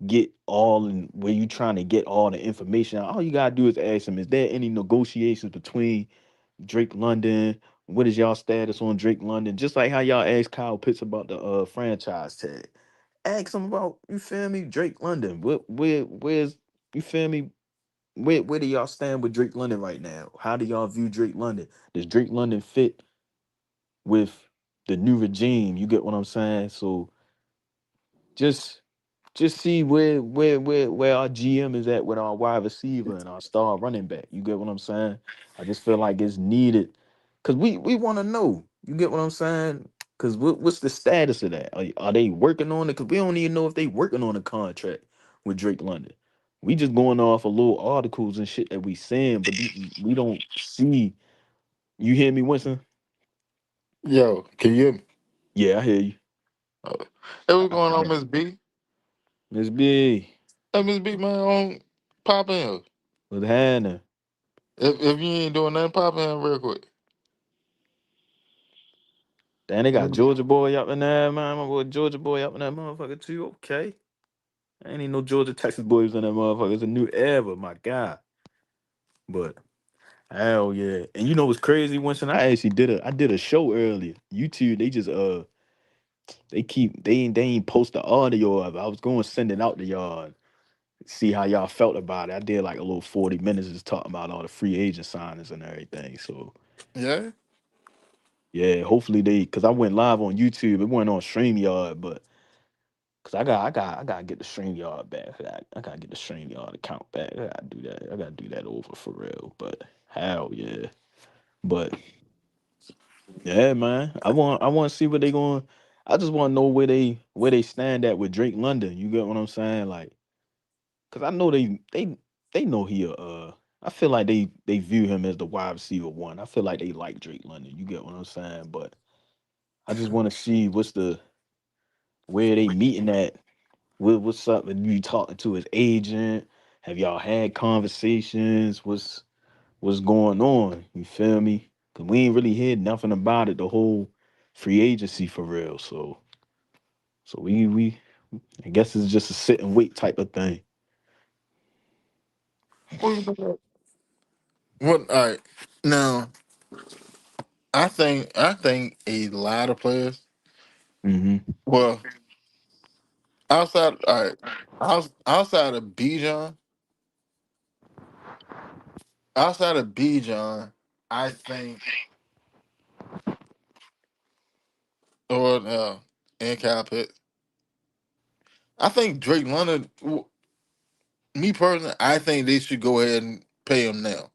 get all and where you trying to get all the information. All you gotta do is ask them: Is there any negotiations between Drake London? What is y'all status on Drake London? Just like how y'all asked Kyle Pitts about the franchise tag. Ask him about, you feel me, Drake London. Where's, you feel me? Where do y'all stand with Drake London right now? How do y'all view Drake London? Does Drake London fit with the new regime? You get what I'm saying? So just just see where our GM is at with our wide receiver and our star running back. You get what I'm saying? I just feel like it's needed because we want to know. You get what I'm saying? Because what's the status of that? Are they working on it? Because we don't even know if they working on a contract with Drake London. We just going off of little articles and shit that we seeing, but we don't see. You hear me, Winston? Yo, can you hear me? Yeah, I hear you. Uh, Hey, what's going on, Alright. Miss B? Miss B, Hey, Miss B, man, pop in. what's happening? If you ain't doing nothing, pop in real quick. Damn, they got Georgia boy up in there, man. My boy Georgia boy up in that motherfucker too. Okay. I ain't even no Georgia Texas boys in that motherfucker. It's a new era, my God. But hell yeah. And you know what's crazy, Winston? I did a show earlier. YouTube, they just they ain't post the audio of it. I was going to send it out to y'all and see how y'all felt about it. I did like a little 40 minutes just talking about all the free agent signings and everything. So Yeah? yeah, hopefully cause I went live on YouTube. It went on StreamYard, but cause I gotta get the StreamYard back. I gotta get the StreamYard account back. I gotta do that. I gotta do that over for real. But hell yeah. But yeah, man. I want to see what they going. I just want to know where they stand at with Drake London. You get what I'm saying? Like, cause I know they know he I feel like they view him as the wide receiver one. I feel like they like Drake London. You get what I'm saying? But I just want to see where they meeting at. What's up? And you talking to his agent? Have y'all had conversations? What's going on? You feel me? Cause we ain't really heard nothing about it the whole free agency for real. So we I guess it's just a sit and wait type of thing. What you doing? What? All right. Now, I think a lot of players. Hmm. Well, outside, all right, outside of Bijan, I think, or and Kyle Pitts, I think Drake London. Me personally, I think they should go ahead and pay him now.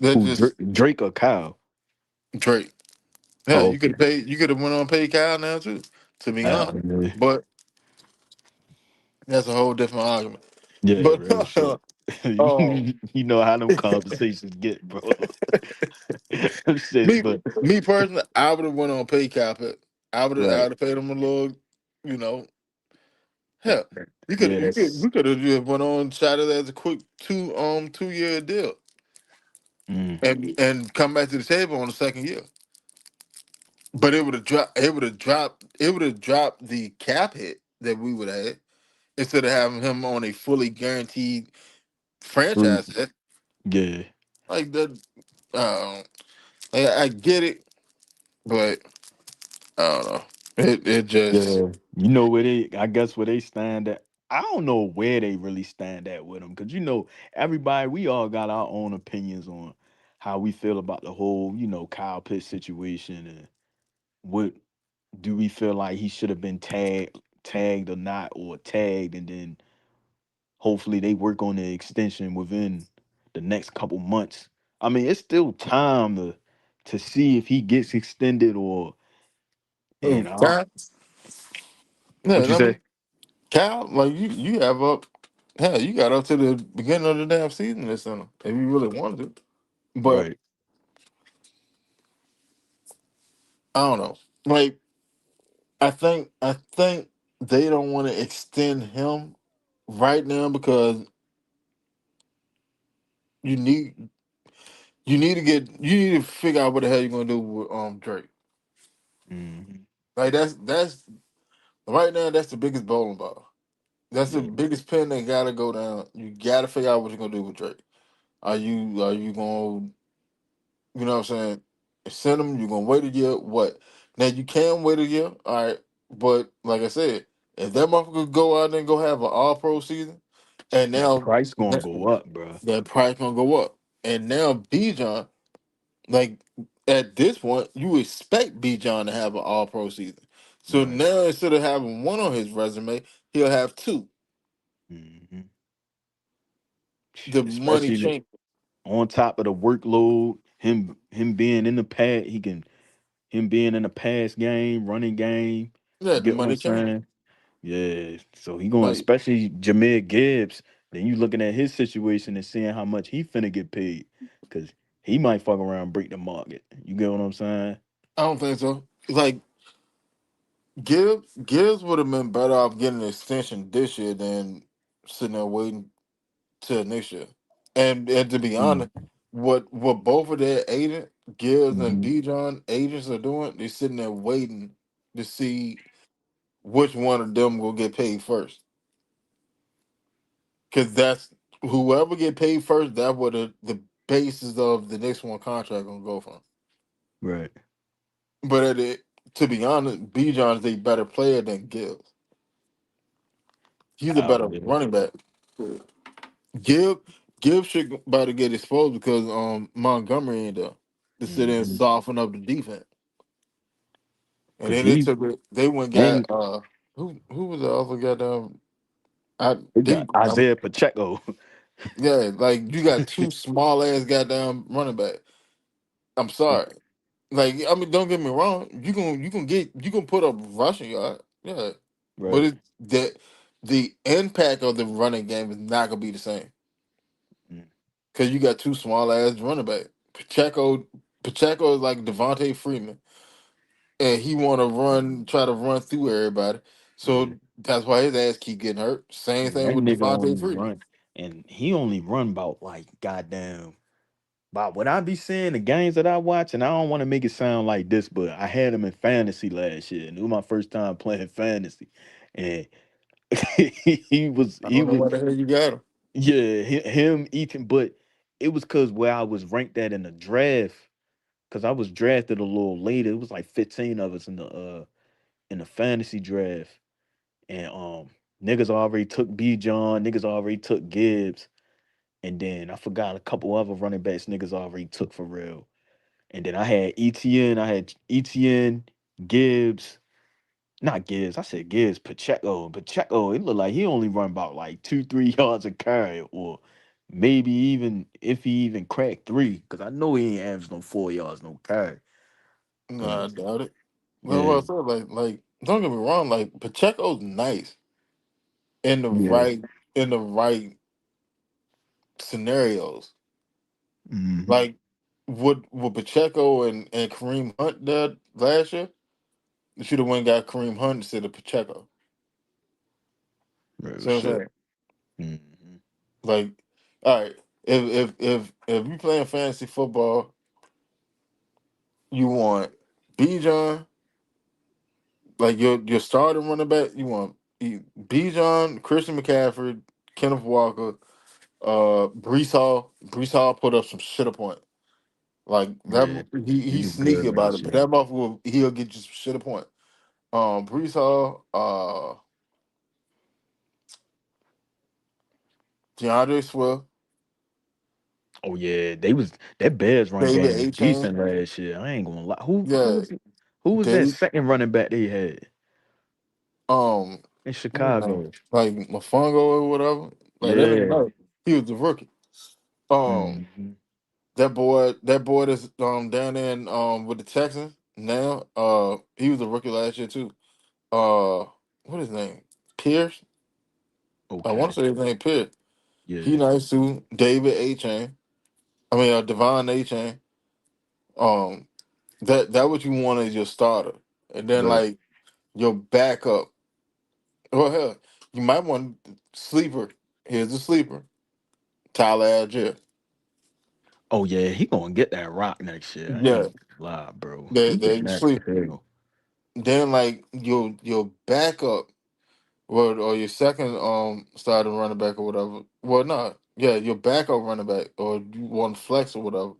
That's Who just Drake or Kyle? Drake. Yeah, Oh, you could okay. have paid. You could have went on and paid Kyle now too. To be honest, Yeah, but that's a whole different argument. yeah, But real shit. um, You know how them conversations get, bro. Shit, me but me personally, I would have went on pay Kyle Pitt. I right. would have paid him a little. You know, hell, Yeah, we that's could have just went on shot it as a quick 2 year deal mm, and come back to the table on the second year. But it would have dropped the cap hit that we would have had. instead of having him on a fully guaranteed True. franchise tag. Yeah. Like that, uh, I get it, but I don't know. It just Yeah. You know where they I guess where they stand at. I don't know where they really stand at with them. Cause everybody, we all got our own opinions on how we feel about the whole, Kyle Pitts situation and what do we feel like he should have been tagged or not, or tagged, and then hopefully they work on the extension within the next couple months. I mean, it's still time to see if he gets extended or and I don't, Cal, yeah. what And you I mean, say? Cal, like you have up. Hell, you got up to the beginning of the damn season this summer if you really wanted to. But Right. I don't know. Like I think they don't want to extend him right now because you need you need to figure out what the hell you're gonna do with Drake. Hmm. Like that's right now that's the biggest bowling ball. That's the Yeah. biggest pin that gotta go down. You gotta figure out what you're gonna do with Drake. Are you gonna, you know what I'm saying, send him? You gonna wait a year? What? Now you can wait a year, all right. But like I said, if that motherfucker go out there and go have an all pro season, and That now price gonna that, go up, bro. that price gonna go up, and now Bijan, like at this point, you expect Bijan to have an all pro season. So Right. now instead of having one on his resume, he'll have two. Hmm. The money Especially change. on top of the workload, him being in the pad, him being in the pass game, running game. Yeah, You the get what I'm money change. saying? Yeah. So he going, Like especially Jameer Gibbs. Then you looking at his situation and seeing how much he finna get paid, cause he might fuck around and break the market. You get what I'm saying? I don't think so. Like Gibbs would have been better off getting an extension this year than sitting there waiting till next year. And to be Mm. honest, what both of their agent Gibbs and Hmm. Dijon agents are doing, they're sitting there waiting to see which one of them will get paid first. Cause that's whoever get paid first, that's what the basis of the next one contract gonna go from. Right. But to be honest, Bijan is a better player than Gibbs. He's a Hell better yeah. running back. Gibbs Gibbs should about to get exposed because Montgomery ain't there to sit there and Hmm. soften up the defense. And Cause then he they went got and who was the other goddamn I they they got Isaiah Pacheco. yeah, like you got two small ass goddamn running back. I'm sorry. Like I mean, don't get me wrong. You can put up rushing yard, yeah, but Right. it's that the impact of the running game is not gonna be the same Mm. because you got two small ass running back. Pacheco is like Devontae Freeman, and he want to try to run through everybody. Yeah. So that's why his ass keep getting hurt. Same Yeah, thing that with nigga Devontae only Freeman. run, and he only run about like goddamn. About what I be seeing, the games that I watch, and I don't want to make it sound like this, but I had him in fantasy last year, and it was my first time playing fantasy, and I he don't know was why the hell you got him. yeah him Ethan, but it was cause where I was ranked at in the draft, cause I was drafted a little later. It was like 15 of us in the fantasy draft, and niggas already took B John, niggas already took Gibbs. And then I forgot a couple other running backs niggas already took for real. And then I had ETN, Gibbs, not Gibbs, I said Gibbs, Pacheco. Pacheco, it looked like he only run about like 2, 3 yards a carry, or maybe even if he even cracked three, because I know he ain't averaged no 4 yards, no carry. Nah, I Cause doubt it. That's what yeah, I said. Like, don't get me wrong. Like Pacheco's nice in the yeah. right scenarios. Hmm. Like would Pacheco and Kareem Hunt did last year? They should have went and got Kareem Hunt instead of Pacheco. Real See what I'm shit. saying? Hmm. Like, all right, if you playing fantasy football, you want Bijan, like your starting running back. You want Bijan, Christian McCaffrey, Kenneth Walker, Brees Hall. Brees Hall put up some shit a point. Like that, Yeah, he he's was good sneaky about last it, but year. that motherfucker he'll get you some shit a point. Brees Hall, DeAndre Swift, Oh yeah, they was that Bears run David game was A. Chain, decent last year. I ain't gonna lie. Who yeah, was who was that Dave, second running back they had um, in what his name? Chicago? Like Mofongo or whatever. Like that ain't Yeah. right. He was the rookie. Um, Mhm. that boy that's down there in, with the Texans now. He was a rookie last year too. What his name? Pierce. I want Okay. to say his name Pierce. He Yeah. nice too. David A. Chain. I mean, Devon A. Chain. Um, that what you want as your starter, and then But like your backup. Well, hell, you might want sleeper. Here's the sleeper, Tyler Algier. oh yeah, he gonna get that rock next year. I Yeah, ain't gonna lie, bro. there, He there getting you that sleep. hell. Then like your backup, or your second starting running back or whatever. Well, no, yeah, your backup running back, or you want flex or whatever.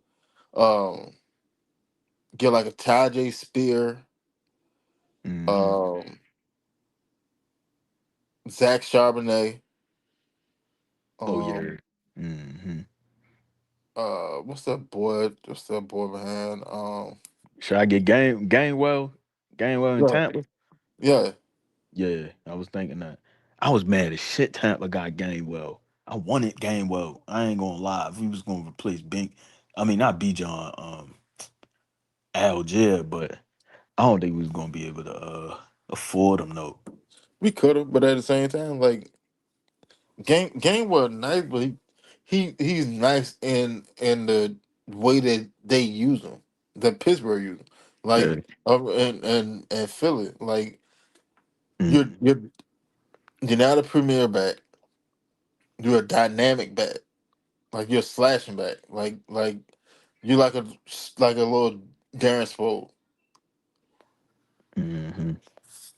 Um, get like a Tajay Spear, Hmm. um, Zach Charbonnet. Oh yeah. Um, Hmm. what's that boy? What's that boy behind? Should I get Gainwell in Yeah, Tampa? yeah. Yeah, I was thinking that. I was mad as shit Tampa got Gainwell. I wanted Gainwell. I ain't gonna lie. If he was gonna replace Bink, I mean not B John, Algier, but I don't think we was gonna be able to afford him though. We could have, but at the same time, like game was nice, but he's nice in the way that they use him, that Pittsburgh use him. Yeah. Like and Philly, like you're Mm, you're you're not a premier back. You're a dynamic back. Like you're a slashing back. Like you like a little Darren Sproles. hmm.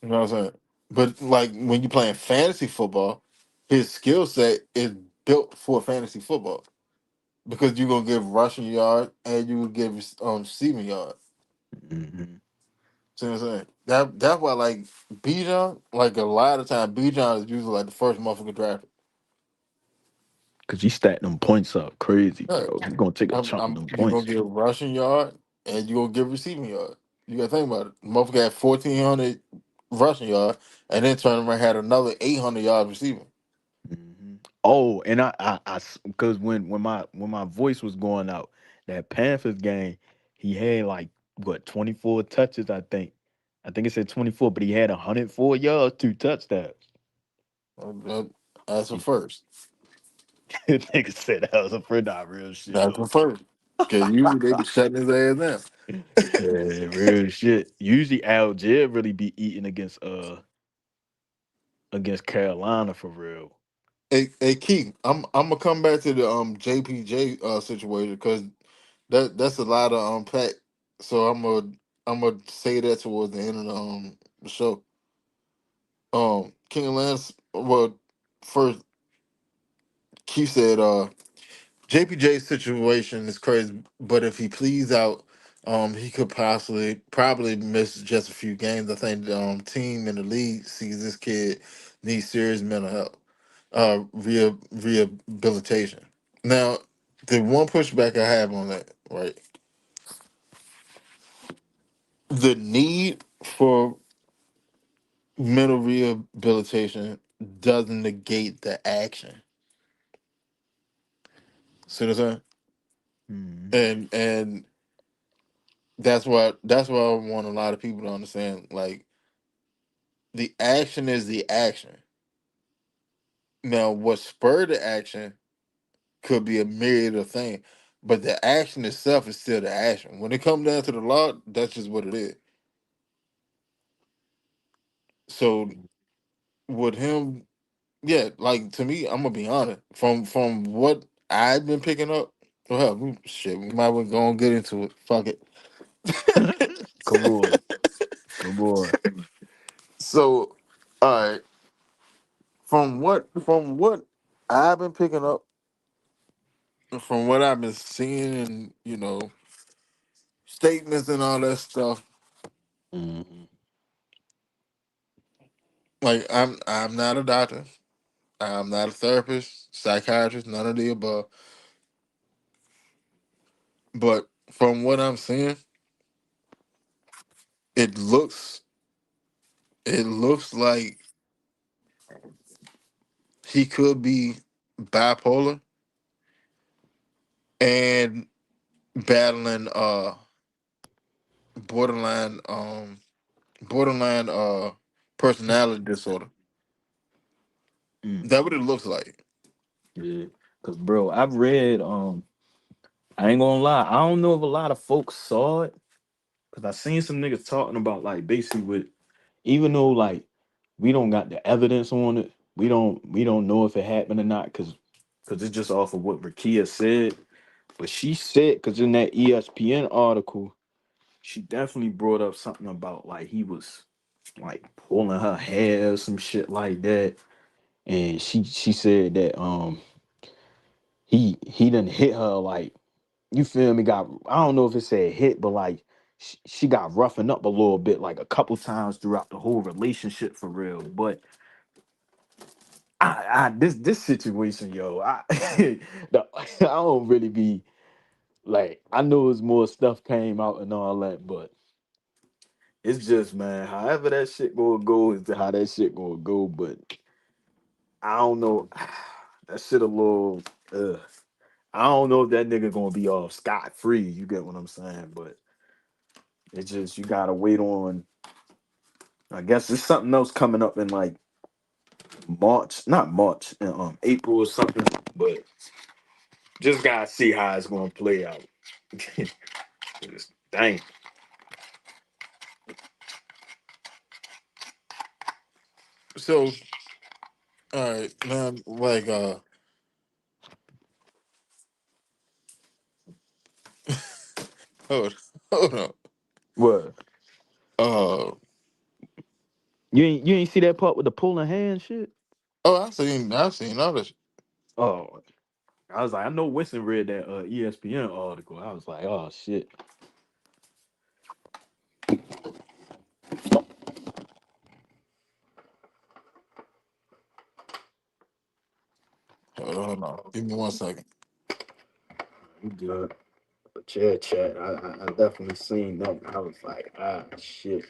You know what I'm saying? But like when you playing fantasy football, his skill set is built for fantasy football because you're gonna give rushing yard and you will give receiving yard. Hmm. See what I'm saying? That's why like Bijan, like a lot of time Bijan is usually like the first motherfucker drafted. Cause he stacked them points up crazy, Yeah, bro. He gonna take a chunk of them you're gonna points. give rushing yard and you're gonna give receiving yard. You gotta think about it. Motherfucker had 1,400 rushing yard and then turned around had another 800 yards receiving. Hmm. Oh, and because when my voice was going out, that Panthers game, he had like what 24 touches, I think. I think it said 24, but he had 104 yards, 2 touchdowns. That- That's a first. Nigga said that was a for not real shit That's though. a first. Cause usually they be shutting his ass Yeah, down. real shit. Usually Algier really be eating against Carolina for real. Hey Keith, I'm gonna come back to the JPJ situation because that's a lot of unpack. So I'm gonna say that towards the end of the show. King of Lance, well, first Keith said JPJ's situation is crazy, but if he pleads out, he could probably miss just a few games. I think the team in the league sees this kid needs serious mental health, rehabilitation. Now, the one pushback I have on that, right, the need for mental rehabilitation doesn't negate the action. See what I'm saying? Mhm. And that's what I want a lot of people to understand. Like the action is the action. Now, what spurred the action could be a myriad of things, but the action itself is still the action. When it comes down to the law, that's just what it is. So with him, yeah, like to me, I'm gonna be honest. From what I've been picking up, well, hell, shit, we might well go and get into it. Fuck it. Come on. Come on. So, all right. from what I've been picking up, from what I've been seeing, and statements and all that stuff. Mm-hmm. Like I'm not a doctor. I'm not a therapist, psychiatrist, none of the above. But from what I'm seeing, it looks it looks like he could be bipolar and battling borderline borderline personality disorder. Mm. That what it looks like. Yeah, cause bro, I've read. I ain't gonna lie. I don't know if a lot of folks saw it, cause I seen some niggas talking about like basically with, even though like we don't got the evidence on it, we don't know if it happened or not, cause it's just off of what Rakia said. But she said, cause in that ESPN article, she definitely brought up something about like he was like pulling her hair or some shit like that. And she said that he didn't hit her like, you feel me, got, I don't know if it said hit, but like she got roughened up a little bit like a couple times throughout the whole relationship for real. But I this situation, yo, I don't really be like, I know it's more stuff came out and all that, but it's just, man, however that shit gonna go is how that shit gonna go. But I don't know. That shit a little. I don't know if that nigga gonna be off scot free. You get what I'm saying? But it's just, you gotta wait on. I guess there's something else coming up in like March, not March, in April or something. But just gotta see how it's gonna play out. Dang. So, all right, man. Like, hold, hold on. What? Uh, You ain't see that part with the pulling hand shit? oh, I seen all this. Oh, I was like, I know Winston read that ESPN article. I was like, oh shit. Hold on. Give me 1 second. You good? But yeah, chat. I definitely seen that. I was like, ah shit.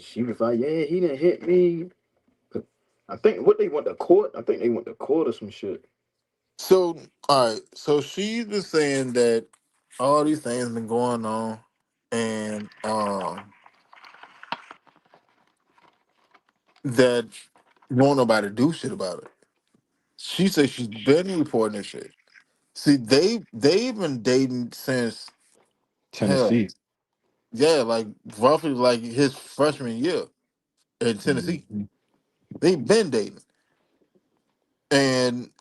She was like, yeah, he didn't hit me. I think what they went to court. I think they went to court or some shit. So, all right. So she's been saying that all these things been going on, and that won't nobody do shit about it. She said she's been reporting this shit. See, they've been dating since hell, Tennessee. yeah, like roughly like his freshman year in Tennessee. Mhm. They've been dating, and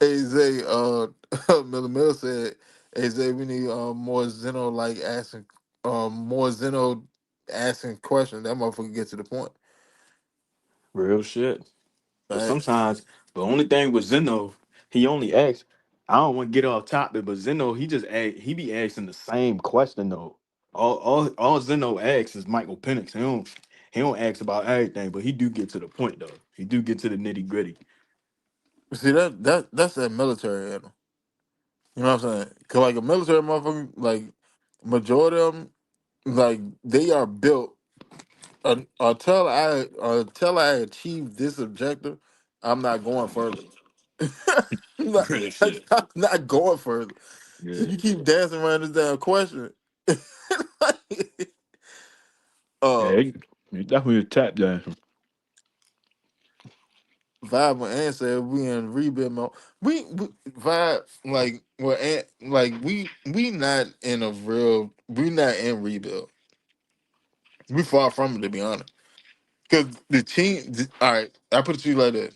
AZ Miller said, AZ, we need more Zeno like asking more Zeno asking questions. That motherfucker get to the point. Real shit. But Right? sometimes the only thing with Zeno, he only asks. I don't want to get off topic, but Zeno, he be asking the same question though. All Zeno asks is Michael Penix. He don't ask about everything, but he do get to the point though. He do get to the nitty gritty. See that's that military in 'em. You know what I'm saying? Cause like a military motherfucker, like majority of them, like they are built until I achieve this objective, I'm not going further. I'm not, Real shit. I'm not going further. So Yeah. you keep dancing around this damn question. Yeah, uh, he definitely a tap dancer. Vibe and said we in rebuild mode. We Vibe like we not in a real, we not in rebuild. We far from it, to be honest. Because the team, all right, I put it to you like this: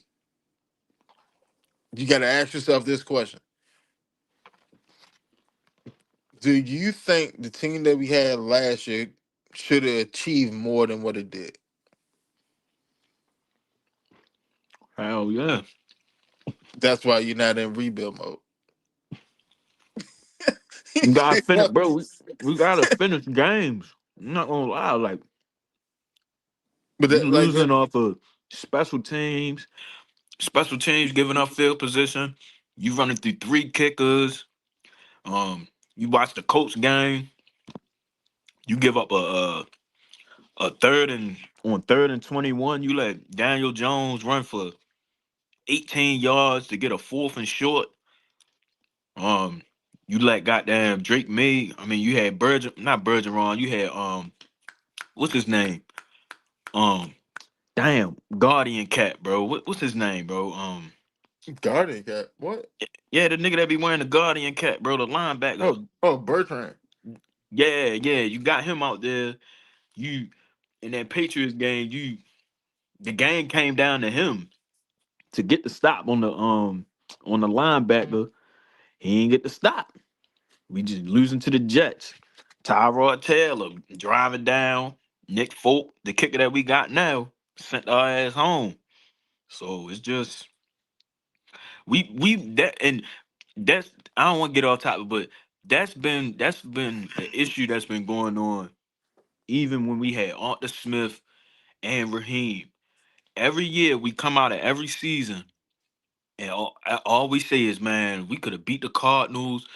you got to ask yourself this question: do you think the team that we had last year should have achieved more than what it did? Hell yeah. That's why you're not in rebuild mode. We gotta finish, bro. We gotta finish games. I'm not gonna lie, like But we that, like losing that, off of special teams, special teams giving up field position. You running through three kickers. Um, you watch the Colts game. You give up a third and on 3rd and 21. You let Daniel Jones run for 18 yards to get a fourth and short. Um, you let goddamn Drake May. I mean, you had not Bergeron. You had what's his name? Um, damn, Guardian Cat, bro. What's his name, bro? Guardian cat. What? Yeah, the nigga that be wearing the Guardian Cat, bro. The linebacker. Oh, Bertrand. Yeah, yeah. You got him out there. You in that Patriots game. The game came down to him to get the stop on the linebacker. He ain't get the stop. We just losing to the Jets. Tyrod Taylor driving down. Nick Folk, the kicker that we got now, sent our ass home. So it's just we that and that's I don't want to get off topic, but that's been an issue that's been going on even when we had Arthur Smith and Raheem. Every year we come out of every season and all we say is, man, we could have beat the Cardinals.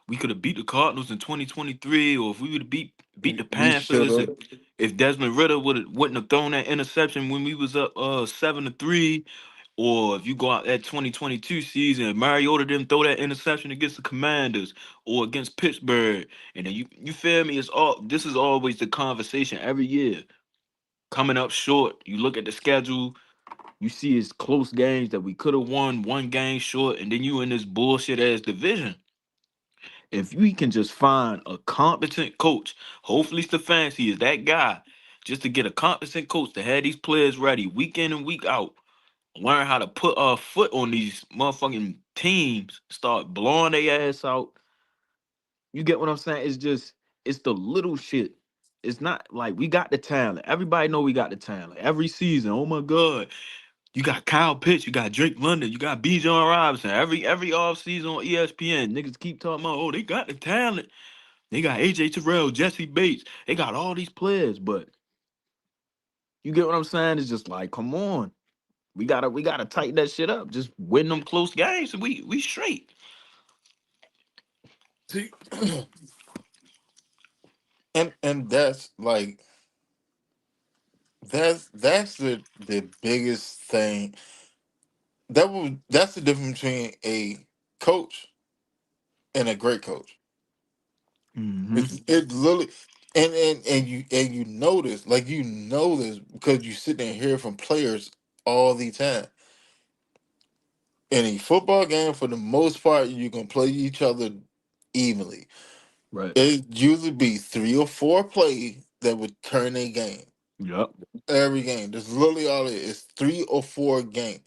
We could have beat the Cardinals in 2023, or if we would have beat the We should Panthers, have. if Desmond Ritter wouldn't have thrown that interception when we was up 7-3, or if you go out that 2022 season, if Mariota didn't throw that interception against the Commanders or against Pittsburgh, and then you feel me? This is always the conversation every year. Coming up short, you look at the schedule, you see it's close games that we could have won one game short, and then you in this bullshit ass division. If we can just find a competent coach, hopefully Stefanski is that guy, just to get a competent coach to have these players ready week in and week out, learn how to put a foot on these motherfucking teams, start blowing their ass out. You get what I'm saying? It's the little shit. It's not like we got the talent. Everybody know we got the talent. Every season, oh my God, you got Kyle Pitts, you got Drake London, you got B. John Robinson. Every off season on ESPN, niggas keep talking about, oh, they got the talent. They got AJ Terrell, Jesse Bates. They got all these players, but you get what I'm saying? It's just like, come on. We gotta tighten that shit up. Just win them close games and we straight. See, and that's like that's the biggest thing. That's the difference between a coach and a great coach. Mm-hmm. It literally, and you notice, like, you know this because you sit there and hear from players all the time. In a football game, for the most part, you can play each other evenly. Right. It usually be three or four plays that would turn a game. Yep. Every game. That's literally all it is. It's three or four game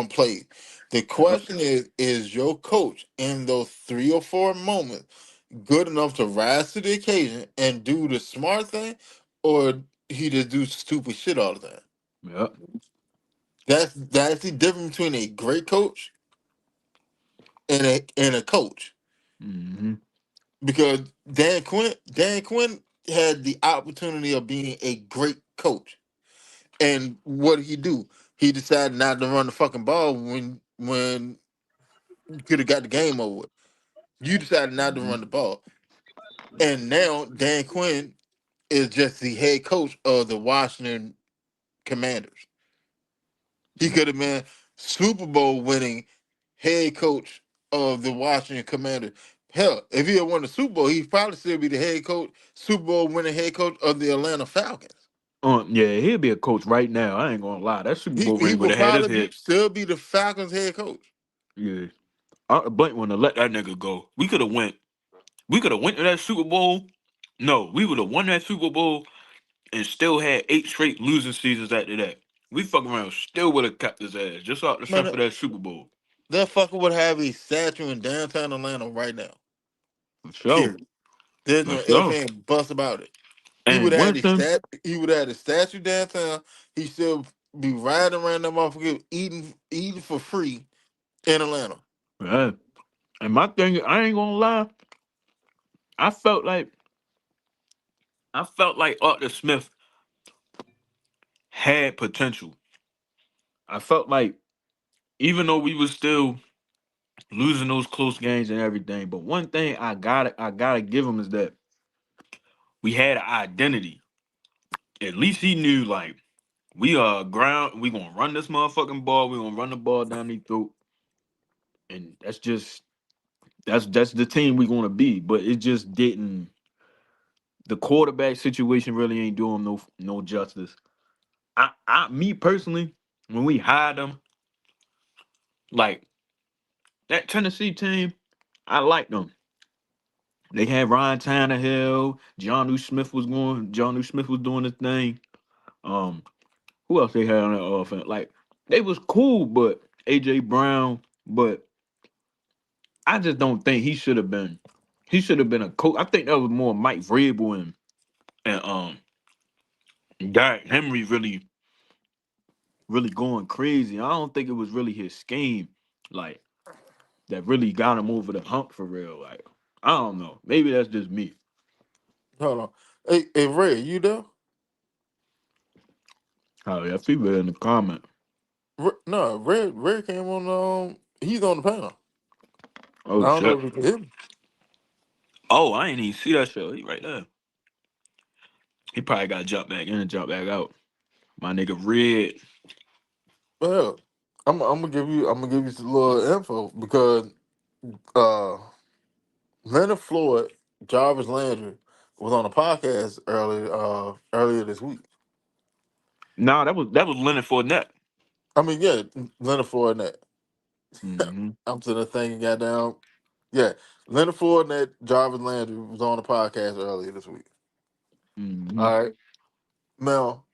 plays. The Yep. question is your coach in those three or four moments good enough to rise to the occasion and do the smart thing, or he just do stupid shit all the time? Yep. That's the difference between a great coach and a coach. Mm-hmm. Because Dan Quinn had the opportunity of being a great coach. And what did he do? He decided not to run the fucking ball when you could have got the game over with. You decided not to Mm-hmm. run the ball. And now Dan Quinn is just the head coach of the Washington Commanders. He could have been Super Bowl winning head coach of the Washington Commanders. Hell, if he had won the Super Bowl, he'd probably still be the head coach, Super Bowl winning head coach of the Atlanta Falcons. Yeah, he'll be a coach right now. I ain't gonna lie. That Super He Bowl he ring would would have had his probably head. still be the Falcons head coach. Yeah. Blake wanna let that nigga go. We could have went. We could have went to that Super Bowl. No, we would have won that Super Bowl and still had 8 straight losing seasons after that. We fuck around, still would have kept his ass just off the Man, strength of that Super Bowl. that fucker would have a statue in downtown Atlanta right now. For sure. Period. There's For no if sure. and bust about it. He would And have had a Winston, stat. He would have had a statue downtown. He still be riding around that motherfucker eating for free in Atlanta. Yeah. And my thing, I ain't gonna lie, I felt like Arthur Smith had potential. I felt like even though we was still losing those close games and everything, but one thing I gotta give him is that we had an identity. At least he knew like we are ground. We gonna run this motherfucking ball. We gonna run the ball down their throat, and that's the team we gonna be. But it just didn't. The quarterback situation really ain't doing no justice. Me personally, when we hired them, like that Tennessee team, I liked them. They had Ryan Tannehill, John Smith was doing his thing. Um, who else they had on that offense? Like they was cool, but AJ Brown, but I just don't think he should have been. He should have been a coach. I think that was more Mike Vrabel and Derrick Henry really going crazy. I don't think it was really his scheme, like that really got him over the hump for real. Like I don't know. Maybe that's just me. Hold on. Hey, Ray, you there? Oh yeah, people in the comment. No, Ray came on. He's on the panel. I Oh don't know shit. if you can hear me. Oh, I ain't even see that shit. He right there. He probably got to jump back in and jump back out. My nigga Red. Well, I'm gonna give you some little info because uh Leonard Floyd, Jarvis Landry was on a podcast earlier this week. Nah, that was Leonard Fournette. I mean, yeah, Leonard Floyd and that. Mm-hmm. I'm to the thing goddamn. Yeah, Leonard Floyd and that Jarvis Landry was on the podcast earlier this week. Mm-hmm. All right. Now,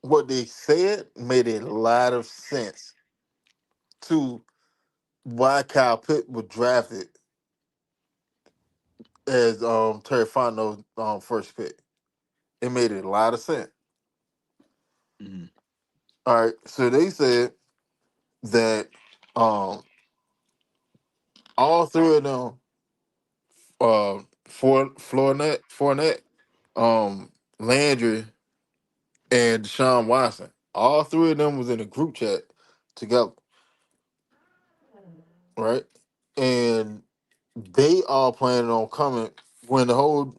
what they said made a lot of sense to why Kyle Pitt was drafted as Terry Fontenot's first pick. It made a lot of sense. Mm-hmm. All right. So they said that um all three of them, Fournette, Landry, and Deshaun Watson, all three of them was in a group chat together, right? And they all planning on coming when the whole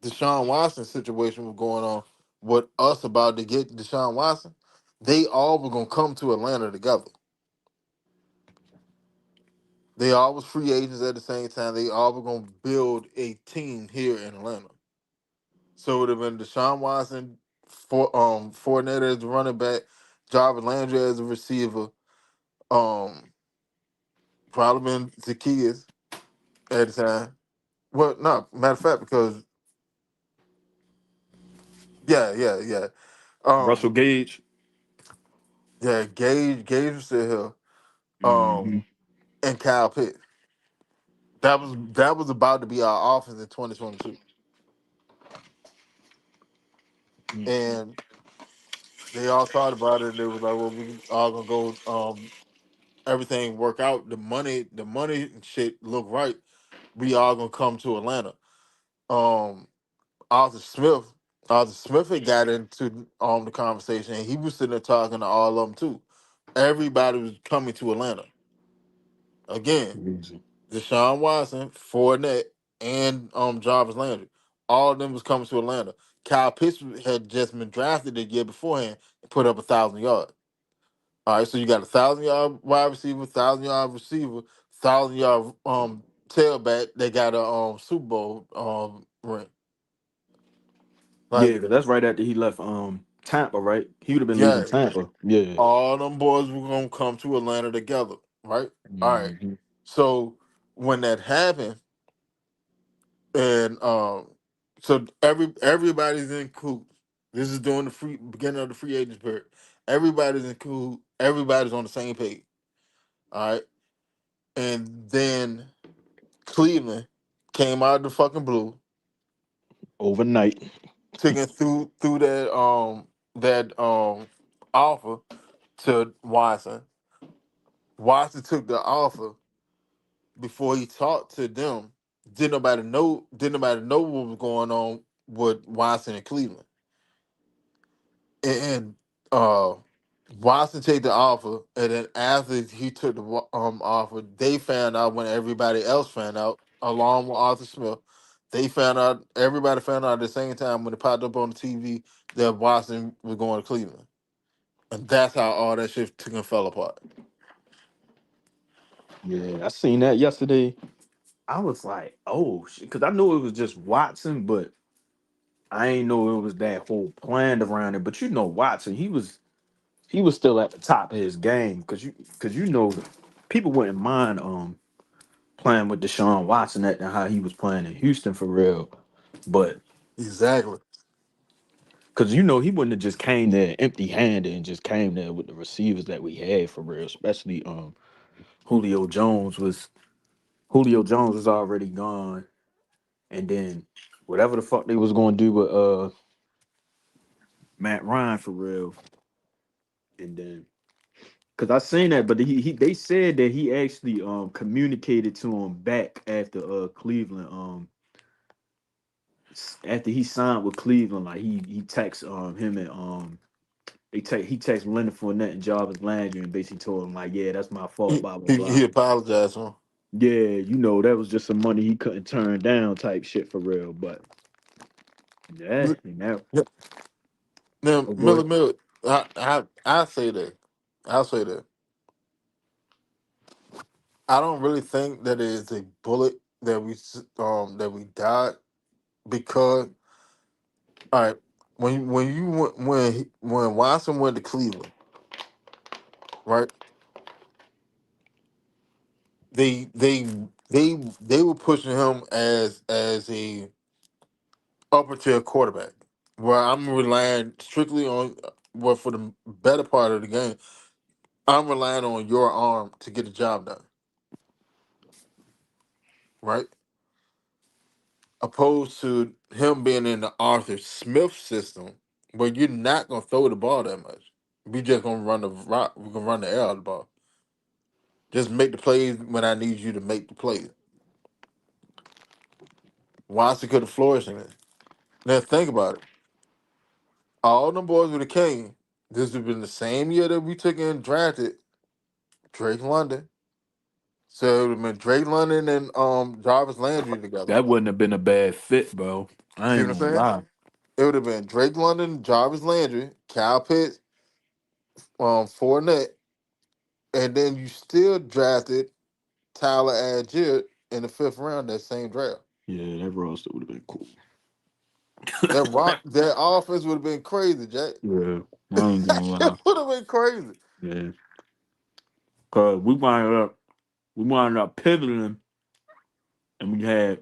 Deshaun Watson situation was going on with us about to get Deshaun Watson. They all were gonna come to Atlanta together. They all was free agents at the same time. They all were gonna build a team here in Atlanta. So it would have been Deshaun Watson, Fournette as the running back, Jarvis Landry as a receiver, um, probably been Zacchaeus at the time. Well, no, matter of fact, because yeah. Russell Um, Gage. yeah, Gage was still here. Mm-hmm. And Kyle Pitt. That was about to be our offense in 2022. And they all thought about it and they was like, well, we all gonna go everything work out. The money and shit look right. We all gonna come to Atlanta. Um Arthur Smith, Arthur Smith had got into the conversation and he was sitting there talking to all of them too. Everybody was coming to Atlanta. Again, Crazy. Deshaun Watson, Fournette, and Jarvis Landry. All of them was coming to Atlanta. Kyle Pitts had just been drafted the year beforehand and put up 1,000 yards. All right, so you got 1,000 yard wide receiver, 1,000 yard receiver, 1,000 yard tailback. They got a Super Bowl ring. Yeah, Like, because that's right after he left Tampa, right? He would have been leaving yeah, Tampa. Yeah. all them boys were gonna come to Atlanta together, right? All right. Mm-hmm. So when that happened, and so everybody's in cool. This is during the free beginning of the free agent period. Everybody's in cool. Everybody's on the same page. All right, and then Cleveland came out of the fucking blue. Overnight. taking through that offer to Watson. Watson took the offer before he talked to them. Didn't nobody know what was going on with Watson and Cleveland. And Watson take the offer, and then after he took the offer, they found out when everybody else found out, along with Arthur Smith. They found out. Everybody found out at the same time when it popped up on the TV that Watson was going to Cleveland, and that's how all that shit took and fell apart. Yeah, I seen that yesterday. I was like, oh shit, because I knew it was just Watson, but I ain't know it was that whole plan around it. But you know, Watson, he was still at the top of his game because people wouldn't mind playing with Deshaun Watson at how he was playing in Houston for real. But Exactly. because he wouldn't have just came there empty handed and just came there with the receivers that we had for real, especially Julio Jones was Julio Jones was already gone, and then whatever the fuck they was gonna do with Matt Ryan for real, and then because I seen that, but they said that he actually communicated to him back after Cleveland after he signed with Cleveland, like he texts him and he texts Leonard Fournette and Jarvis Landry and basically told him like, yeah, that's my fault, He, blah blah he, blah. he apologized to him. Yeah, that was just some money he couldn't turn down type shit for real. But yeah, and that Now, oh, go Miller, ahead. Miller, I say that. I'll say that. I don't really think that it is a bullet that we died because all right when Watson went to Cleveland, right? They they were pushing him as a upper tier quarterback, where I'm relying strictly on well for the better part of the game. I'm relying on your arm to get the job done, right? Opposed to him being in the Arthur Smith system, where you're not gonna throw the ball that much. We just gonna run the rock. We're gonna run the air out of the ball. Just make the plays when I need you to make the plays. Watson could have flourished in it. Now think about it. All them boys would have came. This would have been the same year that we took and drafted Drake London. So it would have been Drake London and Jarvis Landry together. That wouldn't have been a bad fit, bro. I See ain't what I'm gonna saying? lie. It would have been Drake London, Jarvis Landry, Kyle Pitts, Fournette, and then you still drafted Tyler Algier in the fifth round that same draft. Yeah, that roster would have been cool. That offense would have been crazy, Jack. Yeah, I ain't gonna It lie. would have been crazy. Yeah, cause we wound up pivoting, and we had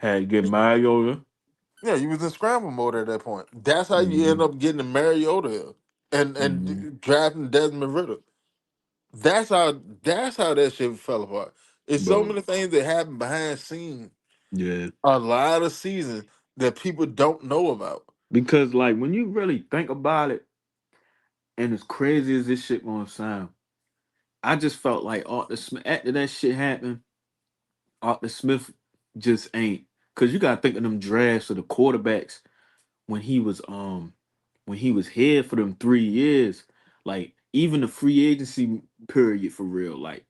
to get Mariota. Yeah, you was in scramble mode at that point. That's how you end Mhm. up getting the Mariota and Mhm. drafting Desmond Ritter. That's how that shit fell apart. It's so Bro, many things that happen behind scenes yeah, a lot of seasons that people don't know about. because like when you really think about it, and as crazy as this shit gonna sound, I just felt like Arthur Smith after that shit happened. Arthur Smith just ain't because you gotta think of them drafts of the quarterbacks when he was here for them 3 years. Like even the free agency period for real, like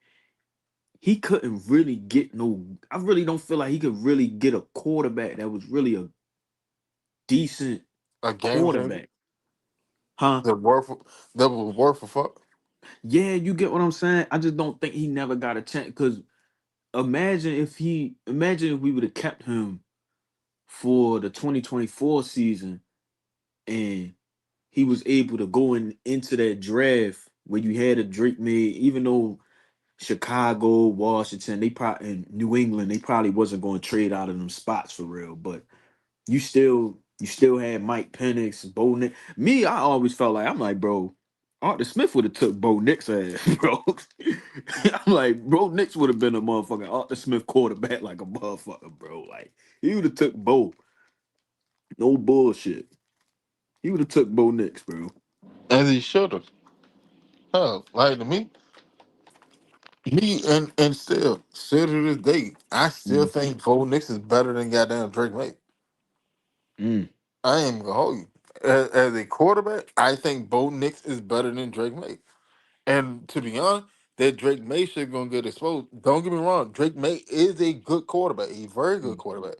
he couldn't really get no. I really don't feel like he could really get a quarterback that was really a decent A game changer quarterback, huh? that was worth a fuck. Yeah, you get what I'm saying. I just don't think he never got a chance because imagine if we would have kept him for the 2024 season and he was able to go into that draft where you had a Drake made, even though Chicago, Washington, they probably and New England, they probably wasn't going to trade out of them spots for real. But you still had Mike Penix, Bo Nick. Me, I always felt like I'm like, bro, Arthur Smith would have took Bo Nick's ass, bro. I'm like, bro, Nix would have been a motherfucking Arthur Smith quarterback like a motherfucker, bro. Like he would have took Bo. No bullshit. He would have took Bo Nix, bro. as he should have. Hell, like to me, and still to this day, I still Mm. think Bo Nix is better than goddamn Drake May. Mm. I ain't gonna hold you. As a quarterback, I think Bo Nix is better than Drake May. And to be honest, that Drake May shit gonna get exposed. Don't get me wrong, Drake May is a good quarterback, a very good Mm. quarterback.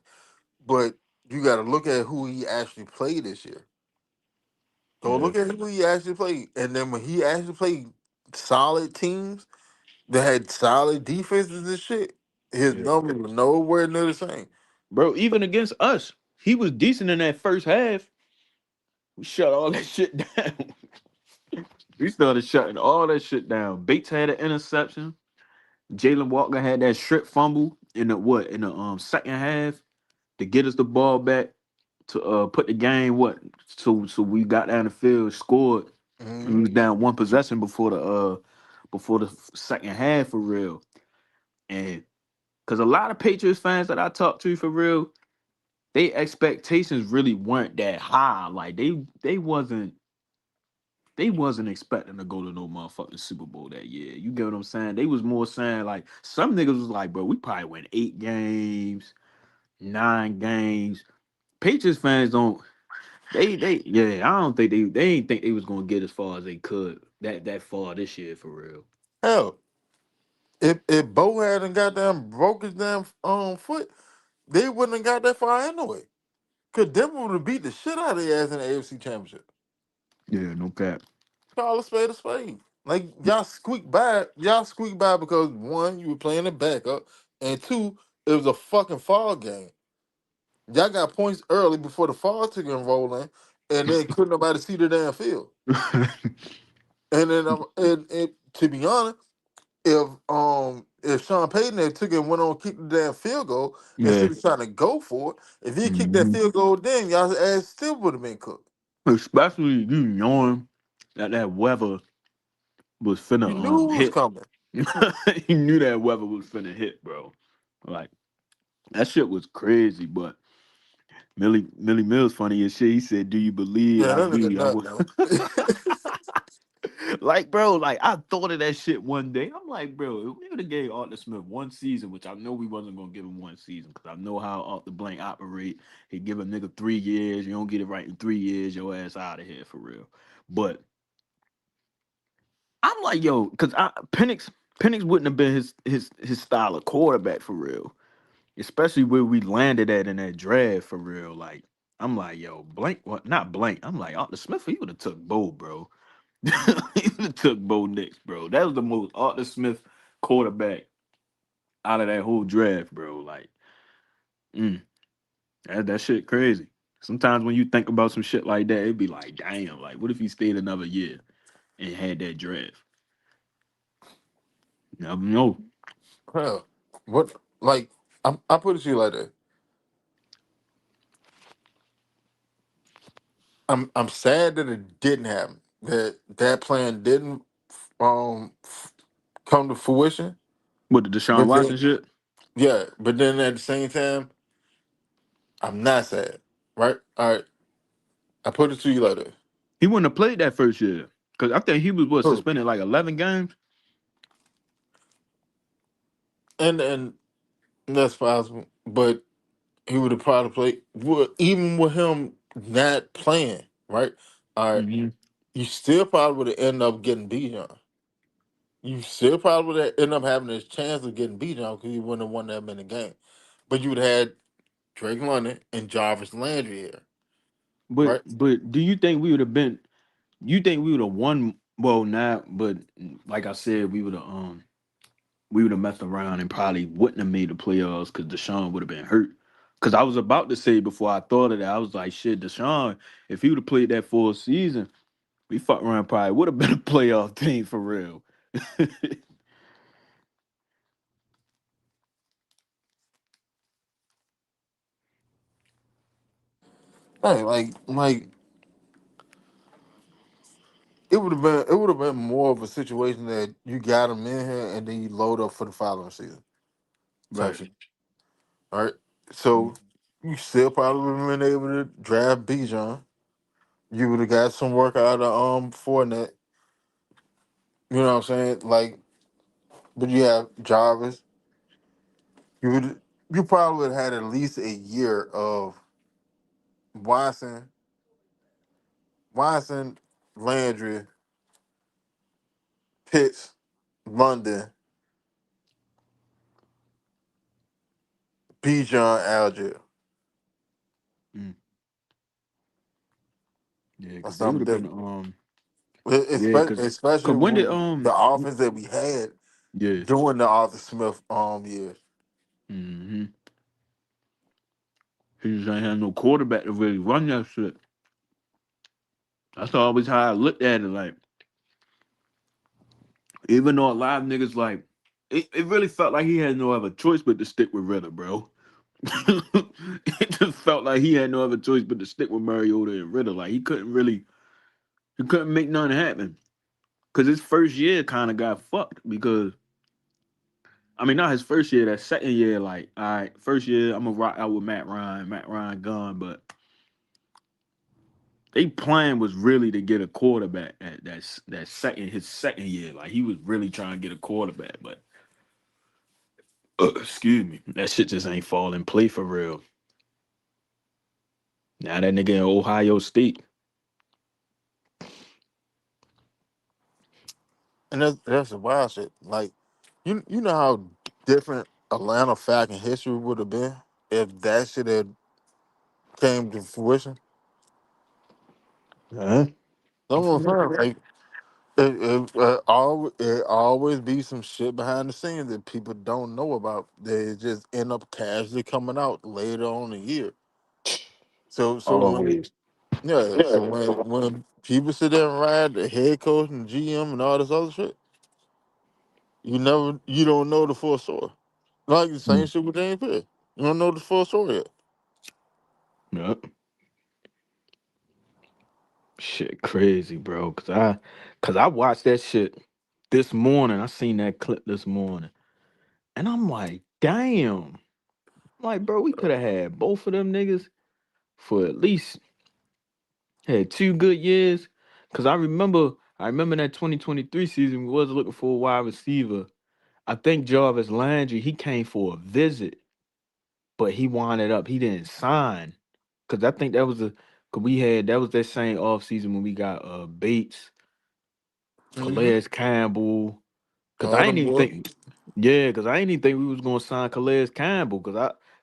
But you got to look at who he actually played this year. Go Yeah. look at who he actually played, and then when he actually played solid teams that had solid defenses and shit, his Yeah. numbers were nowhere near the same. Bro, even against us, he was decent in that first half. We shut all that shit down. We started shutting all that shit down. Bates had an interception. Jalen Walker had that strip fumble in the what in the second half to get us the ball back to put the game what so we got down the field, scored. We Mhm. was down one possession before the second half for real. And because a lot of Patriots fans that I talked to for real, they expectations really weren't that high. Like they wasn't expecting to go to no motherfucking Super Bowl that year. You get what I'm saying? They was more saying like some niggas was like, bro, we probably win 8 games, 9 games. Patriots fans don't. They yeah. I don't think they ain't think they was gonna get as far as they could that far this year for real. Hell, if Bo hadn't goddamn broke his damn foot, they wouldn't have got that far anyway. Cause Denver would have beat the shit out of their ass in the AFC Championship. Yeah, no cap. Call a spade a spade. Like y'all squeak by because one, you were playing the backup, and two, it was a fucking fall game. Y'all got points early before the fall took and rolling, and then couldn't nobody see the damn field. And then and to be honest, if Sean Payton had took and went on kick the damn field goal Yeah. instead of trying to go for it, if he kicked that Mhm. field goal, then y'all ass still would have been cooked. Especially you knowing that weather was finna You knew it was hit. coming. You knew that weather was finna hit, bro. Like that shit was crazy, but Millie Mills funny as shit. He said, "Do you believe Yeah, I that nigga do? I nut, will." man. Like, bro, like I thought of that shit one day. I'm like, bro, if we would have gave Arthur Smith one season, which I know we wasn't gonna give him one season, because I know how Arthur Blank operate. He give a nigga 3 years. You don't get it right in 3 years, your ass out of here for real. But I'm like, yo, because Penix wouldn't have been his style of quarterback for real, especially where we landed at in that draft for real. Like, I'm like, yo, Blank, what? Not Blank. I'm like, Arthur Smith, he would have took Bo, bro. He would have took Bo Nix, bro. That was the most Arthur Smith quarterback out of that whole draft, bro. Like, mm, that shit crazy. Sometimes when you think about some shit like that, it'd be like, damn, like, what if he stayed another year and had that draft? You never know. Hell, what? Like, I put it to you like that. I'm sad that it didn't happen. That plan didn't come to fruition. What the Deshaun But then, Watson shit? yeah, but then at the same time, I'm not sad. Right? All right. I put it to you like that. He wouldn't have played that first year. Cause I think he was what Who? suspended like 11 games. And that's possible. But he would have probably played. Even with him not playing, right? All right. Hmm. You still probably would have ended up getting beat on. You still probably would have ended up having a chance of getting beat on because you wouldn't have won that many games. But you would have had Drake London and Jarvis Landry here, right? But do you think we would have been? You think we would have won? Well, not. But like I said, we would have messed around and probably wouldn't have made the playoffs because Deshaun would have been hurt. Because I was about to say before I thought of that, I was like, shit, Deshaun, if he would have played that full season, we fuck around probably would have been a playoff team for real. Right, like it would have been more of a situation that you got him in here and then you load up for the following season type Right. shit. All right. So you still probably would have been able to draft Bijan. You would have got some work out of Fournette. You know what I'm saying? Like, but you have Jarvis. You would you probably would have had at least a year of Watson, Watson, Landry, Pitts, London, Bijan, Algier, Mm. Yeah, or because they would something have been different. yeah, Especially cause when did with the offense that we had yeah. during the Arthur Smith years. Mm-hmm. He just ain't had no quarterback to really run that shit. That's always how I looked at it. Like, even though a lot of niggas like it really felt like he had no other choice but to stick with Ritter, bro. It just felt like he had no other choice but to stick with Mariota and Ritter. Like he couldn't make nothing happen. Cause his first year kind of got fucked because I mean not his first year, that second year, like, all right, first year I'm gonna rock out with Matt Ryan gone, but they plan was really to get a quarterback at that second his second year. Like he was really trying to get a quarterback, but excuse me, that shit just ain't fall in play for real. Now that nigga in Ohio State. And that's the wild shit. Like, you know how different Atlanta Falcon history would have been if that shit had came to fruition. Huh? That's what I'm saying. Like, it always be some shit behind the scenes that people don't know about. They just end up casually coming out later on in the year. So when Always. yeah, so when people sit there and ride the head coach and GM and all this other shit, you don't know the full story. Like the same Mm. shit with James Pitt. You don't know the full story yet. Yep. Shit crazy, bro. Cause I watched that shit this morning. I seen that clip this morning. And I'm like, damn. Like, bro, we could have had both of them niggas for at least had 2 good years. Cause I remember that 2023 season, we was looking for a wide receiver. I think Jarvis Landry, he came for a visit, but he didn't sign. Cause I think that was the cause we had that was that same off season when we got Bates, Mm-hmm. Calais Campbell. Cause All I ain't them even boys. think, yeah, cause I ain't even think we was gonna sign Calais Campbell.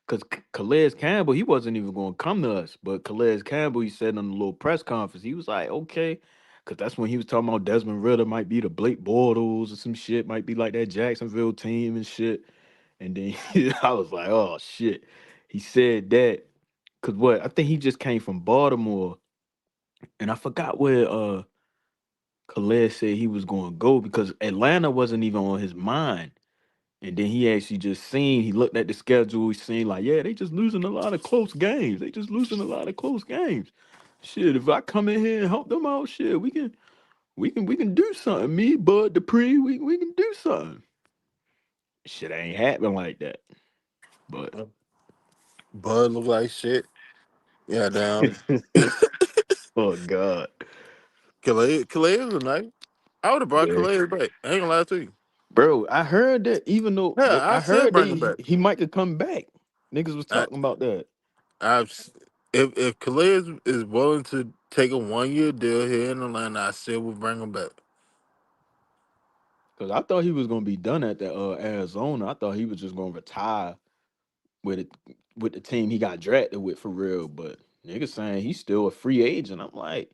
Cause Calais Campbell, he wasn't even gonna come to us. But Calais Campbell, he said on the little press conference, he was like, okay, cause that's when he was talking about Desmond Ritter might be the Blake Bortles or some shit, might be like that Jacksonville team and shit. And then I was like, oh shit. He said that. Cause what? I think he just came from Baltimore. And I forgot where Calais said he was gonna go because Atlanta wasn't even on his mind. And then he actually just seen, he looked at the schedule, he seen like, yeah, they just losing a lot of close games. They just losing a lot of close games. Shit, if I come in here and help them out, shit, we can do something. Me, Bud Dupree, we can do something. Shit ain't happen like that. But Bud look like shit. Yeah, damn. oh God. Calais is a nice. I would have brought Yeah. Calais back. I ain't gonna lie to you. Bro, I heard that even though Yeah, I I still heard bring him they back. he might could come back. Niggas was I, talking about that. I've s- if Calais is willing to take a 1 year deal here in Atlanta, I still would bring him back. Cause I thought he was gonna be done at the Arizona. I thought he was just gonna retire with it with the team he got drafted with for real. But niggas saying he's still a free agent. I'm like,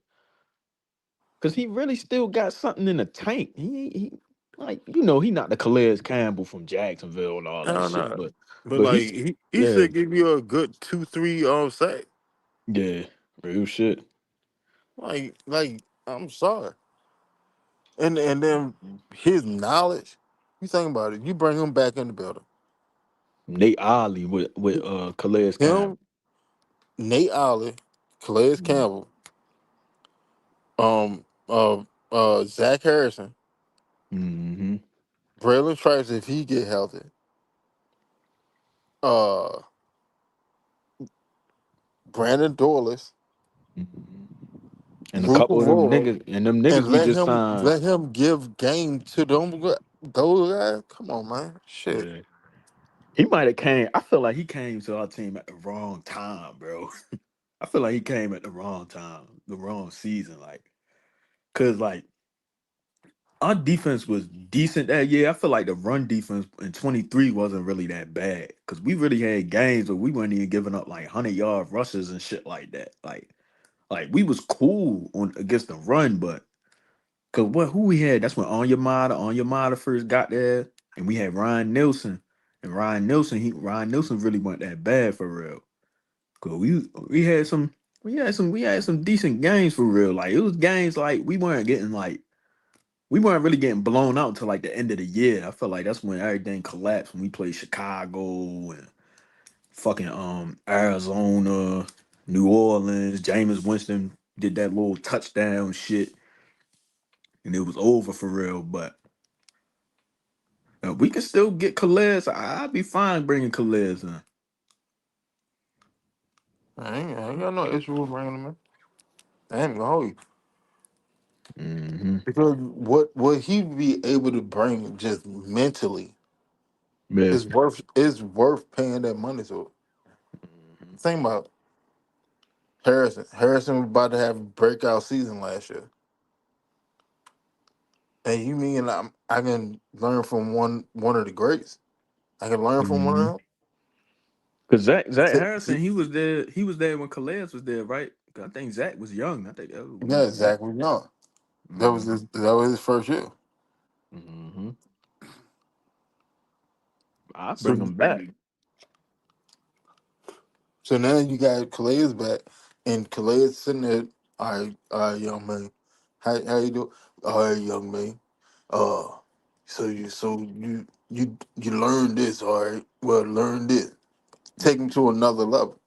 cause he really still got something in the tank. He like he not the Calais Campbell from Jacksonville and all that Hell shit. no. But But like he's he yeah should give you a good 2-3 sack. yeah real shit. Like I'm sorry. And then his knowledge, you think about it, you bring him back in the building. Nate Ollie with Calais Campbell. Him, Nate Ollie, Calais Campbell, um, Zach Harrison, Mm-hmm. Braylon Trice if he get healthy, uh, Brandon Dorless, Mhm. And a Luca couple of them Roy, niggas, and them niggas and we just signed. let him give game to those guys. Come on, man. Shit. Yeah. He might have came. I feel like he came to our team at the wrong time, bro. I feel like he came at the wrong time, the wrong season. Like, cause like our defense was decent that year. I feel like the run defense in 23 wasn't really that bad. Cause we really had games where we weren't even giving up like 100-yard rushes and shit like that. Like we was cool on against the run, but cause who we had? That's when Onyemata first got there, and we had Ryan Nielsen. And Ryan Nielsen really wasn't that bad for real. Cause we had some decent games for real. Like it was games like we weren't really getting blown out until like the end of the year. I felt like that's when everything collapsed when we played Chicago and fucking Arizona, New Orleans. Jameis Winston did that little touchdown shit, and it was over for real. But we can still get Calais. I'd be fine bringing Calais in. I ain't got no issue with bringing him in. I ain't gonna hold you. Hmm. Because what he be able to bring just mentally Yeah. is worth paying that money to. Think about Harrison. Harrison was about to have a breakout season last year. And you mean I can learn from one of the greats? I can learn from one of Hmm. them. Cause Zach T- Harrison, he was there. He was there when Calais was there, right? 'Cause I think Zach was young. I think that was, we. Yeah, Zach was young. Mm-hmm. That was his first year. Hmm. I bring So him back. so now you got Calais back, and Calais sitting there. All right, young man. How you do? All right, young man. Uh, so you learn this. All right. Well, learn this. Take him to another level.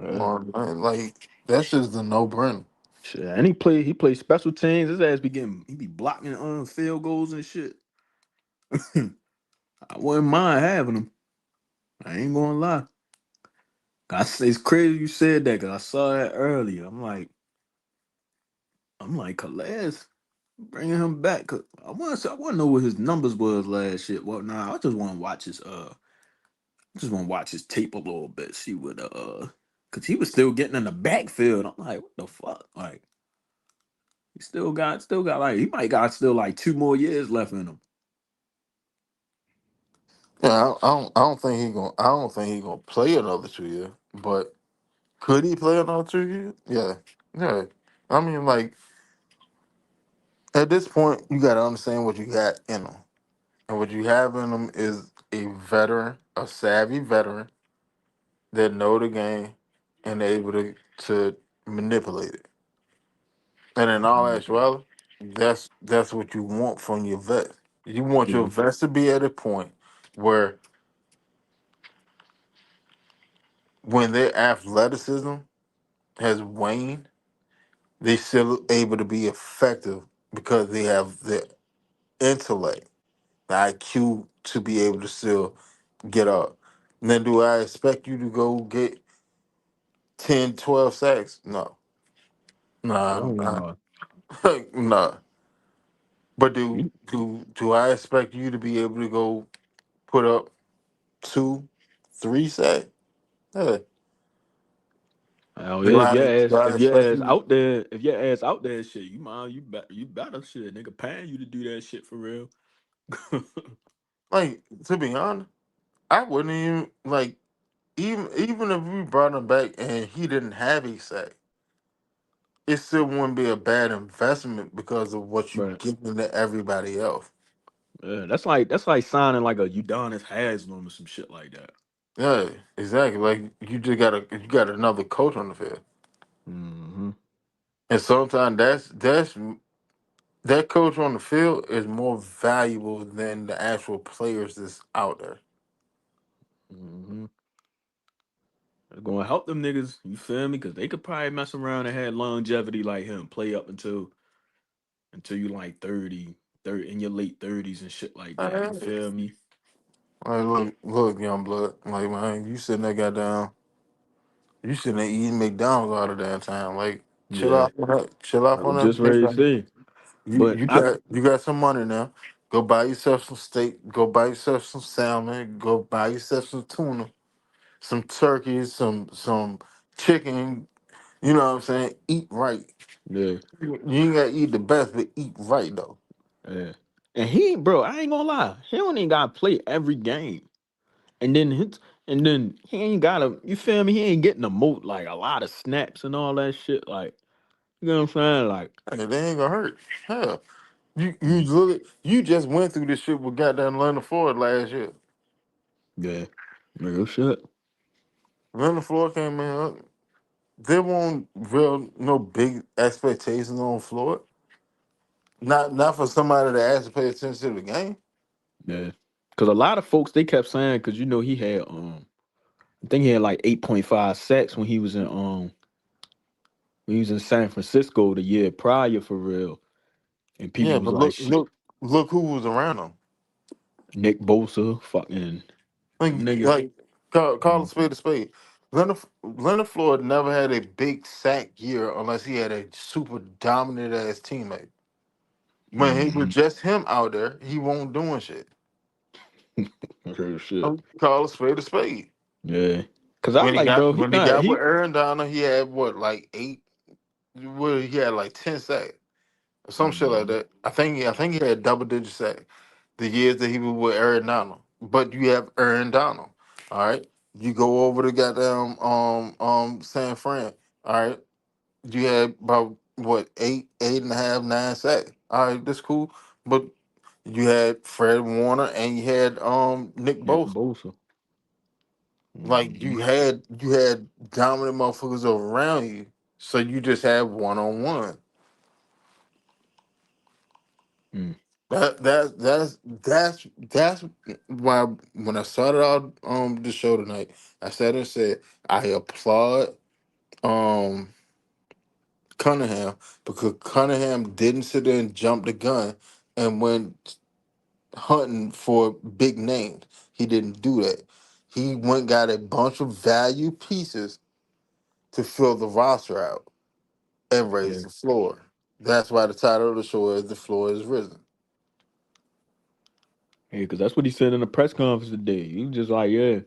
Yeah. Man, like that's just a no brainer. Shit. And he played special teams. His ass be getting he be blocking field goals and shit. I wouldn't mind having him. I ain't gonna lie. It's crazy you said that because I saw that earlier. I'm like Calais, bringing him back. 'Cause I want to know what his numbers was last year. Well, nah, I just want to watch his tape a little bit, see what cause he was still getting in the backfield. I'm like, what the fuck? Like he still got like he might got still like 2 more years left in him. Yeah, I don't think he gonna play another 2 years. But could he play another 2 years? Yeah, yeah. I mean, like at this point, you got to understand what you got in him, and what you have in him is a veteran, a savvy veteran that know the game and able to manipulate it. And in all actuality, that's what you want from your vet. You want your Yeah. vets to be at a point where when their athleticism has waned, they still able to be effective because they have the intellect, the IQ to be able to still get up. And then do I expect you to go get 10, 12 sacks? No. Hell Nah, no. nah. But do I expect you to be able to go put up 2, 3 sacks? Yeah. Hell yeah, Do I expect you? if your ass out there, shit, you better shit, nigga paying you to do that shit for real. Like, to be honest, I wouldn't even like even if we brought him back and he didn't have a sack, it still wouldn't be a bad investment because of what you But giving to everybody else. yeah, that's like signing like a Udonis Haslam or some shit like that. Yeah, exactly. Like you got another coach on the field, Hmm. and sometimes that's that coach on the field is more valuable than the actual players that's out there. Hmm. It's gonna help them niggas, you feel me? Because they could probably mess around and have longevity like him, play up until you like 30 in your late 30s and shit like that. You Like, feel me? look, young blood. Like man, you sitting there, goddamn. You shouldn't have eaten McDonald's all the damn time. Like, chill Yeah, out on that. Chill I out was on that just ready to McDonald's. say. But I You got some money now. Go buy yourself some steak. Go buy yourself some salmon. Go buy yourself some tuna, some turkey, some chicken. You know what I'm saying? Eat right. yeah, You ain't gotta eat the best, but eat right though. yeah. And he, bro, I ain't gonna lie, he don't even gotta play every game. And then he ain't gotta, you feel me? He ain't getting like a lot of snaps and all that shit. Like, you know what I'm saying? Like, Hey, they ain't gonna hurt. Hell, you mm, look at you just went through this shit with goddamn Leonard Floyd last year. yeah, real shit. Leonard Floyd came in. There weren't real no big expectations on Floyd. Not for somebody that has to pay attention to the game. Yeah. Cause a lot of folks they kept saying, cause you know he had I think he had like 8.5 sacks when he was in San Francisco the year prior for real. And people Yeah, was but like shit, look who was around him. Nick Bosa, fucking nigga. Like call a Mhm. spade a spade. Leonard Floyd never had a big sack year unless he had a super dominant ass teammate. When he was Mhm. just him out there, he won't doing shit. Real shit. Call a spade a spade. Yeah. Cause I'm like, bro, he When he not got with he Aaron Donald, he had what like eight. What he had like 10 sacks or some shit like Mhm. that. I think he had double digit sack the years that he was with Aaron Donald. But you have Aaron Donald. All right. You go over to goddamn San Fran. All right. You had about what eight and a half, 9 sacks. All right, that's cool. But you had Fred Warner and you had Nick Nick Bosa. Bosa. Like Mhm. you had dominant motherfuckers around you. So you just have one on one. Mm. That's why when I started out the show tonight, I said and said I applaud um Cunningham because Cunningham didn't sit there and jump the gun and went hunting for big names. He didn't do that. He went got a bunch of value pieces to fill the roster out and Yeah. raise the floor. That's why the title of the show is "The Floor Is Risen." Yeah, cause that's what he said in the press conference today. He was just like, yeah,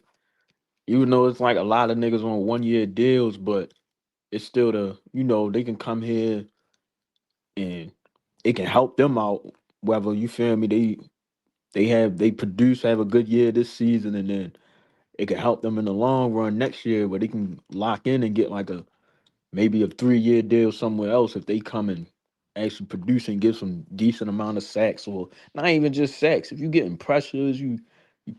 even though it's like a lot of niggas on 1 year deals, but it's still they can come here and it can help them out. Whether you feel me, they produce, have a good year this season, and then it can help them in the long run next year where they can lock in and get like maybe a 3 year deal somewhere else if they come and actually produce and give some decent amount of sacks, or not even just sacks. If you getting pressures, you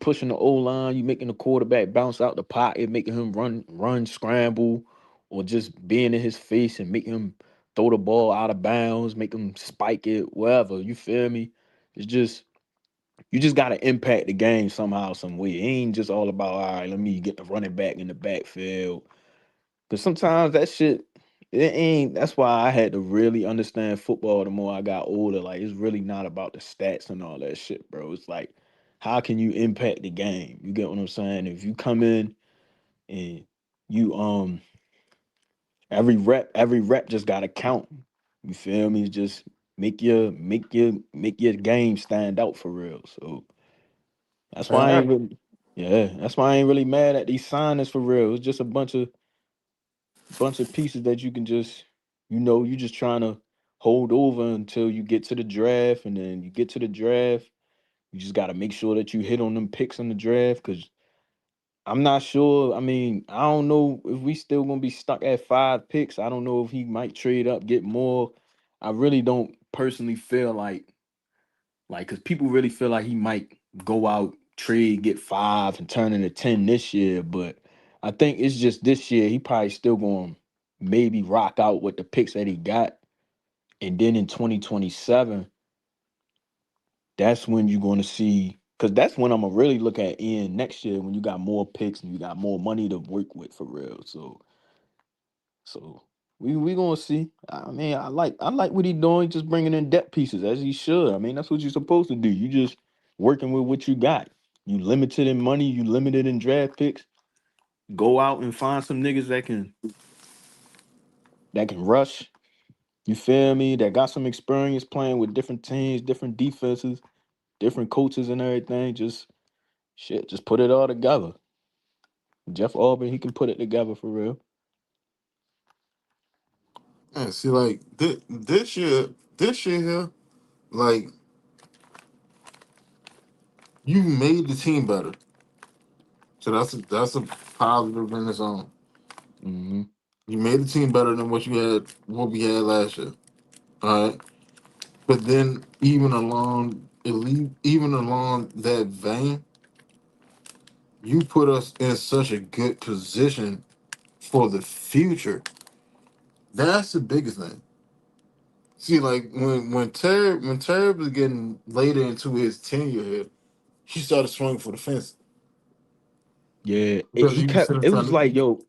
pushing the O line, you making the quarterback bounce out the pocket, making him run, scramble, or just being in his face and making him throw the ball out of bounds, make him spike it, whatever. You feel me? It's just you just gotta impact the game somehow, some way. It ain't just all about all right, let me get the running back in the backfield. Cause sometimes that shit, it ain't. That's why I had to really understand football the more I got older. Like it's really not about the stats and all that shit, bro. It's like, how can you impact the game? You get what I'm saying? If you come in and you every rep just gotta count. You feel me? Just make your game stand out for real. So that's why I Man, ain't really yeah, that's why I ain't really mad at these signings for real. It's just a bunch of pieces that you can just, you just trying to hold over until you get to the draft, and then you get to the draft, you just got to make sure that you hit on them picks in the draft. Because I'm not sure. I mean, I don't know if we still gonna be stuck at 5 picks. I don't know if he might trade up, get more. I really don't personally feel like because people really feel like he might go out, trade, get 5, and turn into 10 this year. But I think it's just this year he probably still going to maybe rock out with the picks that he got. And then in 2027, that's when you're going to see, because that's when I'm going to really look at Ian next year when you got more picks and you got more money to work with for real. So we gonna see. I mean, I like what he doing, just bringing in depth pieces as he should. I mean, that's what you're supposed to do. You just working with what you got. You limited in money, you limited in draft picks. Go out and find some niggas that can rush. You feel me? That got some experience playing with different teams, different defenses, different coaches and everything. Just shit, just put it all together. Jeff Auburn, he can put it together for real. Yeah, see, like this year here, like you made the team better. So that's a positive in its own. Mm-hmm. You made the team better than what we had last year. All right, but then even along that vein, you put us in such a good position for the future. That's the biggest thing. See, like when Terry was getting later into his tenure here, he started swinging for the fence Yeah, because he he was kept. still It trying was to like, yo,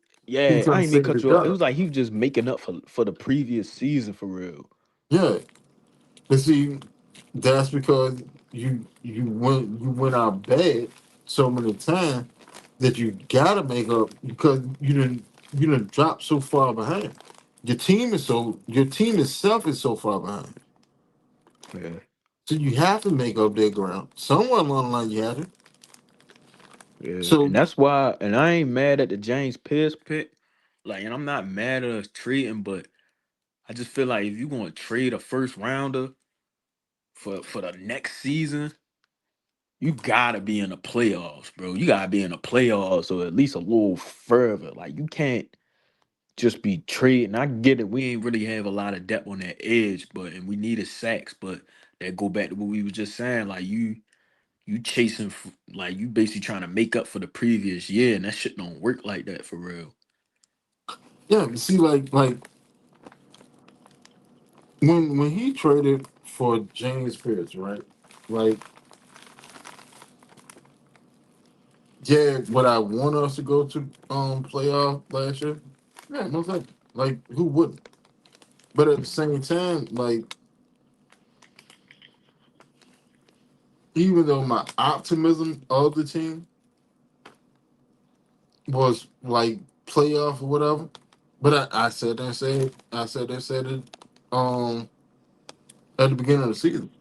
he was yeah, trying I to ain't mean save to cut his you off. It job. was like he was just making up for the previous season for real. Yeah, but see, that's because you went out bad so many times that you gotta make up because you didn't drop so far behind. Your team itself is so far behind. Yeah, So you have to make up that ground. Somewhere along the line you have to. yeah, and So that's why. And I ain't mad at the James Pierce pick. Like, and I'm not mad at us trading, but I just feel like if you gonna trade a first rounder for the next season, you gotta be in the playoffs, bro. You gotta be in the playoffs or at least a little further. Like, you can't just be trading. I get it. We ain't really have a lot of depth on that edge, but and we needed sacks. But that go back to what we was just saying. Like, you chasing like you basically trying to make up for the previous year, and that shit don't work like that for real. yeah, you see, like when he traded for James Pierce, right? Like, yeah, would I want us to go to playoff last year? Yeah, no thank you. Like, who wouldn't? But at the same time, like, even though my optimism of the team was like playoff or whatever, but I said it at the beginning of the season.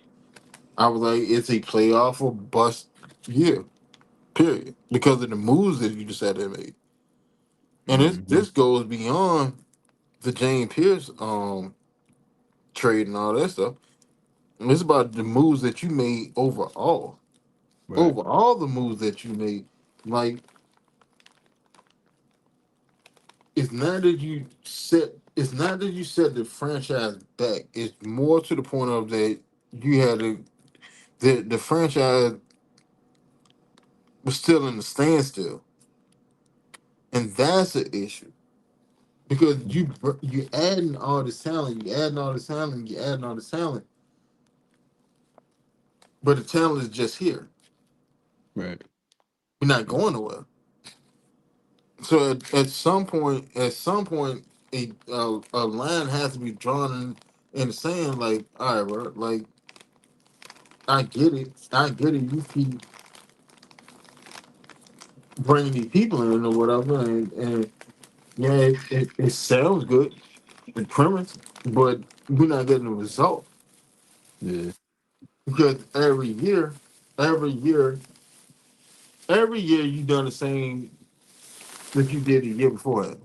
I was like, it's a playoff or bust year, period, because of the moves that you just had to make. And Hmm. this goes beyond the James Pierce trade and all that stuff. And it's about the moves that you made overall. Right. Overall, the moves that you made, like it's not that you set the franchise back. It's more to the point of that you had to the franchise was still in the standstill, and that's the issue because you adding all this talent, you adding all this talent, you adding all this talent, but the talent is just here. Right. We're not going nowhere. So at some point, a line has to be drawn in the sand. Like, all right, bro, like I get it. You keep bringing these people in or whatever, and yeah, it sounds good, the premise, but we're not getting the result Yeah. because every year, every year you done the same that you did the year before,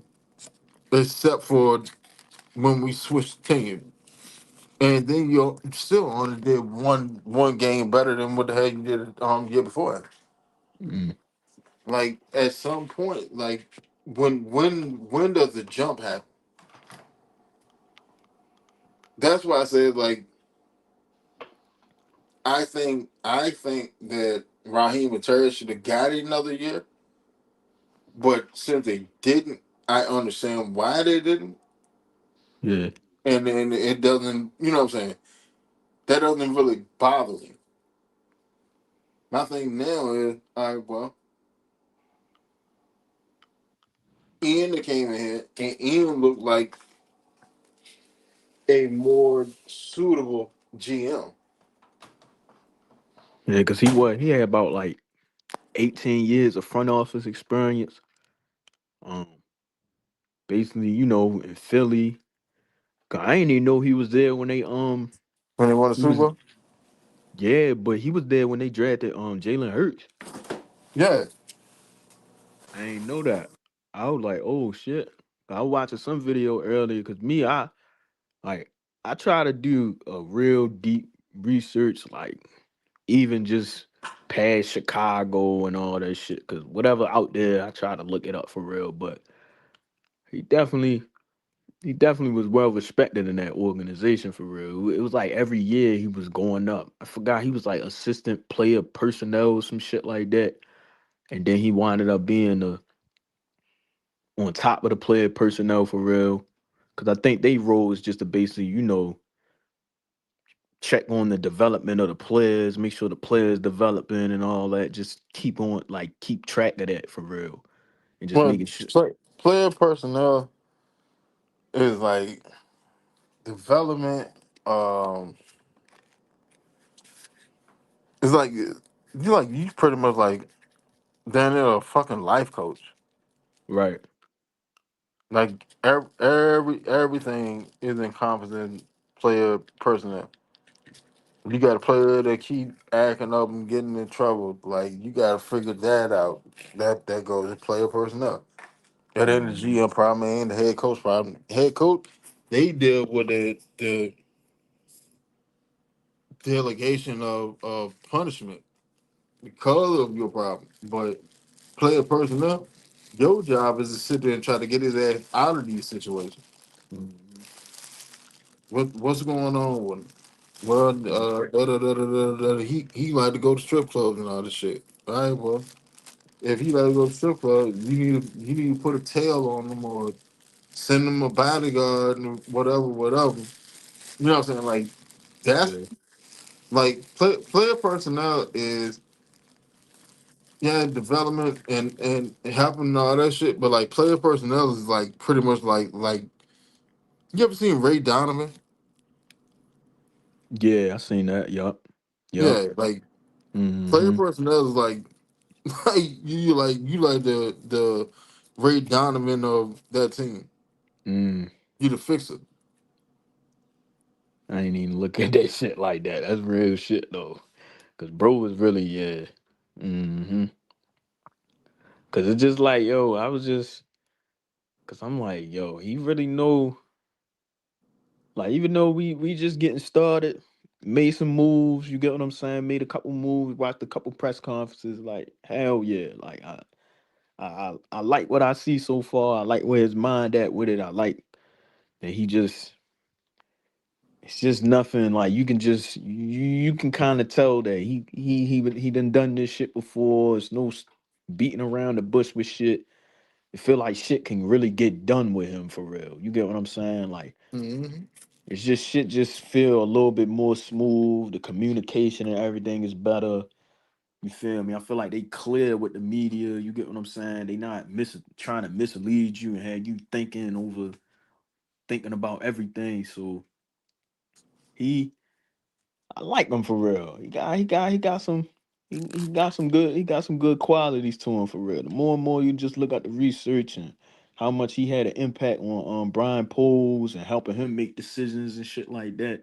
except for when we switched teams. And then you still only did one game better than what the hell you did year before. Mm. Like at some point, like when does the jump happen? That's why I said like I think that Raheem and Terry should have got it another year, but since they didn't, I understand why they didn't, Yeah. and then it doesn't. You know what I'm saying? That doesn't really bother me. My thing now is, all right, well, Ian that came in here, and Ian looked like a more suitable GM. Yeah, because he had about like 18 years of front office experience. Um, basically, in Philly. 'Cause I didn't even know he was there when when they won the he Super was Bowl. yeah, but he was there when they drafted Jalen Hurts. Yeah, I ain't know that. I was like, oh shit. I was watching some video earlier because like I try to do a real deep research, like even just past Chicago and all that shit. Cause whatever out there, I try to look it up for real. But he definitely he definitely was well respected in that organization for real. It was like every year he was going up. I forgot he was like assistant player personnel, some shit like that. And then he winded up being on top of the player personnel for real. Cause I think they role is just to basically, check on the development of the players, make sure the players developing and all that. Just keep track of that for real. And just well, making sure. player personnel is like development. Um, it's like you pretty much like damn near a fucking life coach. Right. Like everything is encompassed in player personnel. You got a player that keep acting up and getting in trouble. Like you got to figure that out. That goes to player personnel. That ain't the Mhm. GM problem, ain't the head coach problem. Head coach, they deal with the delegation of punishment because of your problem. But player personnel, your job is to sit there and try to get his ass out of these situations. Mhm. What's going on with him? Well, he like to go to strip clubs and all this shit. All right, well, if he like to go to strip club, you need to put a tail on him or send him a bodyguard and whatever. You know what I'm saying? Like that's Yeah. like player personnel is yeah development and helping and all that shit, but like player personnel is like pretty much like you ever seen Ray Donovan? Yeah, I seen that. Yup. Yup. Yeah, like player Hmm. personnel is like like you like the Ray Donovan of that team. Mm. You the fixer. I ain't even look at that shit like that. That's real shit though. Cause bro was really, yeah. Hmm. Cause it's just like, yo, cause I'm like, yo, he really know. Like, even though we just getting started, made some moves. You get what I'm saying? Made a couple moves, watched a couple press conferences. Like, hell yeah! Like, I like what I see so far. I like where his mind at with it. I like that he just. It's just nothing like you can kind of tell that he done this shit before. It's no beating around the bush with shit. It feel like shit can really get done with him for real. You get what I'm saying? Like, Hmm. it's just shit just feel a little bit more smooth. The communication and everything is better. You feel me? I feel like they clear with the media. You get what I'm saying? They not trying to mislead you and have you thinking about everything. So he I like him for real. He got some good qualities to him for real. The more and more you just look at the research and how much he had an impact on Brian Poles and helping him make decisions and shit like that.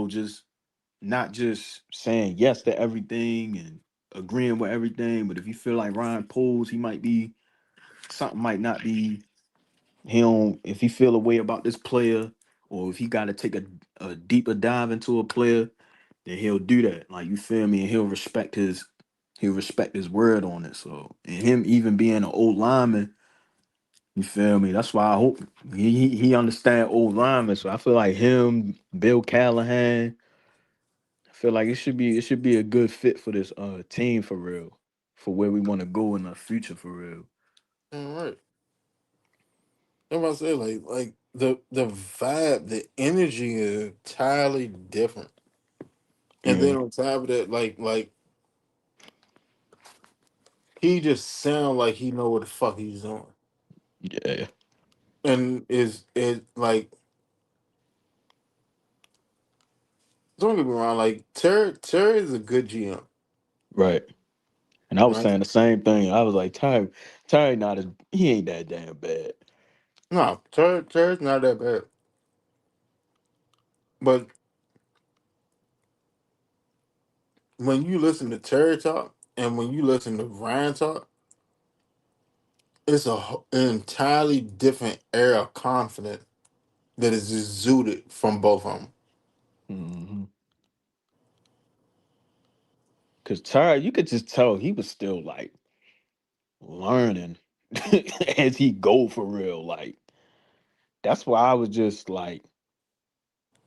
Just not just saying yes to everything and agreeing with everything, but if you feel like Ryan Poles, he might be something might not be him. If he feel a way about this player, or if he got to take a deeper dive into a player, then he'll do that. Like, you feel me, and he'll respect his word on it. So, and him even being an old lineman, you feel me. That's why I hope he understand old lineman. So I feel like him, Bill Callahan. I feel like it should be a good fit for this team for real, for where we want to go in the future for real. All right. I'm about to say like the vibe, the energy is entirely different. And Yeah, then on top of that, like he just sound like he know what the fuck he's doing. yeah, And is like don't get me wrong, like Terry is a good GM. right. And I was Right? saying the same thing. I was like, Terry not as he ain't that damn bad. No, Terry's not that bad. But when you listen to Terry talk and when you listen to Ryan talk, it's an entirely different air of confidence that is exuded from both of them. Mm-hmm. Cause Terry, you could just tell he was still like learning as he go for real. Like that's why I was just like,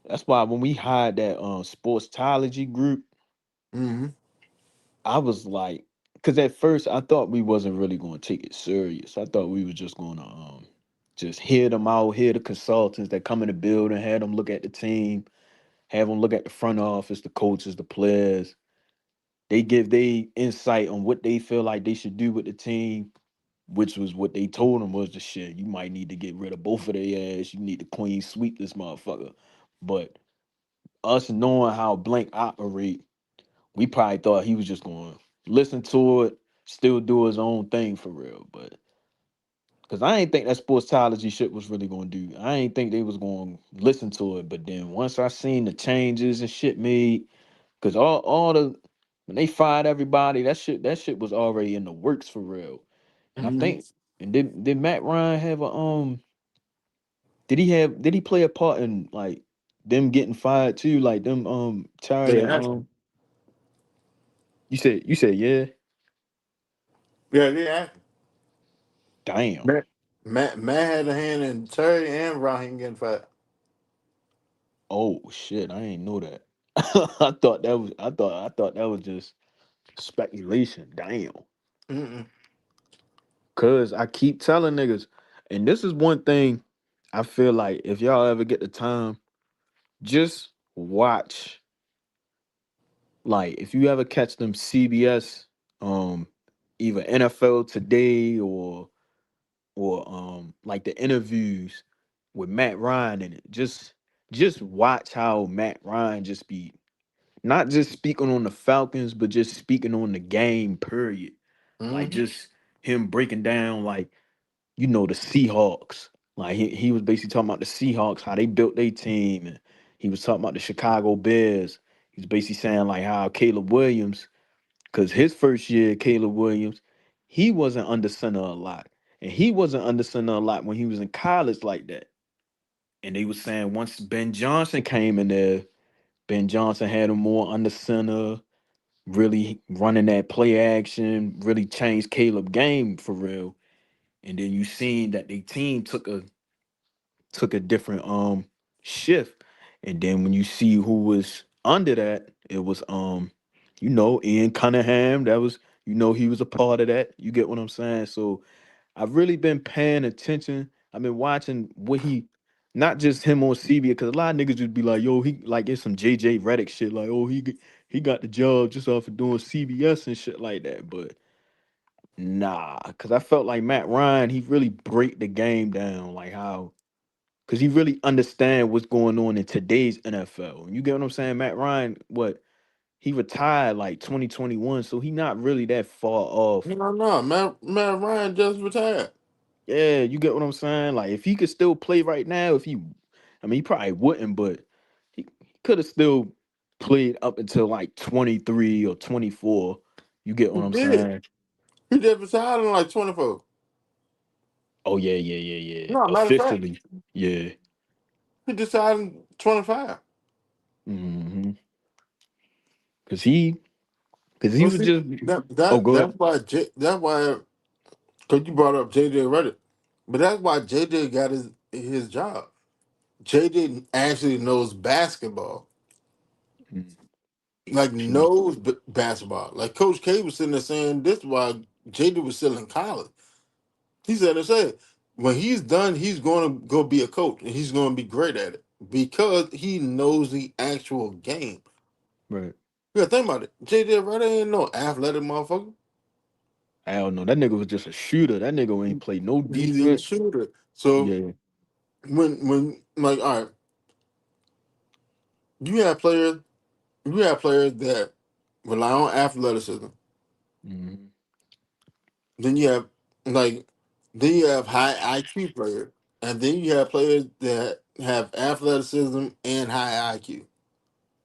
that's why when we hired that sportsology group, Mm-hmm. I was like, because at first I thought we wasn't really going to take it serious. I thought we were just going to just hear them out, hear the consultants that come in the building, have them look at the team, have them look at the front office, the coaches, the players. They give they insight on what they feel like they should do with the team, which was what they told them was the shit. You might need to get rid of both of their ass. You need to clean sweep this motherfucker. But us knowing how Blank operate, we probably thought he was just going to listen to it, still do his own thing for real. But because I ain't think that sportsology shit was really going to do. I ain't think they was going to listen to it. But then once I seen the changes and shit made, because all the when they fired everybody, that shit was already in the works for real. And I Mm-hmm. think and did Matt Ryan have a did he play a part in like them getting fired too? Like them tired They and asked. you said yeah. Yeah, they asked. Damn. Matt had a hand in Terry and Raheem getting fired. Oh shit, I ain't know that. I thought that was just speculation. Damn. Mm-mm. Cause I keep telling niggas, and this is one thing I feel like if y'all ever get the time, just watch. Like if you ever catch them CBS, either NFL Today or like the interviews with Matt Ryan in it. Just watch how Matt Ryan just be not just speaking on the Falcons, but just speaking on the game, period. Like Mm-hmm. just him breaking down like, the Seahawks. Like he was basically talking about the Seahawks, how they built their team, and he was talking about the Chicago Bears. He was basically saying like how Caleb Williams, because his first year, Caleb Williams, he wasn't under center a lot. And he wasn't under center a lot when he was in college like that. And they was saying once Ben Johnson came in there, Ben Johnson had him more under center, really running that play action, really changed Caleb game for real. And then you seen that the team took a different shift. And then when you see who was under that, it was Ian Cunningham. That was, he was a part of that. You get what I'm saying? So I've really been paying attention. I've been watching what he, not just him on CB, because a lot of niggas just be like, yo, he like it's some JJ Redick shit, like, oh, he got the job just off of doing CBS and shit like that. But nah, because I felt like Matt Ryan, he really break the game down, like how, because he really understand what's going on in today's NFL. You get what I'm saying? Matt Ryan, what he retired like 2021, so he not really that far off. No. Matt Ryan just retired. Yeah, you get what I'm saying? Like if he could still play right now, I mean, he probably wouldn't, but he could have still played up until like 23 or 24. You get He what I'm did. saying? He just retired in like 24. Oh yeah, yeah, yeah, yeah. No, matter of fact, Officially, yeah. he decided in 25. hmm Cause he Well, was see, just. that Oh, that go ahead. that's why that's why because you brought up JJ Redick, but that's why JJ got his job. JJ actually knows basketball, Mm, like true. knows basketball. Like Coach K was sitting there saying this is why JJ was still in college. He said when he's done, he's going to go be a coach and he's going to be great at it because he knows the actual game. Right. Yeah, think about it. JJ Redick ain't no athletic motherfucker. I don't know. That nigga was just a shooter. That nigga ain't play no He's a defense. shooter. So Yeah. when like all right, you have players you have players that rely on athleticism, hmm Then you have like then you have high IQ players, and then you have players that have athleticism and high IQ.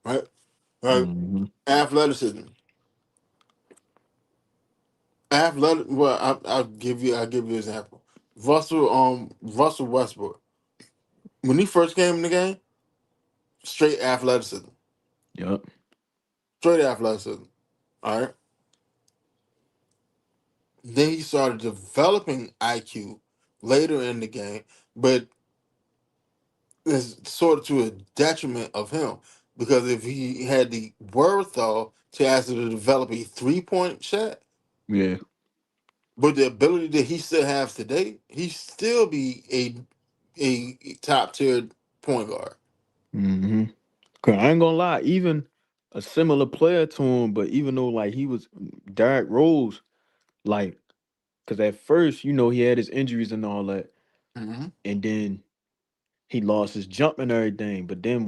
Right? Right? Mm-hmm. Athleticism. Athletic. Well, I'll give you an example. Russell Westbrook. When he first came in the game, straight athleticism. Yep. Straight athleticism. All right. Then he started developing IQ later in the game, but it's sort of to a detriment of him because if he had the wherewithal to actually develop a 3 point shot, Yeah. but the ability that he still has today, he still be a top tier point guard. Mm-hmm. Cause I ain't gonna lie, even a similar player to him, but even though like he was Derrick Rose, like, cause at first, he had his injuries and all that, Mm-hmm. and then he lost his jump and everything. But then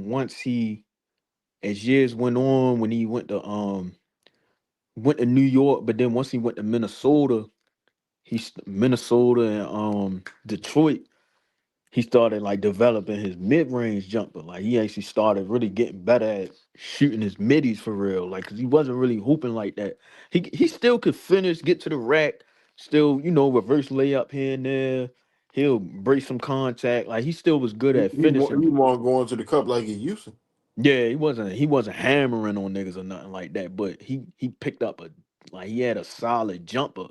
as years went on, when he went to New York, but then once he went to Minnesota, Minnesota and Detroit, he started like developing his mid-range jumper. Like he actually started really getting better at shooting his middies for real. Like, cause he wasn't really hooping like that. He still could finish, get to the rack, still, reverse layup here and there. He'll break some contact. Like he still was good at He finishing. won't go into the cup like he used to. Yeah, he wasn't hammering on niggas or nothing like that, but he picked up he had a solid jumper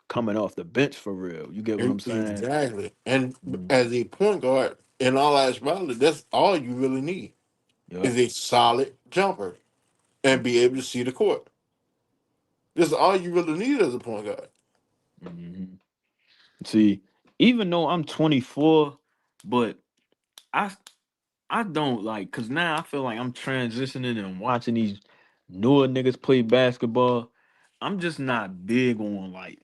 coming off the bench for real. You get what I'm saying? Exactly. And Mm, as a point guard, in all actuality, that's all you really need yep. is a solid jumper and be able to see the court. That's all you really need as a point guard. Hmm. See, even though I'm 24, but I I don't like, cause now I feel like I'm transitioning and watching these newer niggas play basketball. I'm just not big on like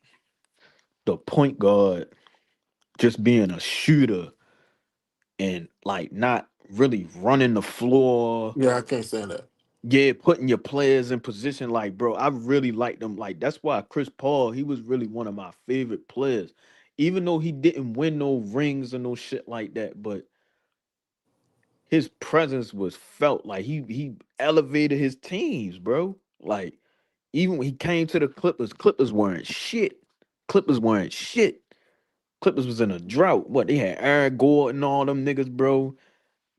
the point guard just being a shooter and like not really running the floor. Yeah, I can't stand that. Yeah, putting your players in position. Like, bro, I really like them. Like, that's why Chris Paul, he was really one of my favorite players. Even though he didn't win no rings or no shit like that, but his presence was felt. Like he elevated his teams, bro. Like, even when he came to the Clippers, Clippers weren't shit. Clippers weren't shit. Clippers was in a drought. What, they had Aaron Gordon and all them niggas, bro.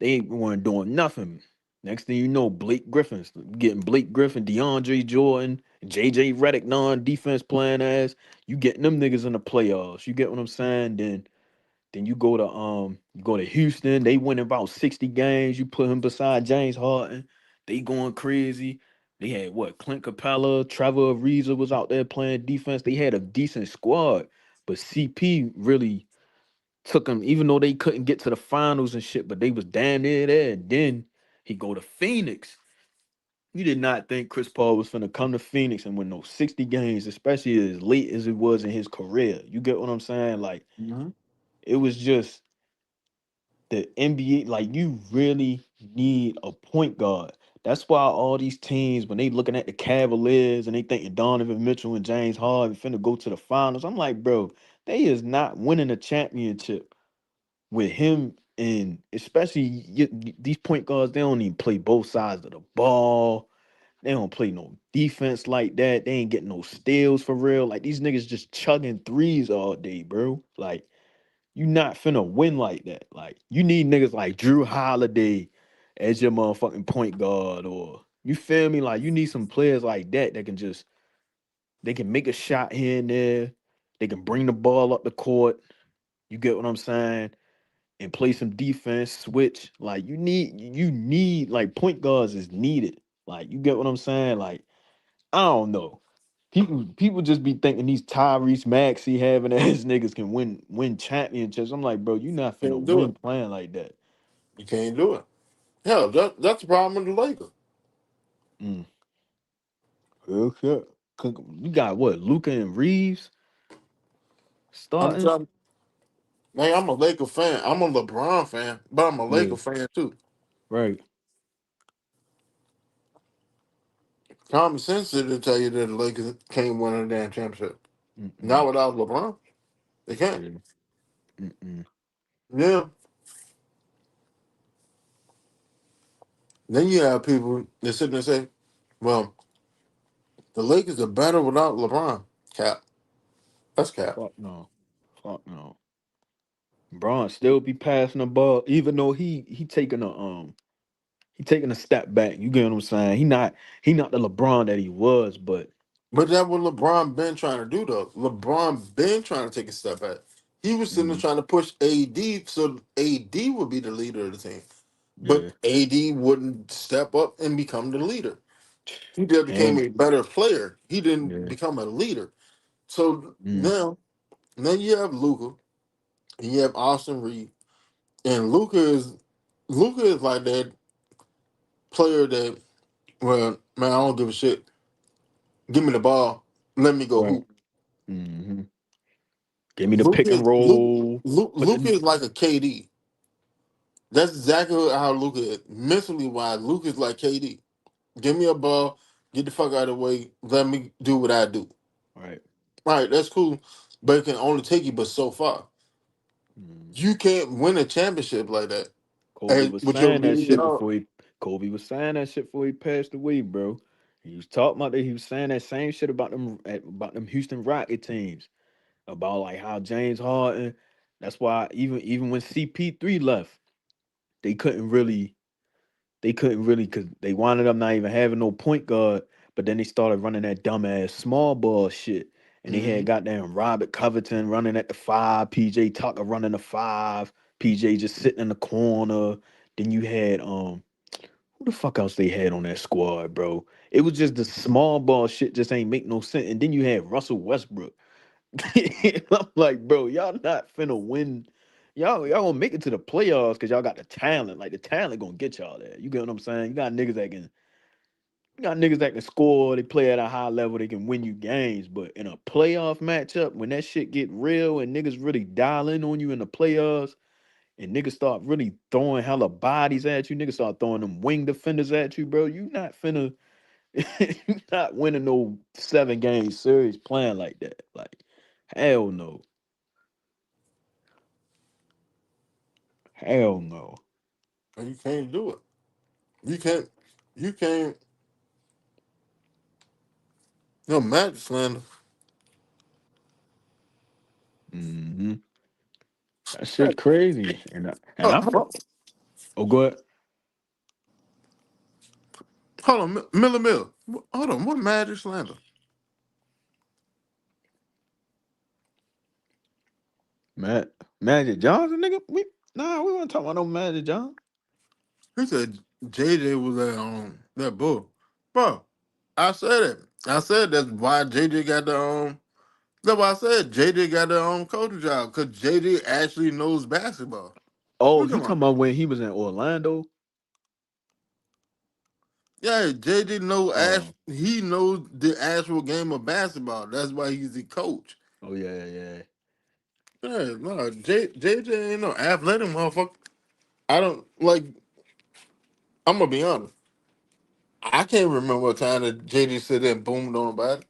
They weren't doing nothing. Next thing you know, Blake Griffin's getting Blake Griffin, DeAndre Jordan, JJ Redick non-defense playing ass. You getting them niggas in the playoffs. You get what I'm saying? Then you go to Houston. They win about 60 games. You put him beside James Harden. They going crazy. They had what? Clint Capella, Trevor Ariza was out there playing defense. They had a decent squad, but CP really took them, even though they couldn't get to the finals and shit, but they was damn near there. And then he go to Phoenix. You did not think Chris Paul was finna come to Phoenix and win no 60 games, especially as late as it was in his career. You get what I'm saying? Like, Hmm. it was just the NBA, like, you really need a point guard. That's why all these teams, when they looking at the Cavaliers and they thinking Donovan Mitchell and James Harden finna go to the finals, I'm like, bro, they is not winning a championship with him, and especially these point guards, they don't even play both sides of the ball. They don't play no defense like that. They ain't getting no steals for real. Like these niggas just chugging threes all day, bro. Like you not finna win like that. Like you need niggas like Drew Holiday as your motherfucking point guard, or you feel me? Like you need some players like that that can just they can make a shot here and there. They can bring the ball up the court. You get what I'm saying? And play some defense, switch. Like you need like point guards is needed. Like you get what I'm saying? Like I don't know. People just be thinking these Tyrese Maxey having ass niggas can win championships. I'm like, bro, you not finna Can't do win it. playing like that. You can't do it. Hell, that's the problem with the Lakers. Mm. Real shit. You got what? Luca and Reeves I'm starting? telling man, I'm a Laker fan. I'm a LeBron fan, but I'm a Yeah, Laker fan too. right. Common sense didn't tell you that the Lakers can't win a damn championship. Not Mm-mm. without LeBron. They can't. Yeah. Mm-mm. Yeah. Then you have people that sit there and say, well, the Lakers are better without LeBron. Cap. That's cap. Fuck no. Fuck no. Braun still be passing the ball, even though he taking a step back. You get what I'm saying? He not the LeBron that he was, but But that's what LeBron been trying to do, though. LeBron been trying to take a step back. He was sitting there mm, trying to push AD so AD would be the leader of the team. yeah, But AD wouldn't step up and become the leader. He just became and a better player. He didn't yeah, become a leader. So mm, now you have Luca and you have Austin Reed. And Luca is like that player that, well, man, I don't give a shit. Give me the ball. Let me go right. hoop. hmm Give me the pick and Luke, roll. Put Luke the is like a KD. That's exactly how Luca is. Mentally wise, Luke is like KD. Give me a ball, get the fuck out of the way, let me do what I do. right. All right, that's cool, but it can only take you but so far. Mm. You can't win a championship like that. Kobe And was with your saying that lead shit dog. before he Kobe was saying that shit before he passed away, bro. He was talking about that. He was saying that same shit about them Houston Rocket teams. About like how James Harden. That's why even when CP3 left, they couldn't really because they wanted up not even having no point guard. But then they started running that dumbass small ball shit, and they had Mhm. goddamn Robert Covington running at the five, PJ Tucker running the five, PJ just sitting in the corner. Then you had who the fuck else they had on that squad, bro? It was just the small ball shit just ain't make no sense. And then you had Russell Westbrook. I'm like, bro, y'all not finna win. Y'all gonna make it to the playoffs because y'all got the talent. Like the talent gonna get y'all there. You get what I'm saying? You got niggas that can score. They play at a high level. They can win you games. But in a playoff matchup, when that shit get real and niggas really dial in on you in the playoffs, and niggas start really throwing hella bodies at you, niggas start throwing them wing defenders at you, bro. You not finna, you not winning no 7 game series playing like that. Like, hell no. Hell no. And you can't do it. You can't. You can't. No, Matt slander. hmm That shit crazy. And I Hold on. fuck. Oh, go ahead. Hold on. Miller Mill. Hold on. What Magic slander? Matt Magic Johnson, nigga. We want to talk about no Magic Johnson. He said JJ was that bull. Bro, I said it. I said that's why JJ got the that's why I said JJ got the coaching job, because JJ actually knows basketball. Oh, Look at you him. talking about when he was in Orlando? Yeah, JJ Oh, he knows the actual game of basketball. That's why he's the coach. oh yeah, yeah. Yeah, no, JJ ain't no athletic motherfucker. I don't like. I'm gonna be honest. I can't remember what time that JJ said that and boomed on about it,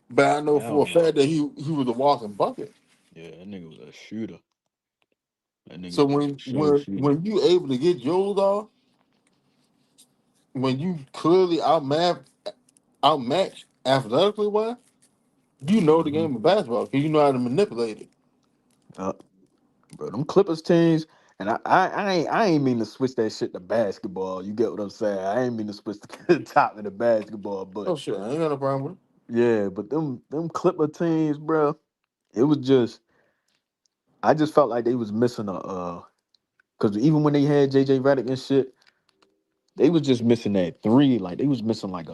but I know for Hell a no. fact that he was a walking bucket. Yeah, that nigga was a shooter. That nigga So was a when show when shooter. when you able to get yours off, when you clearly outmatched athletically wise, you know the hmm game of basketball because you know how to manipulate it. Uh, bro, them Clippers teams, and I ain't mean to switch that shit to basketball. You get what I'm saying? I ain't mean to switch to the top of the basketball, but Oh shit, I ain't got no problem with it. yeah, but them Clipper teams, bro, it was just I just felt like they was missing a because even when they had JJ Redick and shit, they was just missing that three. Like they was missing like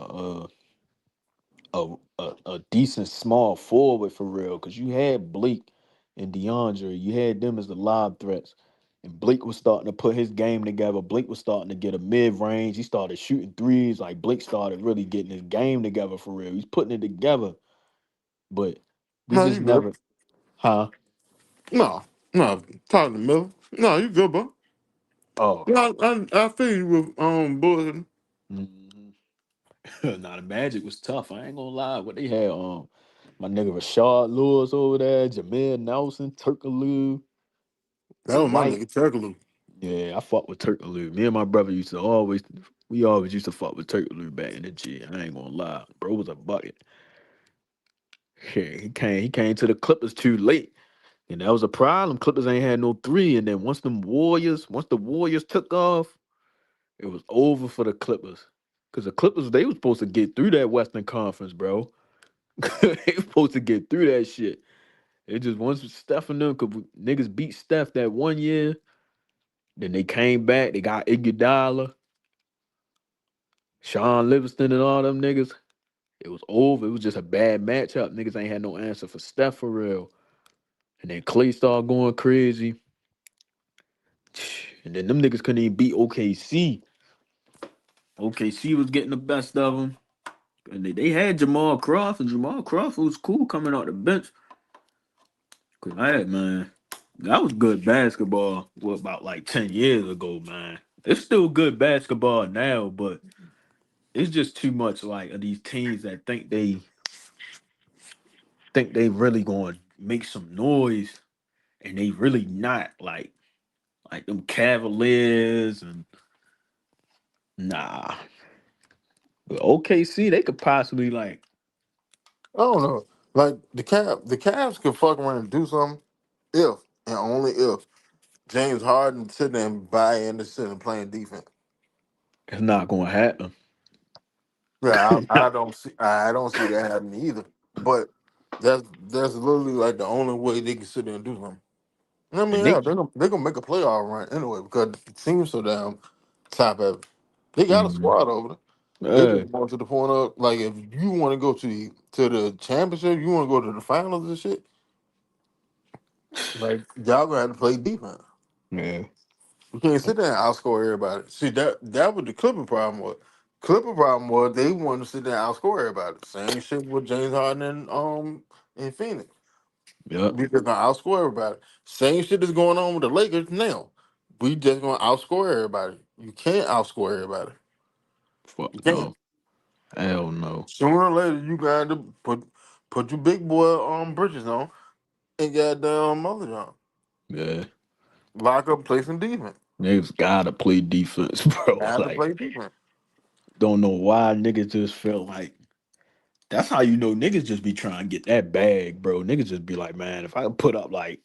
a decent small forward for real. Cause you had Blake and DeAndre, you had them as the lob threats. And Blake was starting to put his game together. Blake was starting to get a mid range. He started shooting threes. Like Blake started really getting his game together for real. He's putting it together, but we No, just you good. never, huh? No, no, talking to Miller. No, you good, bro. Oh, No, I feel you with Bulls. mhm. Nah, the Magic was tough. I ain't gonna lie. What they had. My nigga Rashard Lewis over there, Jameer Nelson, Turkaloo, That was my White. nigga Turkaloo. Yeah, I fought with Turkaloo. Me and my brother we always used to fuck with Turkaloo back in the G. I ain't gonna lie, bro was a bucket. Yeah, he came to the Clippers too late, and that was a problem. Clippers ain't had no three, and then once the Warriors took off, it was over for the Clippers. Cause the Clippers they was supposed to get through that Western Conference, bro. They was supposed to get through that shit. It just once Steph and them, cause niggas beat Steph that one year, then they came back. They got Iguodala, Sean Livingston, and all them niggas. It was over. It was just a bad matchup. Niggas ain't had no answer for Steph for real. And then Clay started going crazy. And then them niggas couldn't even beat OKC. OKC was getting the best of them. And they had Jamal Crawford. Jamal Crawford was cool coming out the bench. Cause man, that was good basketball. What about like 10 years ago, man? It's still good basketball now, but it's just too much like of these teams that think they really going to make some noise, and they really not like them Cavaliers and nah. But OKC they could possibly like I don't know. Like the Cavs could fuck around and do something if and only if James Harden sit there and buy into shit and playing defense. it's not going to happen. Yeah, I don't see that happening either. But that's literally like the only way they can sit there and do something. I mean, And yeah, they they're gonna make a playoff run anyway because the team's so damn top heavy. They got a Mhm. squad over there. They're Yeah, just going to the point of like if you want to go to the championship, you want to go to the finals and shit. Like y'all gonna have to play defense. yeah, You can't sit there and outscore everybody. See that was the Clipper problem was. Clipper problem was they wanted to sit there and outscore everybody. Same shit with James Harden and in Phoenix. yep. We just gonna outscore everybody. Same shit is going on with the Lakers now. We just gonna outscore everybody. You can't outscore everybody. Fuck You can't. no. Hell no. Sooner or later you got to put your big boy bridges on and goddamn mother John. Yeah. Lock up, play some defense. Niggas gotta play defense, You bro. have to Like, play defense. don't know why niggas just felt like that's how you know niggas just be trying to get that bag, bro. Niggas just be like, man, if I could put up like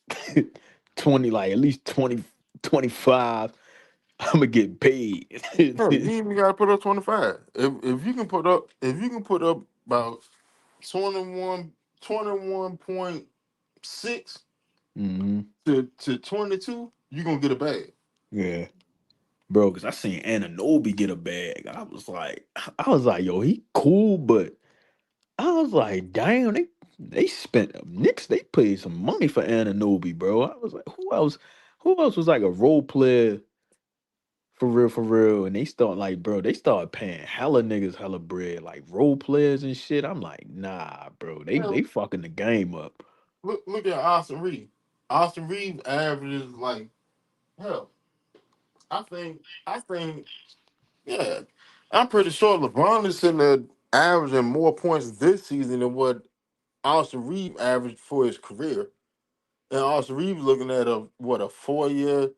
20, like at least 20, 25, I'm gonna get paid. No, you even gotta put up 25. If you can put up about 21 21.6 hmm to 22, you gonna get a bag. Yeah. Bro, cause I seen Ananobi get a bag. I was like, yo, he cool, but I was like, damn, they spent Knicks, they paid some money for Ananobi, bro. I was like, who else? Who else was like a role player for real? And they started paying hella niggas hella bread, like role players and shit. I'm like, nah, bro. They Hell, they fucking the game up. look at Austin Reed. Austin Reed averages like hell. I think yeah. I'm pretty sure LeBron is sitting there averaging more points this season than what Austin Reed averaged for his career. And Austin Reeves looking at a 4 year,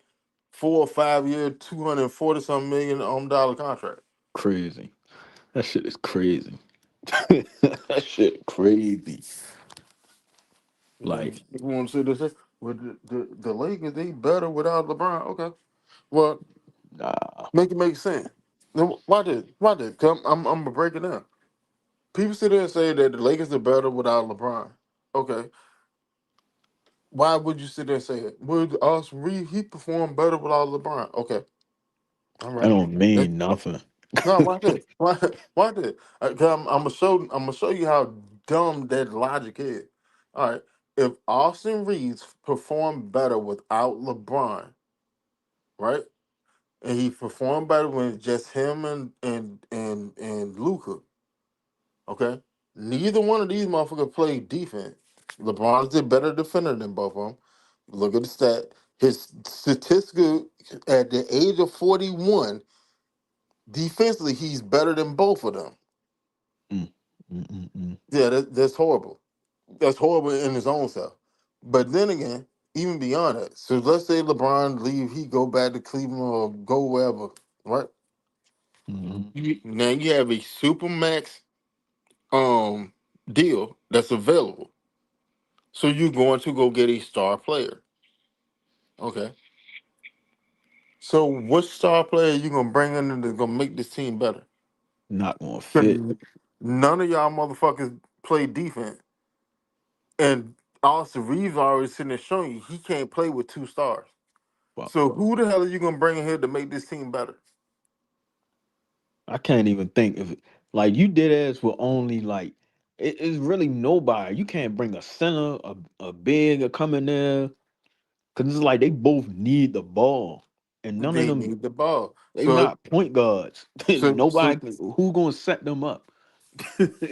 4 or 5 year, 240 something million dollar contract. Crazy. That shit is crazy. That shit crazy. And Like, you want to see this? Well, the Lakers they better without LeBron. Okay, well nah. make it make sense. Then why did? Why did? Come, I'm gonna break it down. People sit there and say that the Lakers are better without LeBron. Okay, why would you sit there and say it? Would Austin Reeves he performed better without LeBron? Okay, all That right. don't mean nothing. No, why did? Why did? I'm gonna show you how dumb that logic is. All right, if Austin Reeves performed better without LeBron, right, and he performed better when it's just him and Luca, okay, neither one of these motherfuckers played defense. LeBron's the better defender than both of them. Look at the stat. His statistical at the age of 41, defensively, he's better than both of them. Mm, mm, mm, mm. Yeah, that's horrible. That's horrible in his own self. But then again, even beyond that, so let's say LeBron leave, he go back to Cleveland or go wherever, right? Mhm. Now you have a supermax deal that's available. So you're going to go get a star player. Okay. So what star player you gonna bring in that's gonna make this team better? Not gonna fit. 'Cause none of y'all motherfuckers play defense. And Austin Reeves already sitting there showing you he can't play with two stars. Well, So who the hell are you gonna bring in here to make this team better? I can't even think of it. Like you did as with only like it's really nobody. You can't bring a center, a big, or come in there because it's like they both need the ball, and none of They them need the ball. they So not point guards. so Nobody who gonna set them up.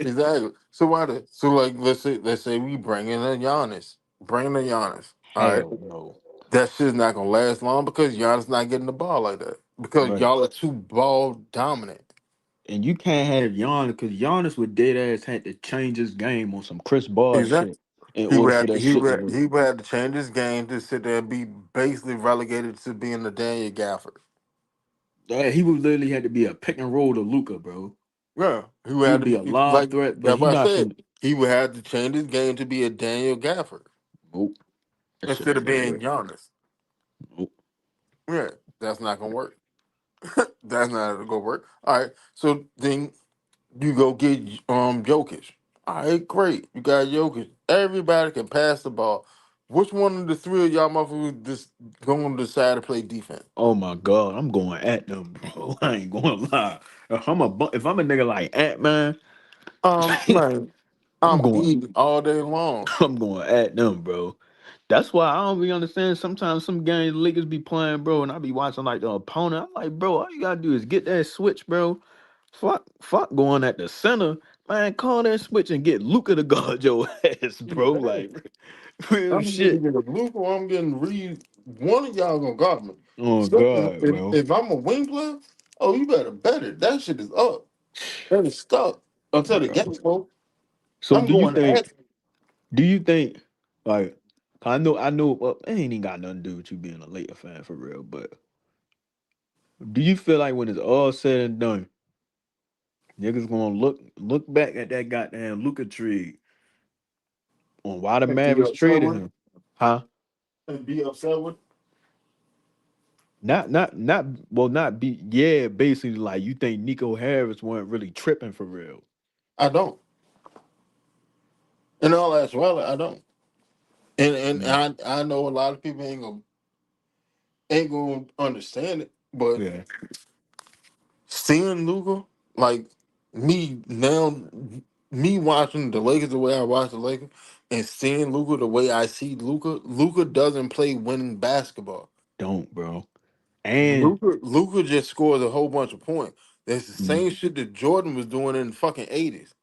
exactly. So why the so like let's say we bring in a Giannis. Bring in a Giannis. All right. Hell no, That shit's not gonna last long because Giannis not getting the ball like that. Because right? y'all are too ball dominant. And you can't have Giannis because Giannis with dead ass had to change his game on some Chris Bosh Exactly. shit in He would order for have that shit to work. he would have to change his game to sit there and be basically relegated to being the Daniel Gafford. Yeah, he would literally had to be a pick and roll to Luca, bro. Yeah. He would have He'd to be a be lob like threat, but that's he what I not said. finna. He would have to change his game to be a Daniel Gafford Nope, that shit instead ain't of gonna being work. Giannis. Nope. Yeah, that's not gonna work. That's not gonna work. All right. So then you go get Jokic. All right, great. You got Jokic. Everybody can pass the ball. Which one of the three of y'all motherfuckers just going to decide to play defense? Oh my god, I'm going at them, bro. I ain't gonna lie. If I'm a nigga like Ant Man, Man, I'm I'm going eating all day long. I'm going at them, bro. That's why I don't be understand. Sometimes some games Lakers be playing, bro, and I be watching like the opponent. I'm like, bro, all you gotta do is get that switch, bro. Fuck going at the center. Man, call that switch and get Luca to guard your ass, bro. Hey, Like real I'm either shit. getting Luke or I'm getting Reed. One of y'all gonna guard me. Oh So God, bro. if I'm a wing player, oh, you better bet it. That shit is up. That is stuck until the Bro. game's over. So I'm going at. do you think like I know well it ain't even got nothing to do with you being a Laker fan for real, but do you feel like when it's all said and done, niggas gonna look back at that goddamn Luca trade on why the And be Mavericks upset traded with him? Huh? and be upset with. Not well not be yeah, basically like you think Nico Harris weren't really tripping for real. I don't. In all actuality, I don't. And Mm, I know a lot of people ain't gonna understand it, but yeah. seeing Luca, like me now, me watching the Lakers the way I watch the Lakers, and seeing Luca the way I see Luca, Luca doesn't play winning basketball. Don't, bro. And Luca just scores a whole bunch of points. That's the mm, same shit that Jordan was doing in the fucking 80s.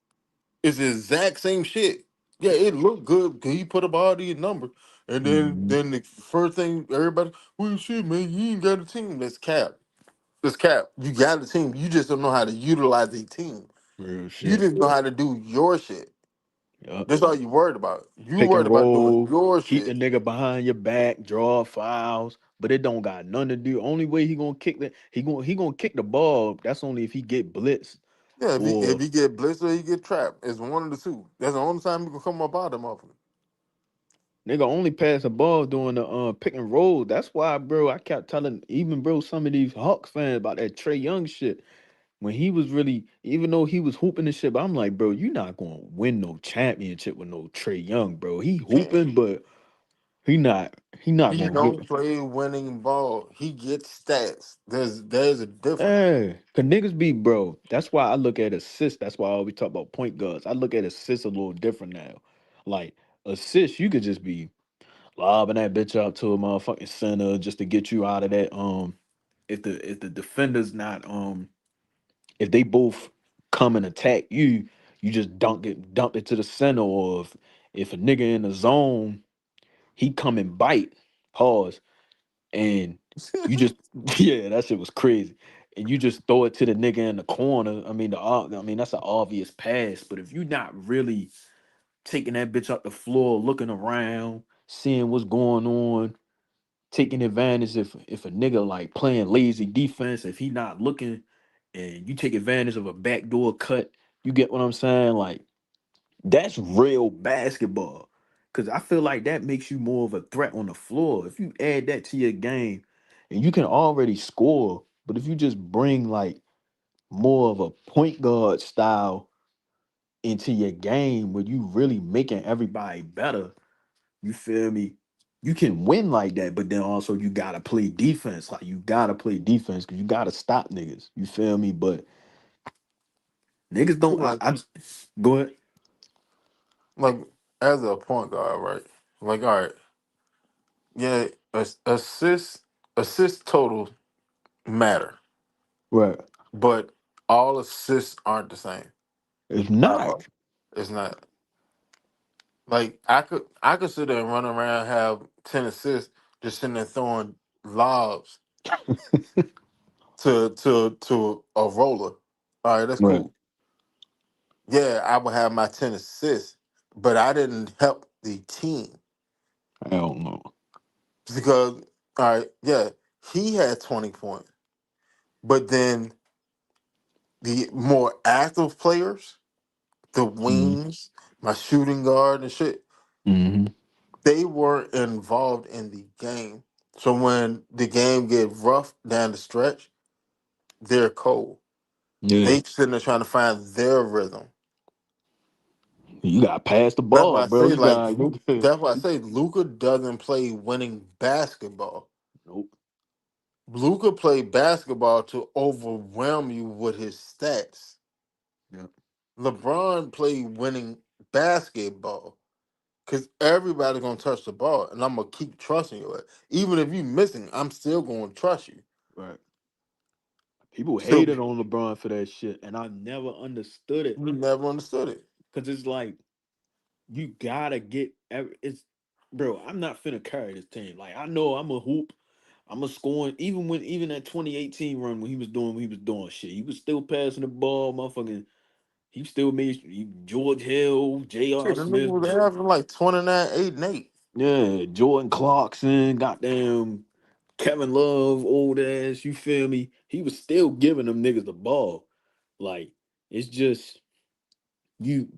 It's the exact same shit. Yeah, it looked good 'cause he put up all these numbers. And mm, then the first thing everybody, well shit, man, you ain't got a team. That's cap. That's cap. You got a team. You just don't know how to utilize a team. real You shit. just know how to do your shit. Yup. That's all you worried about. You Pick worried and about doing roll, your keep the shit. nigga behind your back, draw fouls, but it don't got nothing to do. Only way he gonna kick he gonna kick the ball. That's only if he get blitzed Yeah, if or he get blitzed or he get trapped, it's one of the two. That's the only time you can come up out of them off. nigga only pass the ball during the pick and roll. That's why, bro, I kept telling even bro some of these Hawks fans about that Trey Young shit. When he was really, even though he was hooping and shit, but I'm like, bro, you not gonna win no championship with no Trey Young, bro. He You can't. hooping, but he not He gonna get. don't play winning ball. He gets stats. There's a difference. Hey, cause niggas be bro. That's why I look at assists. That's why I always talk about point guards. I look at assists a little different now. Like assists, you could just be lobbing that bitch out to a motherfucking center just to get you out of that. If the defender's not if they both come and attack you, you just dump it to the center. Or if a nigga in the zone, he come and bite. Pause and you just yeah, that shit was crazy. And you just throw it to the nigga in the corner. I mean, that's an obvious pass. But if you're not really taking that bitch up the floor, looking around, seeing what's going on, taking advantage if a nigga like playing lazy defense, if he not looking, and you take advantage of a backdoor cut. You get what I'm saying? Like that's real basketball. Cause I feel like that makes you more of a threat on the floor. If you add that to your game, and you can already score, but if you just bring like more of a point guard style into your game where you really making everybody better, you feel me? You can win like that, but then also you gotta play defense. Like you gotta play defense because you gotta stop niggas. You feel me? But niggas don't. like I go ahead. like as a point guard, right? Like, all right, yeah, assist total matter, Right. but all assists aren't the same. It's Uh, not. it's not. Like I could sit there and run around, have 10 assists, just sitting there throwing lobs to a roller. All right, that's Right. cool. Yeah, I would have my 10 assists, but I didn't help the team I don't know. because all right, yeah, he had 20 points, but then the more active players, the Mm-hmm. wings, my shooting guard and shit, Mm-hmm. they weren't involved in the game. So when the game get rough down the stretch, they're cold. Yeah. They sitting there trying to find their rhythm. You gotta pass the That's ball, why I bro. say You like got Luke. you. That's why I say Luca doesn't play winning basketball. Nope. Luca played basketball to overwhelm you with his stats. Yep. LeBron played winning basketball because everybody's gonna touch the ball, and I'm gonna keep trusting you. Even if you missing, I'm still gonna trust you. Right. People So hated on LeBron for that shit, and I never understood it. you never understood it. Cause it's like you gotta get it's bro, I'm not finna carry this team. Like I know I'm a hoop, I'm a scoring even that 2018 run when he was doing shit. He was still passing the ball, motherfucking he still made George Hill, J.R. Shit, the nigga Smith, was having like 29, 8, and 8. yeah, Jordan Clarkson, goddamn Kevin Love, old ass, you feel me? He was still giving them niggas the ball. Like, it's just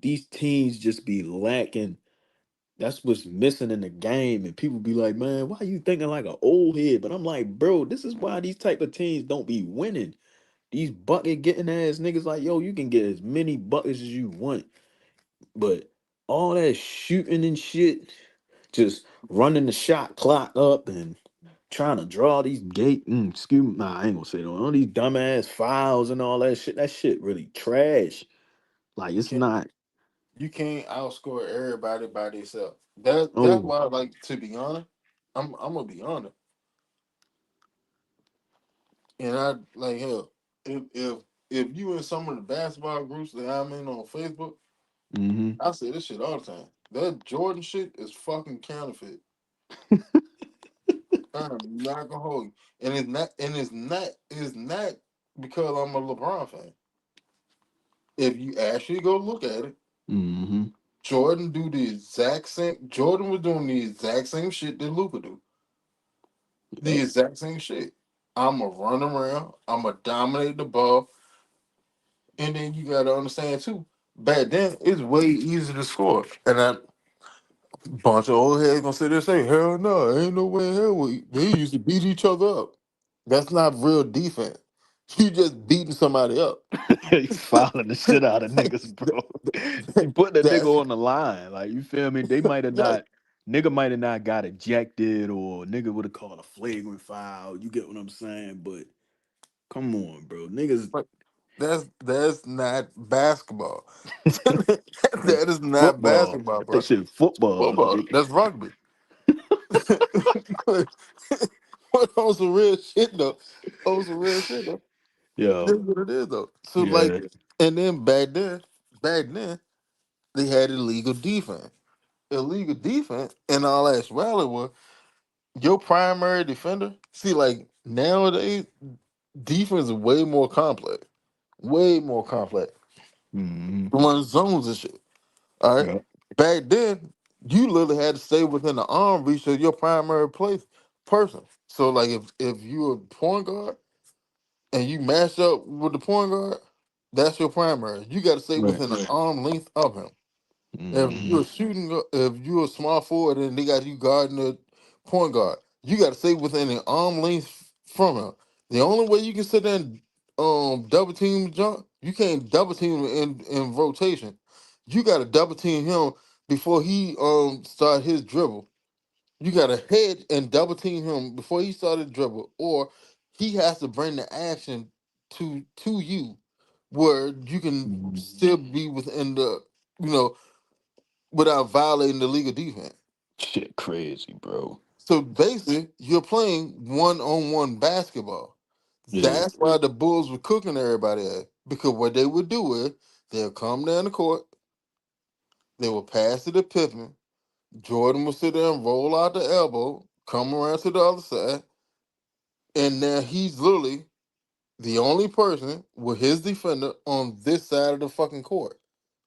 these teams just be lacking. That's what's missing in the game. And people be like, man, why you thinking like an old head? But I'm like, bro, this is why these type of teams don't be winning. These bucket getting ass niggas like, yo, you can get as many buckets as you want. But all that shooting and shit, just running the shot clock up and trying to draw these excuse me, nah, I ain't gonna say that. All these dumbass fouls and all that shit. That shit really trash. Like You it's can't not. you can't outscore everybody by themselves. That's Oh, why, like, to be honest, I'm gonna be honest. And I like hell. If you in some of the basketball groups that I'm in on Facebook, mm-hmm. I say this shit all the time. That Jordan shit is fucking counterfeit. I'm not gonna hold you. And it's not because I'm a LeBron fan. If you actually go look at it, Mm-hmm. Jordan was doing the exact same shit that Luca do. The Yep. exact same shit. I'ma run around, I'ma dominate the ball, and then you gotta understand too. Back then, it's way easier to score. And a bunch of old heads gonna sit there and say, hell no, ain't no way in hell they used to beat each other up. That's not real defense. You just beating somebody up. He's fouling the shit out of niggas, bro. You put the That's nigga on the line. Like you feel me? They might have right. not nigga might have not got ejected or nigga would have called a flagrant foul. You get what I'm saying? But come on, bro. Niggas But that's not basketball. That that's is not football. basketball, That bro. shit football, Football. nigga. That's rugby. But on some real shit though. On some real shit though. That's Yo, what it is though. So like, yeah. and then back then, they had illegal defense. Illegal defense and all that rally was your primary defender. See, like nowadays, defense is way more complex. Way more complex. Mm-hmm. Run zones and shit. All right. Yeah. back then, you literally had to stay within the arm reach of your primary place person. So like if you a point guard and you match up with the point guard, that's your primary. You got to stay Right. within the arm length of him. If Hmm. you're shooting, if you're a small forward and they got you guarding the point guard, you got to stay within an arm length from him. The only way you can sit there and double team jump, you can't double team in rotation. You got to double team him before he start his dribble. You got to head and double team him before he started dribble, or he has to bring the action to you, where you can still be within the you know without violating the legal defense. Shit, crazy, bro. So basically, you're playing one-on-one basketball. Yeah. That's why the Bulls were cooking everybody at. Because what they would do is they'll come down the court, they will pass it to Pippen. Jordan will sit there and roll out the elbow, come around to the other side, and now he's literally the only person with his defender on this side of the fucking court.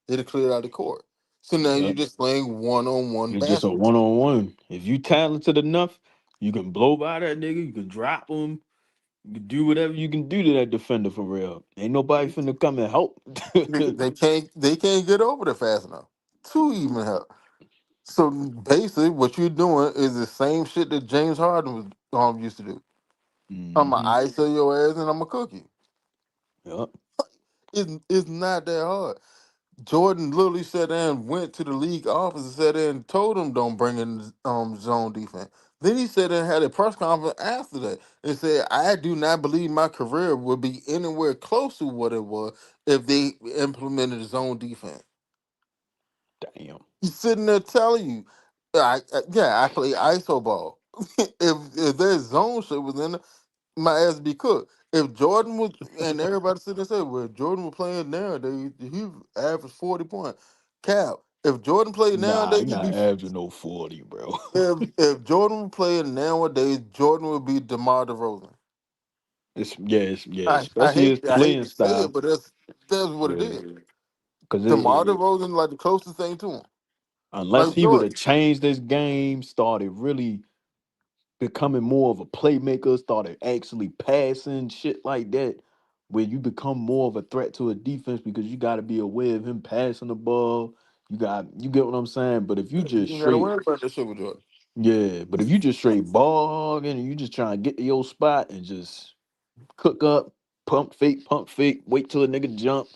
They cleared out the court. So now you're Yep. just playing one-on-one It's just a basketball. one on one. If you talented enough, you can blow by that nigga. You can drop him. You can do whatever you can do to that defender for real. Ain't nobody finna come and help. They can't get over there fast enough to even help. So basically, what you're doing is the same shit that James Harden was used to do. I'm gonna Hmm. ISO your ass and I'm gonna cook you. Yep. It's not that hard. Jordan literally sat there and went to the league office and sat there and told them don't bring in zone defense. Then he said and had a press conference after that and said, I do not believe my career would be anywhere close to what it was if they implemented zone defense. Damn. He's sitting there telling you, I play ISO ball. if there's zone shit within it, my ass be cooked. If Jordan was, and everybody sitting there say, well, if Jordan was playing nowadays, he averaged 40 points. Cap. If Jordan played Nah, he nowadays, he'd not be. averaging no 40, bro. If Jordan was playing nowadays, Jordan would be DeMar DeRozan. Yeah, I especially his hate playing to say it, style. but that's what it Yeah, is. because DeMar DeRozan like the closest thing to him, unless like he would Jordan. have changed his game, started really becoming more of a playmaker, started actually passing shit like that, where you become more of a threat to a defense because you got to be aware of him passing the ball. You get what I'm saying. But if you just You gotta straight, worry about that shit with Jordan. yeah, but if you just straight bogging and you just trying to get to your spot and just cook up, pump fake, wait till a nigga jump,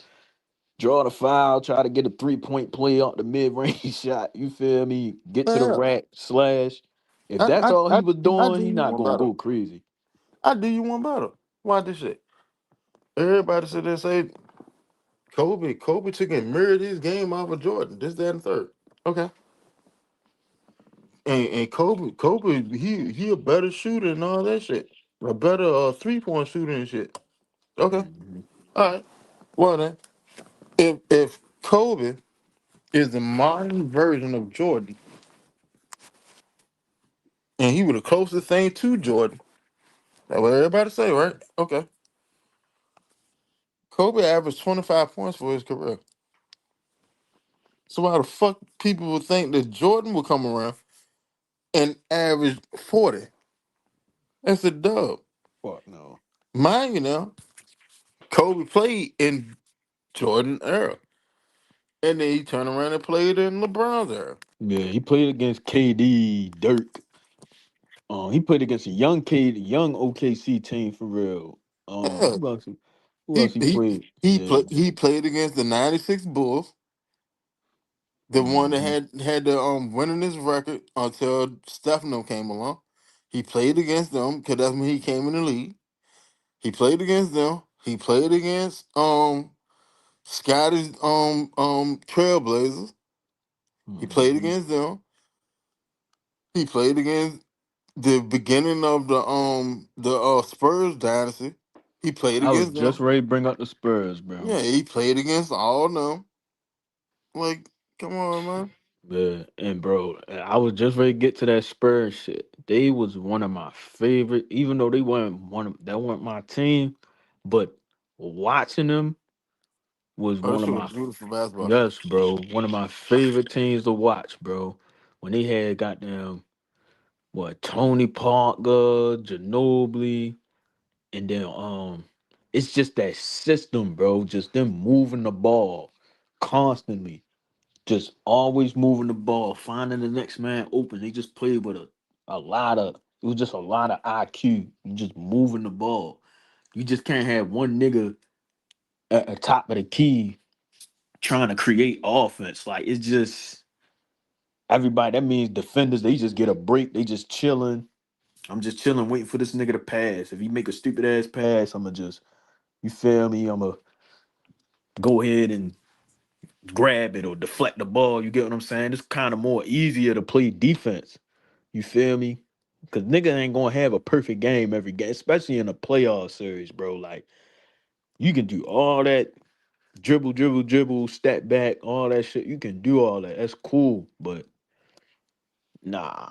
draw the foul, try to get a 3-point play out the mid range shot. You feel me? Get to the Yeah, rack, slash. If I, that's I, all he I, was I doing, do he you not one gonna better. go crazy. I do you one better. Why this shit? Everybody sit there and say Kobe took and mirrored his game off of Jordan. This, that, and third. Okay. And Kobe, he a better shooter and all that shit. A better 3-point shooter and shit. Okay. Mhm. All right. Well then, if Kobe is the modern version of Jordan, and he was the closest thing to Jordan, that's what everybody say, right? Okay. Kobe averaged 25 points for his career. So why the fuck people would think that Jordan would come around and average 40? That's a dub. Fuck no. Mind you now, Kobe played in Jordan era. And then he turned around and played in LeBron's era. Yeah, he played against KD, Dirk. He played against a young KD, young OKC team for real. Yeah. Who else? Who He else he he played? he Yeah. played he played against the 96 Bulls, the one that Hmm. had the winningest record until Stefano came along. He played against them because that's when he came in the league. He played against them. He played against Scottish Trailblazers. He played Hmm. against them. He played against the beginning of the Spurs dynasty. He played I was against just them. ready to bring up the Spurs, bro. Yeah, he played against all of them. Like, come on, man. Yeah, and bro, I was just ready to get to that Spurs shit. They was one of my favorite, even though they weren't one of that weren't my team, but watching them. was Oh, one this of shit my was beautiful basketball. yes, bro, one of my favorite teams to watch, bro. When they had goddamn what Tony Parker, Ginobili, and then it's just that system, bro. Just them moving the ball constantly, just always moving the ball, finding the next man open. They just played with a lot of it was just a lot of IQ. You just moving the ball. You just can't have one nigga at the top of the key trying to create offense. Like it's just everybody. That means defenders. They just get a break. They just chilling. I'm just chilling, waiting for this nigga to pass. If he make a stupid ass pass, I'ma just you feel me? I'ma go ahead and grab it or deflect the ball. You get what I'm saying? It's kind of more easier to play defense. You feel me? Cause nigga ain't gonna have a perfect game every game, especially in a playoff series, bro. Like you can do all that dribble, dribble, dribble, step back, all that shit. You can do all that. That's cool, but nah.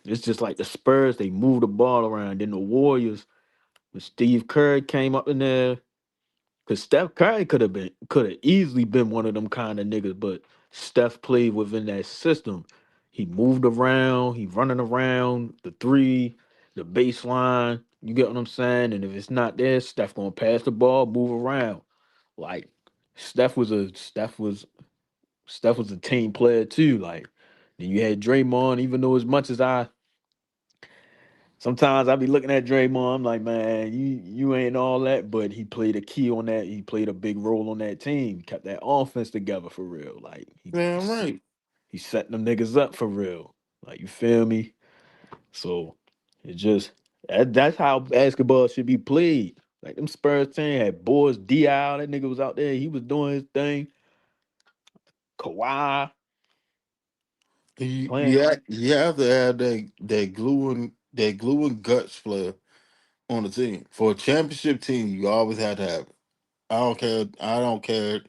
It's just like the Spurs. They move the ball around. Then the Warriors, when Steve Kerr came up in there, because Steph Curry could have easily been one of them kind of niggas, but Steph played within that system. He moved around, he running around the three, the baseline. You get what I'm saying? And if it's not there, Steph gonna pass the ball, move around. Like Steph was a team player too. Like then you had Draymond, even though as much as I sometimes I be looking at Draymond, I'm like, man, you ain't all that, but he played a key on that. He played a big role on that team, kept that offense together for real. Like Damn right. he set them niggas up for real. Like you feel me? So it just that's how basketball should be played. Like them Spurs team had Boris Diaw, that nigga was out there. He was doing his thing. Kawhi playing. You have to have that glue and guts player on the team. For a championship team, you always have to have it. I don't care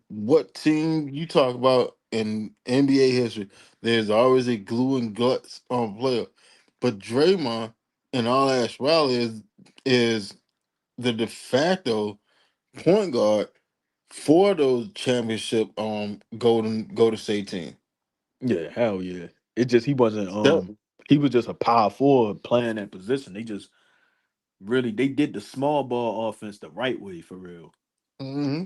what team you talk about in NBA history. There's always a glue and guts on player. But Draymond, in all actuality, is the de facto point guard for those championship Golden State team. Yeah, hell yeah. It just Yep. he was just a power forward playing that position. They just really they did the small ball offense the right way for real. Hmm.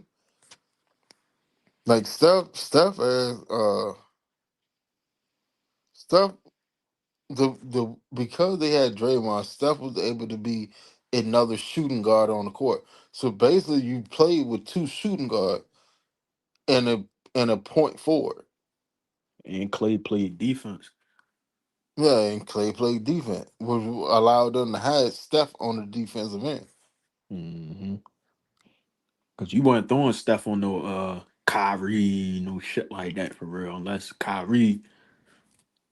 Like Steph the because they had Draymond, Steph was able to be another shooting guard on the court. So basically, you played with two shooting guard and a point forward. And Clay played defense. Yeah, and Clay played defense, which allowed them to have Steph on the defensive end. Mm-hmm. Cause you weren't throwing Steph on no Kyrie, no shit like that for real, unless Kyrie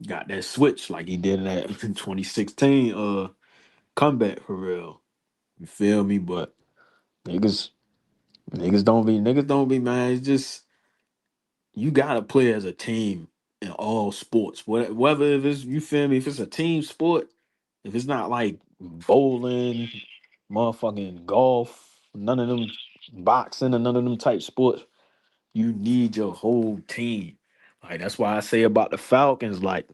got that switch like he did in that 2016 comeback for real. You feel me? But niggas niggas don't be man. It's just you gotta play as a team in all sports. Whether if it's you feel me, if it's a team sport, if it's not like bowling, motherfucking golf, none of them boxing and none of them type sports, you need your whole team. Like that's why I say about the Falcons, like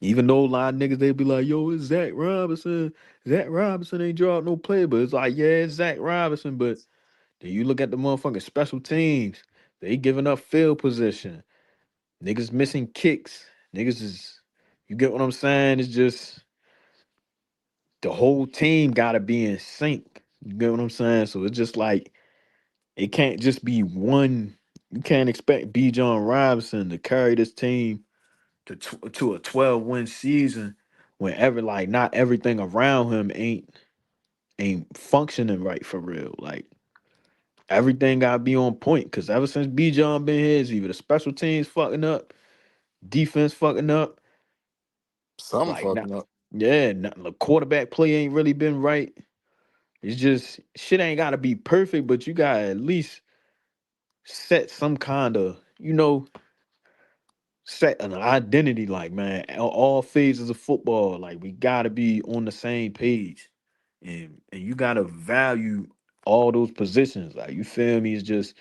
even though a lot of niggas they be like, yo, it's Zach Robinson. Zach Robinson ain't draw out no play, but it's like, yeah, it's Zach Robinson. But then you look at the motherfucking special teams, they giving up field position. Niggas missing kicks. Niggas is you get what I'm saying? It's just the whole team gotta be in sync. You get what I'm saying? So it's just like it can't just be one. You can't expect B. John Robinson to carry this team to a 12-win season whenever like not everything around him ain't functioning right for real. Like everything gotta be on point. Cause ever since B. John been here, it's either the special teams fucking up, defense fucking up, Some like not fucking up. yeah, the quarterback play ain't really been right. It's just shit ain't gotta be perfect, but you gotta at least set some kind of, set an identity. Like, man, all phases of football, like we gotta be on the same page. And you gotta value all those positions. Like you feel me? It's just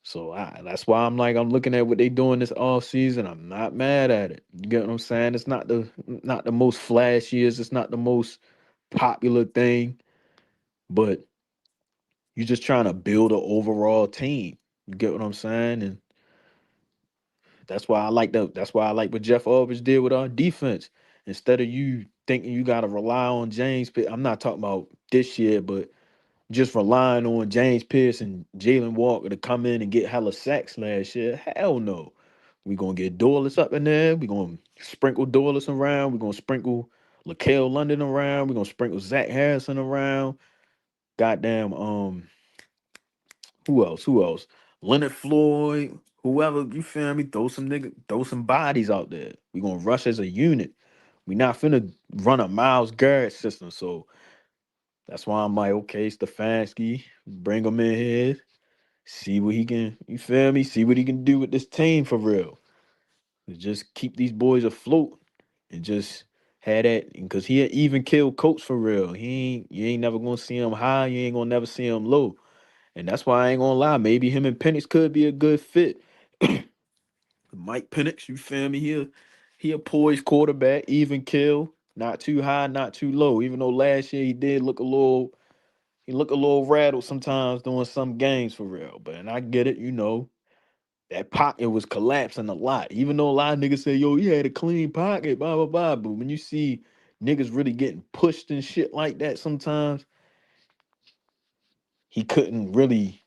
so that's why I'm looking at what they doing this off season. I'm not mad at it. You get what I'm saying? It's not the most flashiest, it's not the most popular thing, but you're just trying to build an overall team. You get what I'm saying? And that's why I like what Jeff Aldridge did with our defense. Instead of you thinking you gotta rely on James I'm not talking about this year, but just relying on James Pierce and Jalen Walker to come in and get hella sacks last year. Hell no. We're gonna get Dorless up in there. We're gonna sprinkle Dorless around. We're gonna sprinkle LaKale London around. We're gonna sprinkle Zach Harrison around. Goddamn, who else? Who else? Leonard Floyd, whoever, you feel me? Throw some bodies out there. We're gonna rush as a unit. We not finna run a Miles Garrett system. So that's why I'm like, okay, Stefanski, bring him in here. See what he can, you feel me? See what he can do with this team for real. Just keep these boys afloat and just had that because he even killed coach for real. You ain't never gonna see him high, you ain't gonna never see him low. And that's why I ain't gonna lie. Maybe him and Penix could be a good fit. Mike Penix, you feel me? He a poised quarterback, even kill, not too high, not too low. Even though last year he looked a little rattled sometimes doing some games for real. But and I get it, that pocket was collapsing a lot. Even though a lot of niggas say, yo, he had a clean pocket, blah, blah, blah. But when you see niggas really getting pushed and shit like that sometimes, he couldn't really,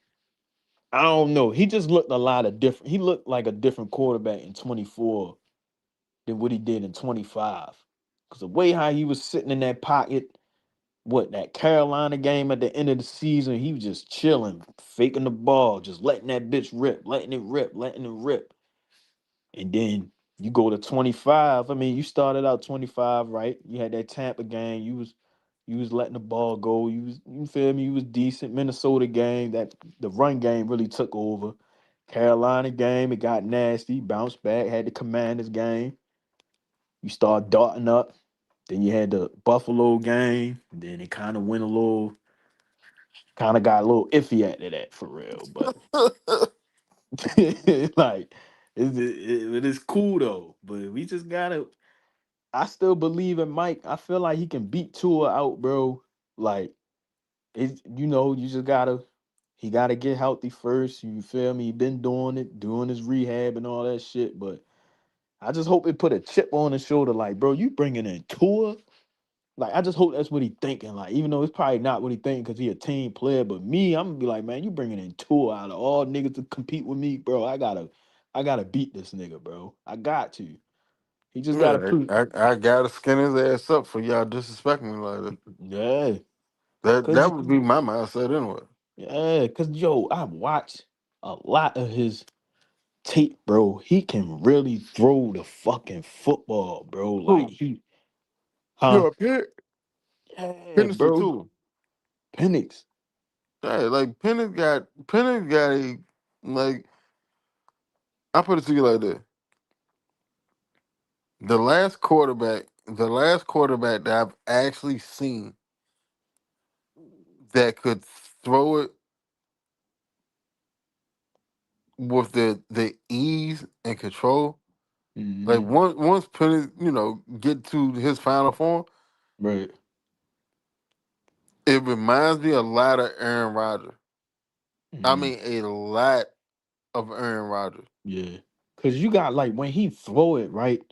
I don't know. He just looked a lot of different. He looked like a different quarterback in 24 than what he did in 25. Because the way how he was sitting in that pocket, that Carolina game at the end of the season, he was just chilling, faking the ball, just letting that bitch rip, letting it rip, letting it rip. And then you go to 25. I mean, you started out 25, right? You had that Tampa game. You was letting the ball go. You feel me? You was decent. Minnesota game, that the run game really took over. Carolina game, it got nasty, bounced back, had the Commanders game. You start darting up. Then you had the Buffalo game. Then it kind of got a little iffy after that for real. But like, it is cool though. But we just gotta. I still believe in Mike. I feel like he can beat Tua out, bro. Like, you just gotta. He gotta get healthy first. You feel me? He been doing it, doing his rehab and all that shit. But I just hope it put a chip on his shoulder. Like, bro, you bringing in Tua. Like, I just hope that's what he thinking. Like, even though it's probably not what he thinking because he a team player, but me, I'm gonna be like, man, you bringing in Tua out of all niggas to compete with me, bro. I gotta beat this nigga, bro. I got to. He just gotta Yeah, prove. I gotta skin his ass up for y'all disrespecting me like that. Yeah, That cause would be my mindset anyway. yeah, cause yo, I watched a lot of his tape, bro. He can really throw the fucking football, bro. Like Who? he, huh? Yo, Yeah, Pennis the bro. tool. Penix. Yeah, like Pennis got a like. I put it to you like this: the last quarterback that I've actually seen that could throw it with the ease and control. Like Mm-hmm. once Pennis, get to his final form, Right. it reminds me a lot of Aaron Rodgers. I Mm-hmm. mean, a lot of Aaron Rodgers. Yeah. Cause you got like when he throw it, right?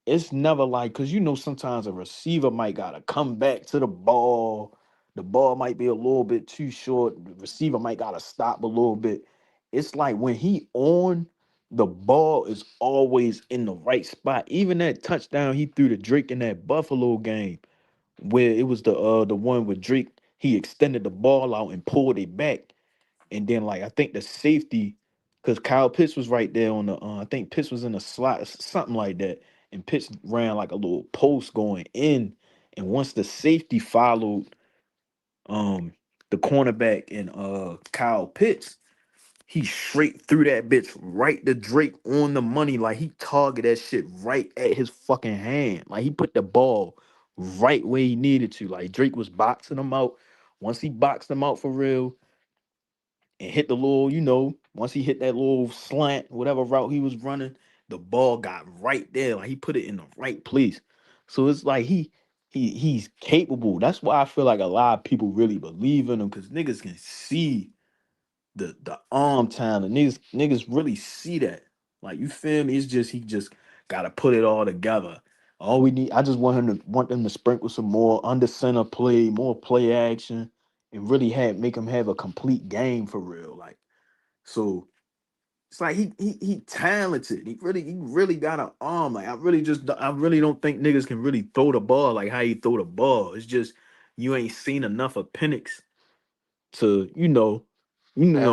It's never like because sometimes a receiver might gotta come back to the ball. The ball might be a little bit too short. The receiver might gotta stop a little bit. It's like when he on, the ball is always in the right spot. Even that touchdown he threw to Drake in that Buffalo game, where it was the one with Drake, he extended the ball out and pulled it back. And then like I think the safety, because Kyle Pitts was right there on the I think Pitts was in the slot, something like that. And Pitts ran like a little post going in. And once the safety followed um the cornerback and Kyle Pitts, he straight threw that bitch right to Drake on the money. Like he targeted that shit right at his fucking hand. Like he put the ball right where he needed to. Like Drake was boxing him out. once he boxed him out for real and hit the little, once he hit that little slant, whatever route he was running, the ball got right there. Like he put it in the right place. So it's like he's capable. That's why I feel like a lot of people really believe in him because niggas can see the arm talent. Niggas really see that. Like you feel me? It's just he just gotta put it all together. All we need, I just want them to sprinkle some more under center play, more play action, and really make him have a complete game for real. Like so, it's like he talented. He really got an arm. Like I really don't think niggas can really throw the ball like how he throw the ball. It's just you ain't seen enough of Penix to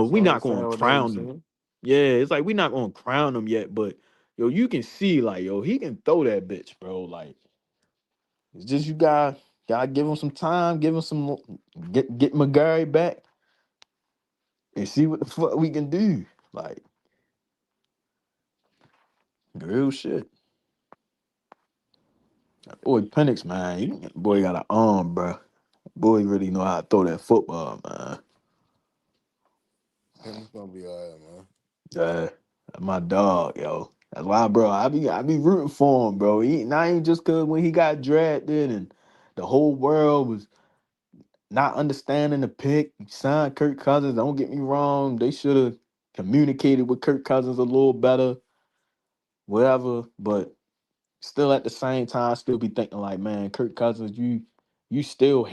we not Understand gonna what they crown him. saying? Yeah, it's like we not gonna crown him yet, but yo, you can see like yo, he can throw that bitch, bro. Like it's just you gotta give him some time, give him some get McGarry back and see what the fuck we can do. Like real shit. Boy, Penix, man, boy got an arm, bro. Boy really know how to throw that football, man. It's gonna be all right, man. Yeah, that's my dog, yo. That's why, bro. I be rooting for him, bro. He not even just cause when he got drafted and the whole world was not understanding the pick. Signed Kirk Cousins. Don't get me wrong. They should have communicated with Kirk Cousins a little better, whatever. But still, at the same time, I still be thinking like, man, Kirk Cousins, you still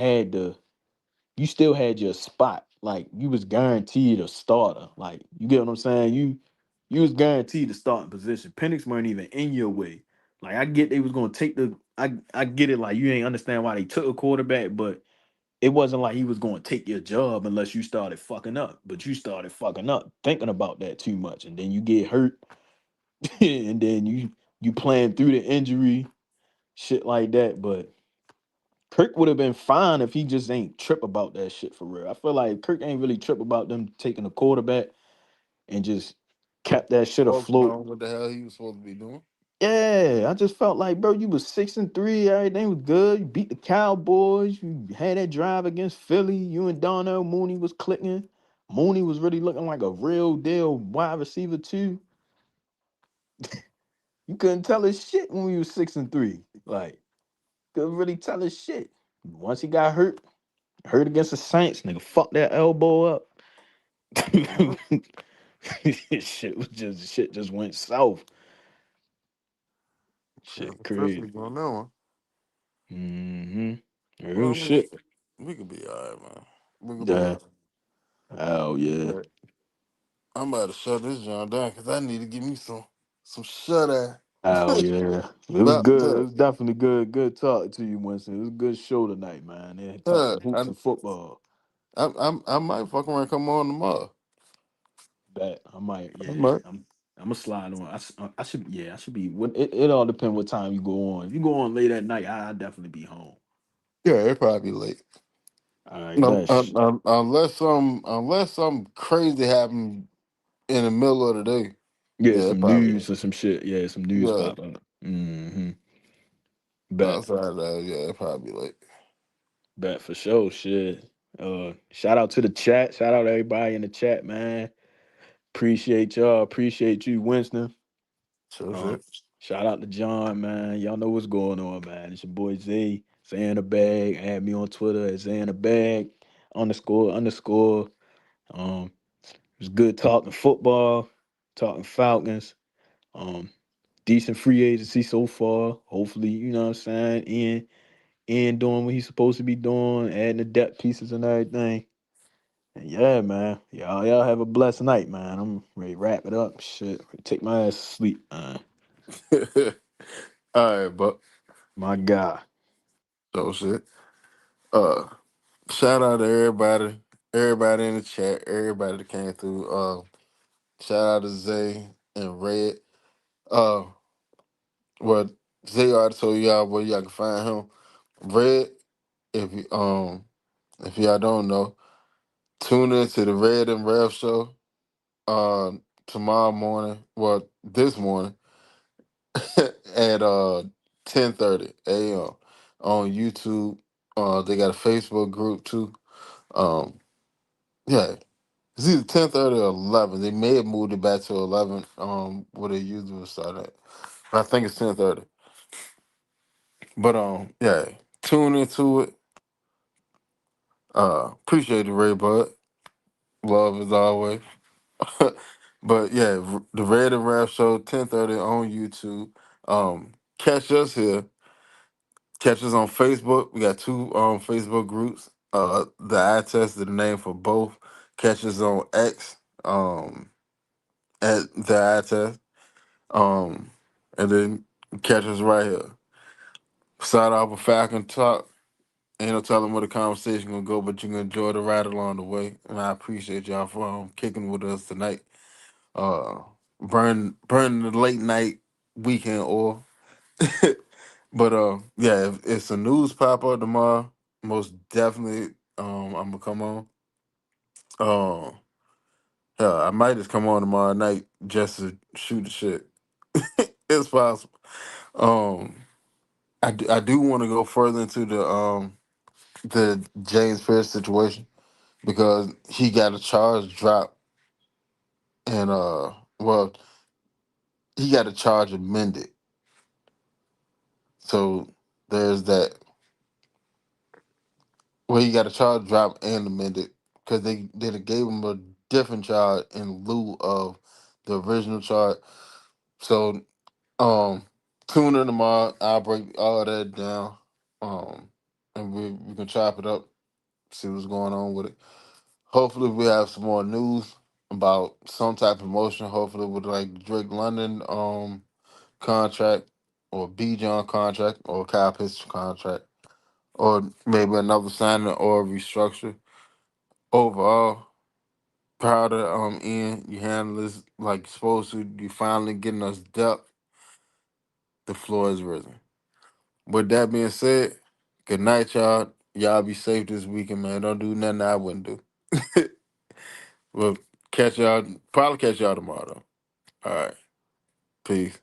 had your spot. Like you was guaranteed a starter. Like you get what I'm saying? You was guaranteed the starting position. Penix weren't even in your way. Like I get they was gonna take I get it. Like you ain't understand why they took a quarterback, but it wasn't like he was gonna take your job unless you started fucking up. But you started fucking up, thinking about that too much, and then you get hurt, and then you playing through the injury, shit like that. But Kirk would have been fine if he just ain't trip about that shit for real. I feel like Kirk ain't really trip about them taking a quarterback and just kept that shit Focusing afloat. on what the hell he was supposed to be doing. Yeah, I just felt like, bro, you was 6-3, everything was good. You beat the Cowboys, you had that drive against Philly. You and Darnell Mooney was clicking. Mooney was really looking like a real deal wide receiver too. You couldn't tell his shit when we was 6-3. Like, couldn't really tell his shit. Once he got hurt against the Saints, nigga, fuck that elbow up. Mhm. Shit just went south. Yeah, Shit Christmas crazy. on that one. Mm-hmm. Real Well, shit. we could be all right, man. We could be all Yeah. right. Oh yeah. But I'm about to shut this joint down because I need to give me some shut eye. Oh yeah. It was good. It but was definitely good. Good talking to you, Winston. It was a good show tonight, man. They talked some hoops I, and football. I might fuck around and come on tomorrow. Bet I might. I Yeah. might. I'm gonna slide on. I should. Yeah. I should be. It all depends what time you go on. If you go on late at night, I'll definitely be home. Yeah, it probably late. All right. Bet. Unless some crazy happen in the middle of the day. Yeah. Yeah, it Some probably. news or some shit. Yeah. Some news Yeah, pop up. Mm-hmm. Bet. outside of that, yeah, it probably late. Bet for sure. Shit. Shout out to the chat. Shout out to everybody in the chat, man. Appreciate y'all. Appreciate you, Winston. So Um, shit. Shout out to John, man. Y'all know what's going on, man. It's your boy Zay. Zay in the bag. Add me on Twitter at Zay in the bag __. Um, it was good talking football, talking Falcons. Um, Decent free agency so far. Hopefully, you know what I'm saying. Ian doing what he's supposed to be doing, adding the depth pieces and everything. And yeah, man. Y'all have a blessed night, man. I'm ready to wrap it up. Shit. Take my ass to sleep, man. All right, but My God. so shit. Uh, Shout out to everybody in the chat, everybody that came through. Shout out to Zay and Red. Uh, what Zay already told y'all where y'all can find him. Red, if you if y'all don't know, tune in to the Red and Rev show. Tomorrow morning, well, this morning at 10:30 a.m. on YouTube. They got a Facebook group too. Um, yeah, it's either 10:30 or 11. They may have moved it back to 11. Where they usually would start at. But I think it's 10:30. But yeah, tune into it. Appreciate the Ray Bud. Love as always. But yeah, the Red and Rap Show, 10:30 on YouTube. Catch us here. Catch us on Facebook. We got two Facebook groups. The eye test is the name for both. Catch us on X, at the eye test. Um, and then catch us right here. Start off with Falcon Talk. Ain't no telling where the conversation gonna go, but you can enjoy the ride along the way. And I appreciate y'all for kicking with us tonight. Uh, burn the late night weekend oil. But yeah, if some news pop up tomorrow, most definitely I'm gonna come on. Uh, yeah, I might just come on tomorrow night just to shoot the shit. It's possible. Um, I do want to go further into the James Pierce situation because he got a charge drop and well, he got a charge amended. So there's that. Well, he got a charge drop and amended because they gave him a different charge in lieu of the original charge. So tune in tomorrow. I'll break all that down. And we can chop it up, see what's going on with it. Hopefully we have some more news about some type of motion. Hopefully with like Drake London contract or B John contract or Kyle Pitts contract or maybe another signing or restructure. Overall, proud of Ian. You handle this like you're supposed to. You finally getting us depth. The floor is risen. With that being said, good night, y'all. Y'all be safe this weekend, man. Don't do nothing I wouldn't do. Well, catch y'all. Probably catch y'all tomorrow, though. All right. Peace.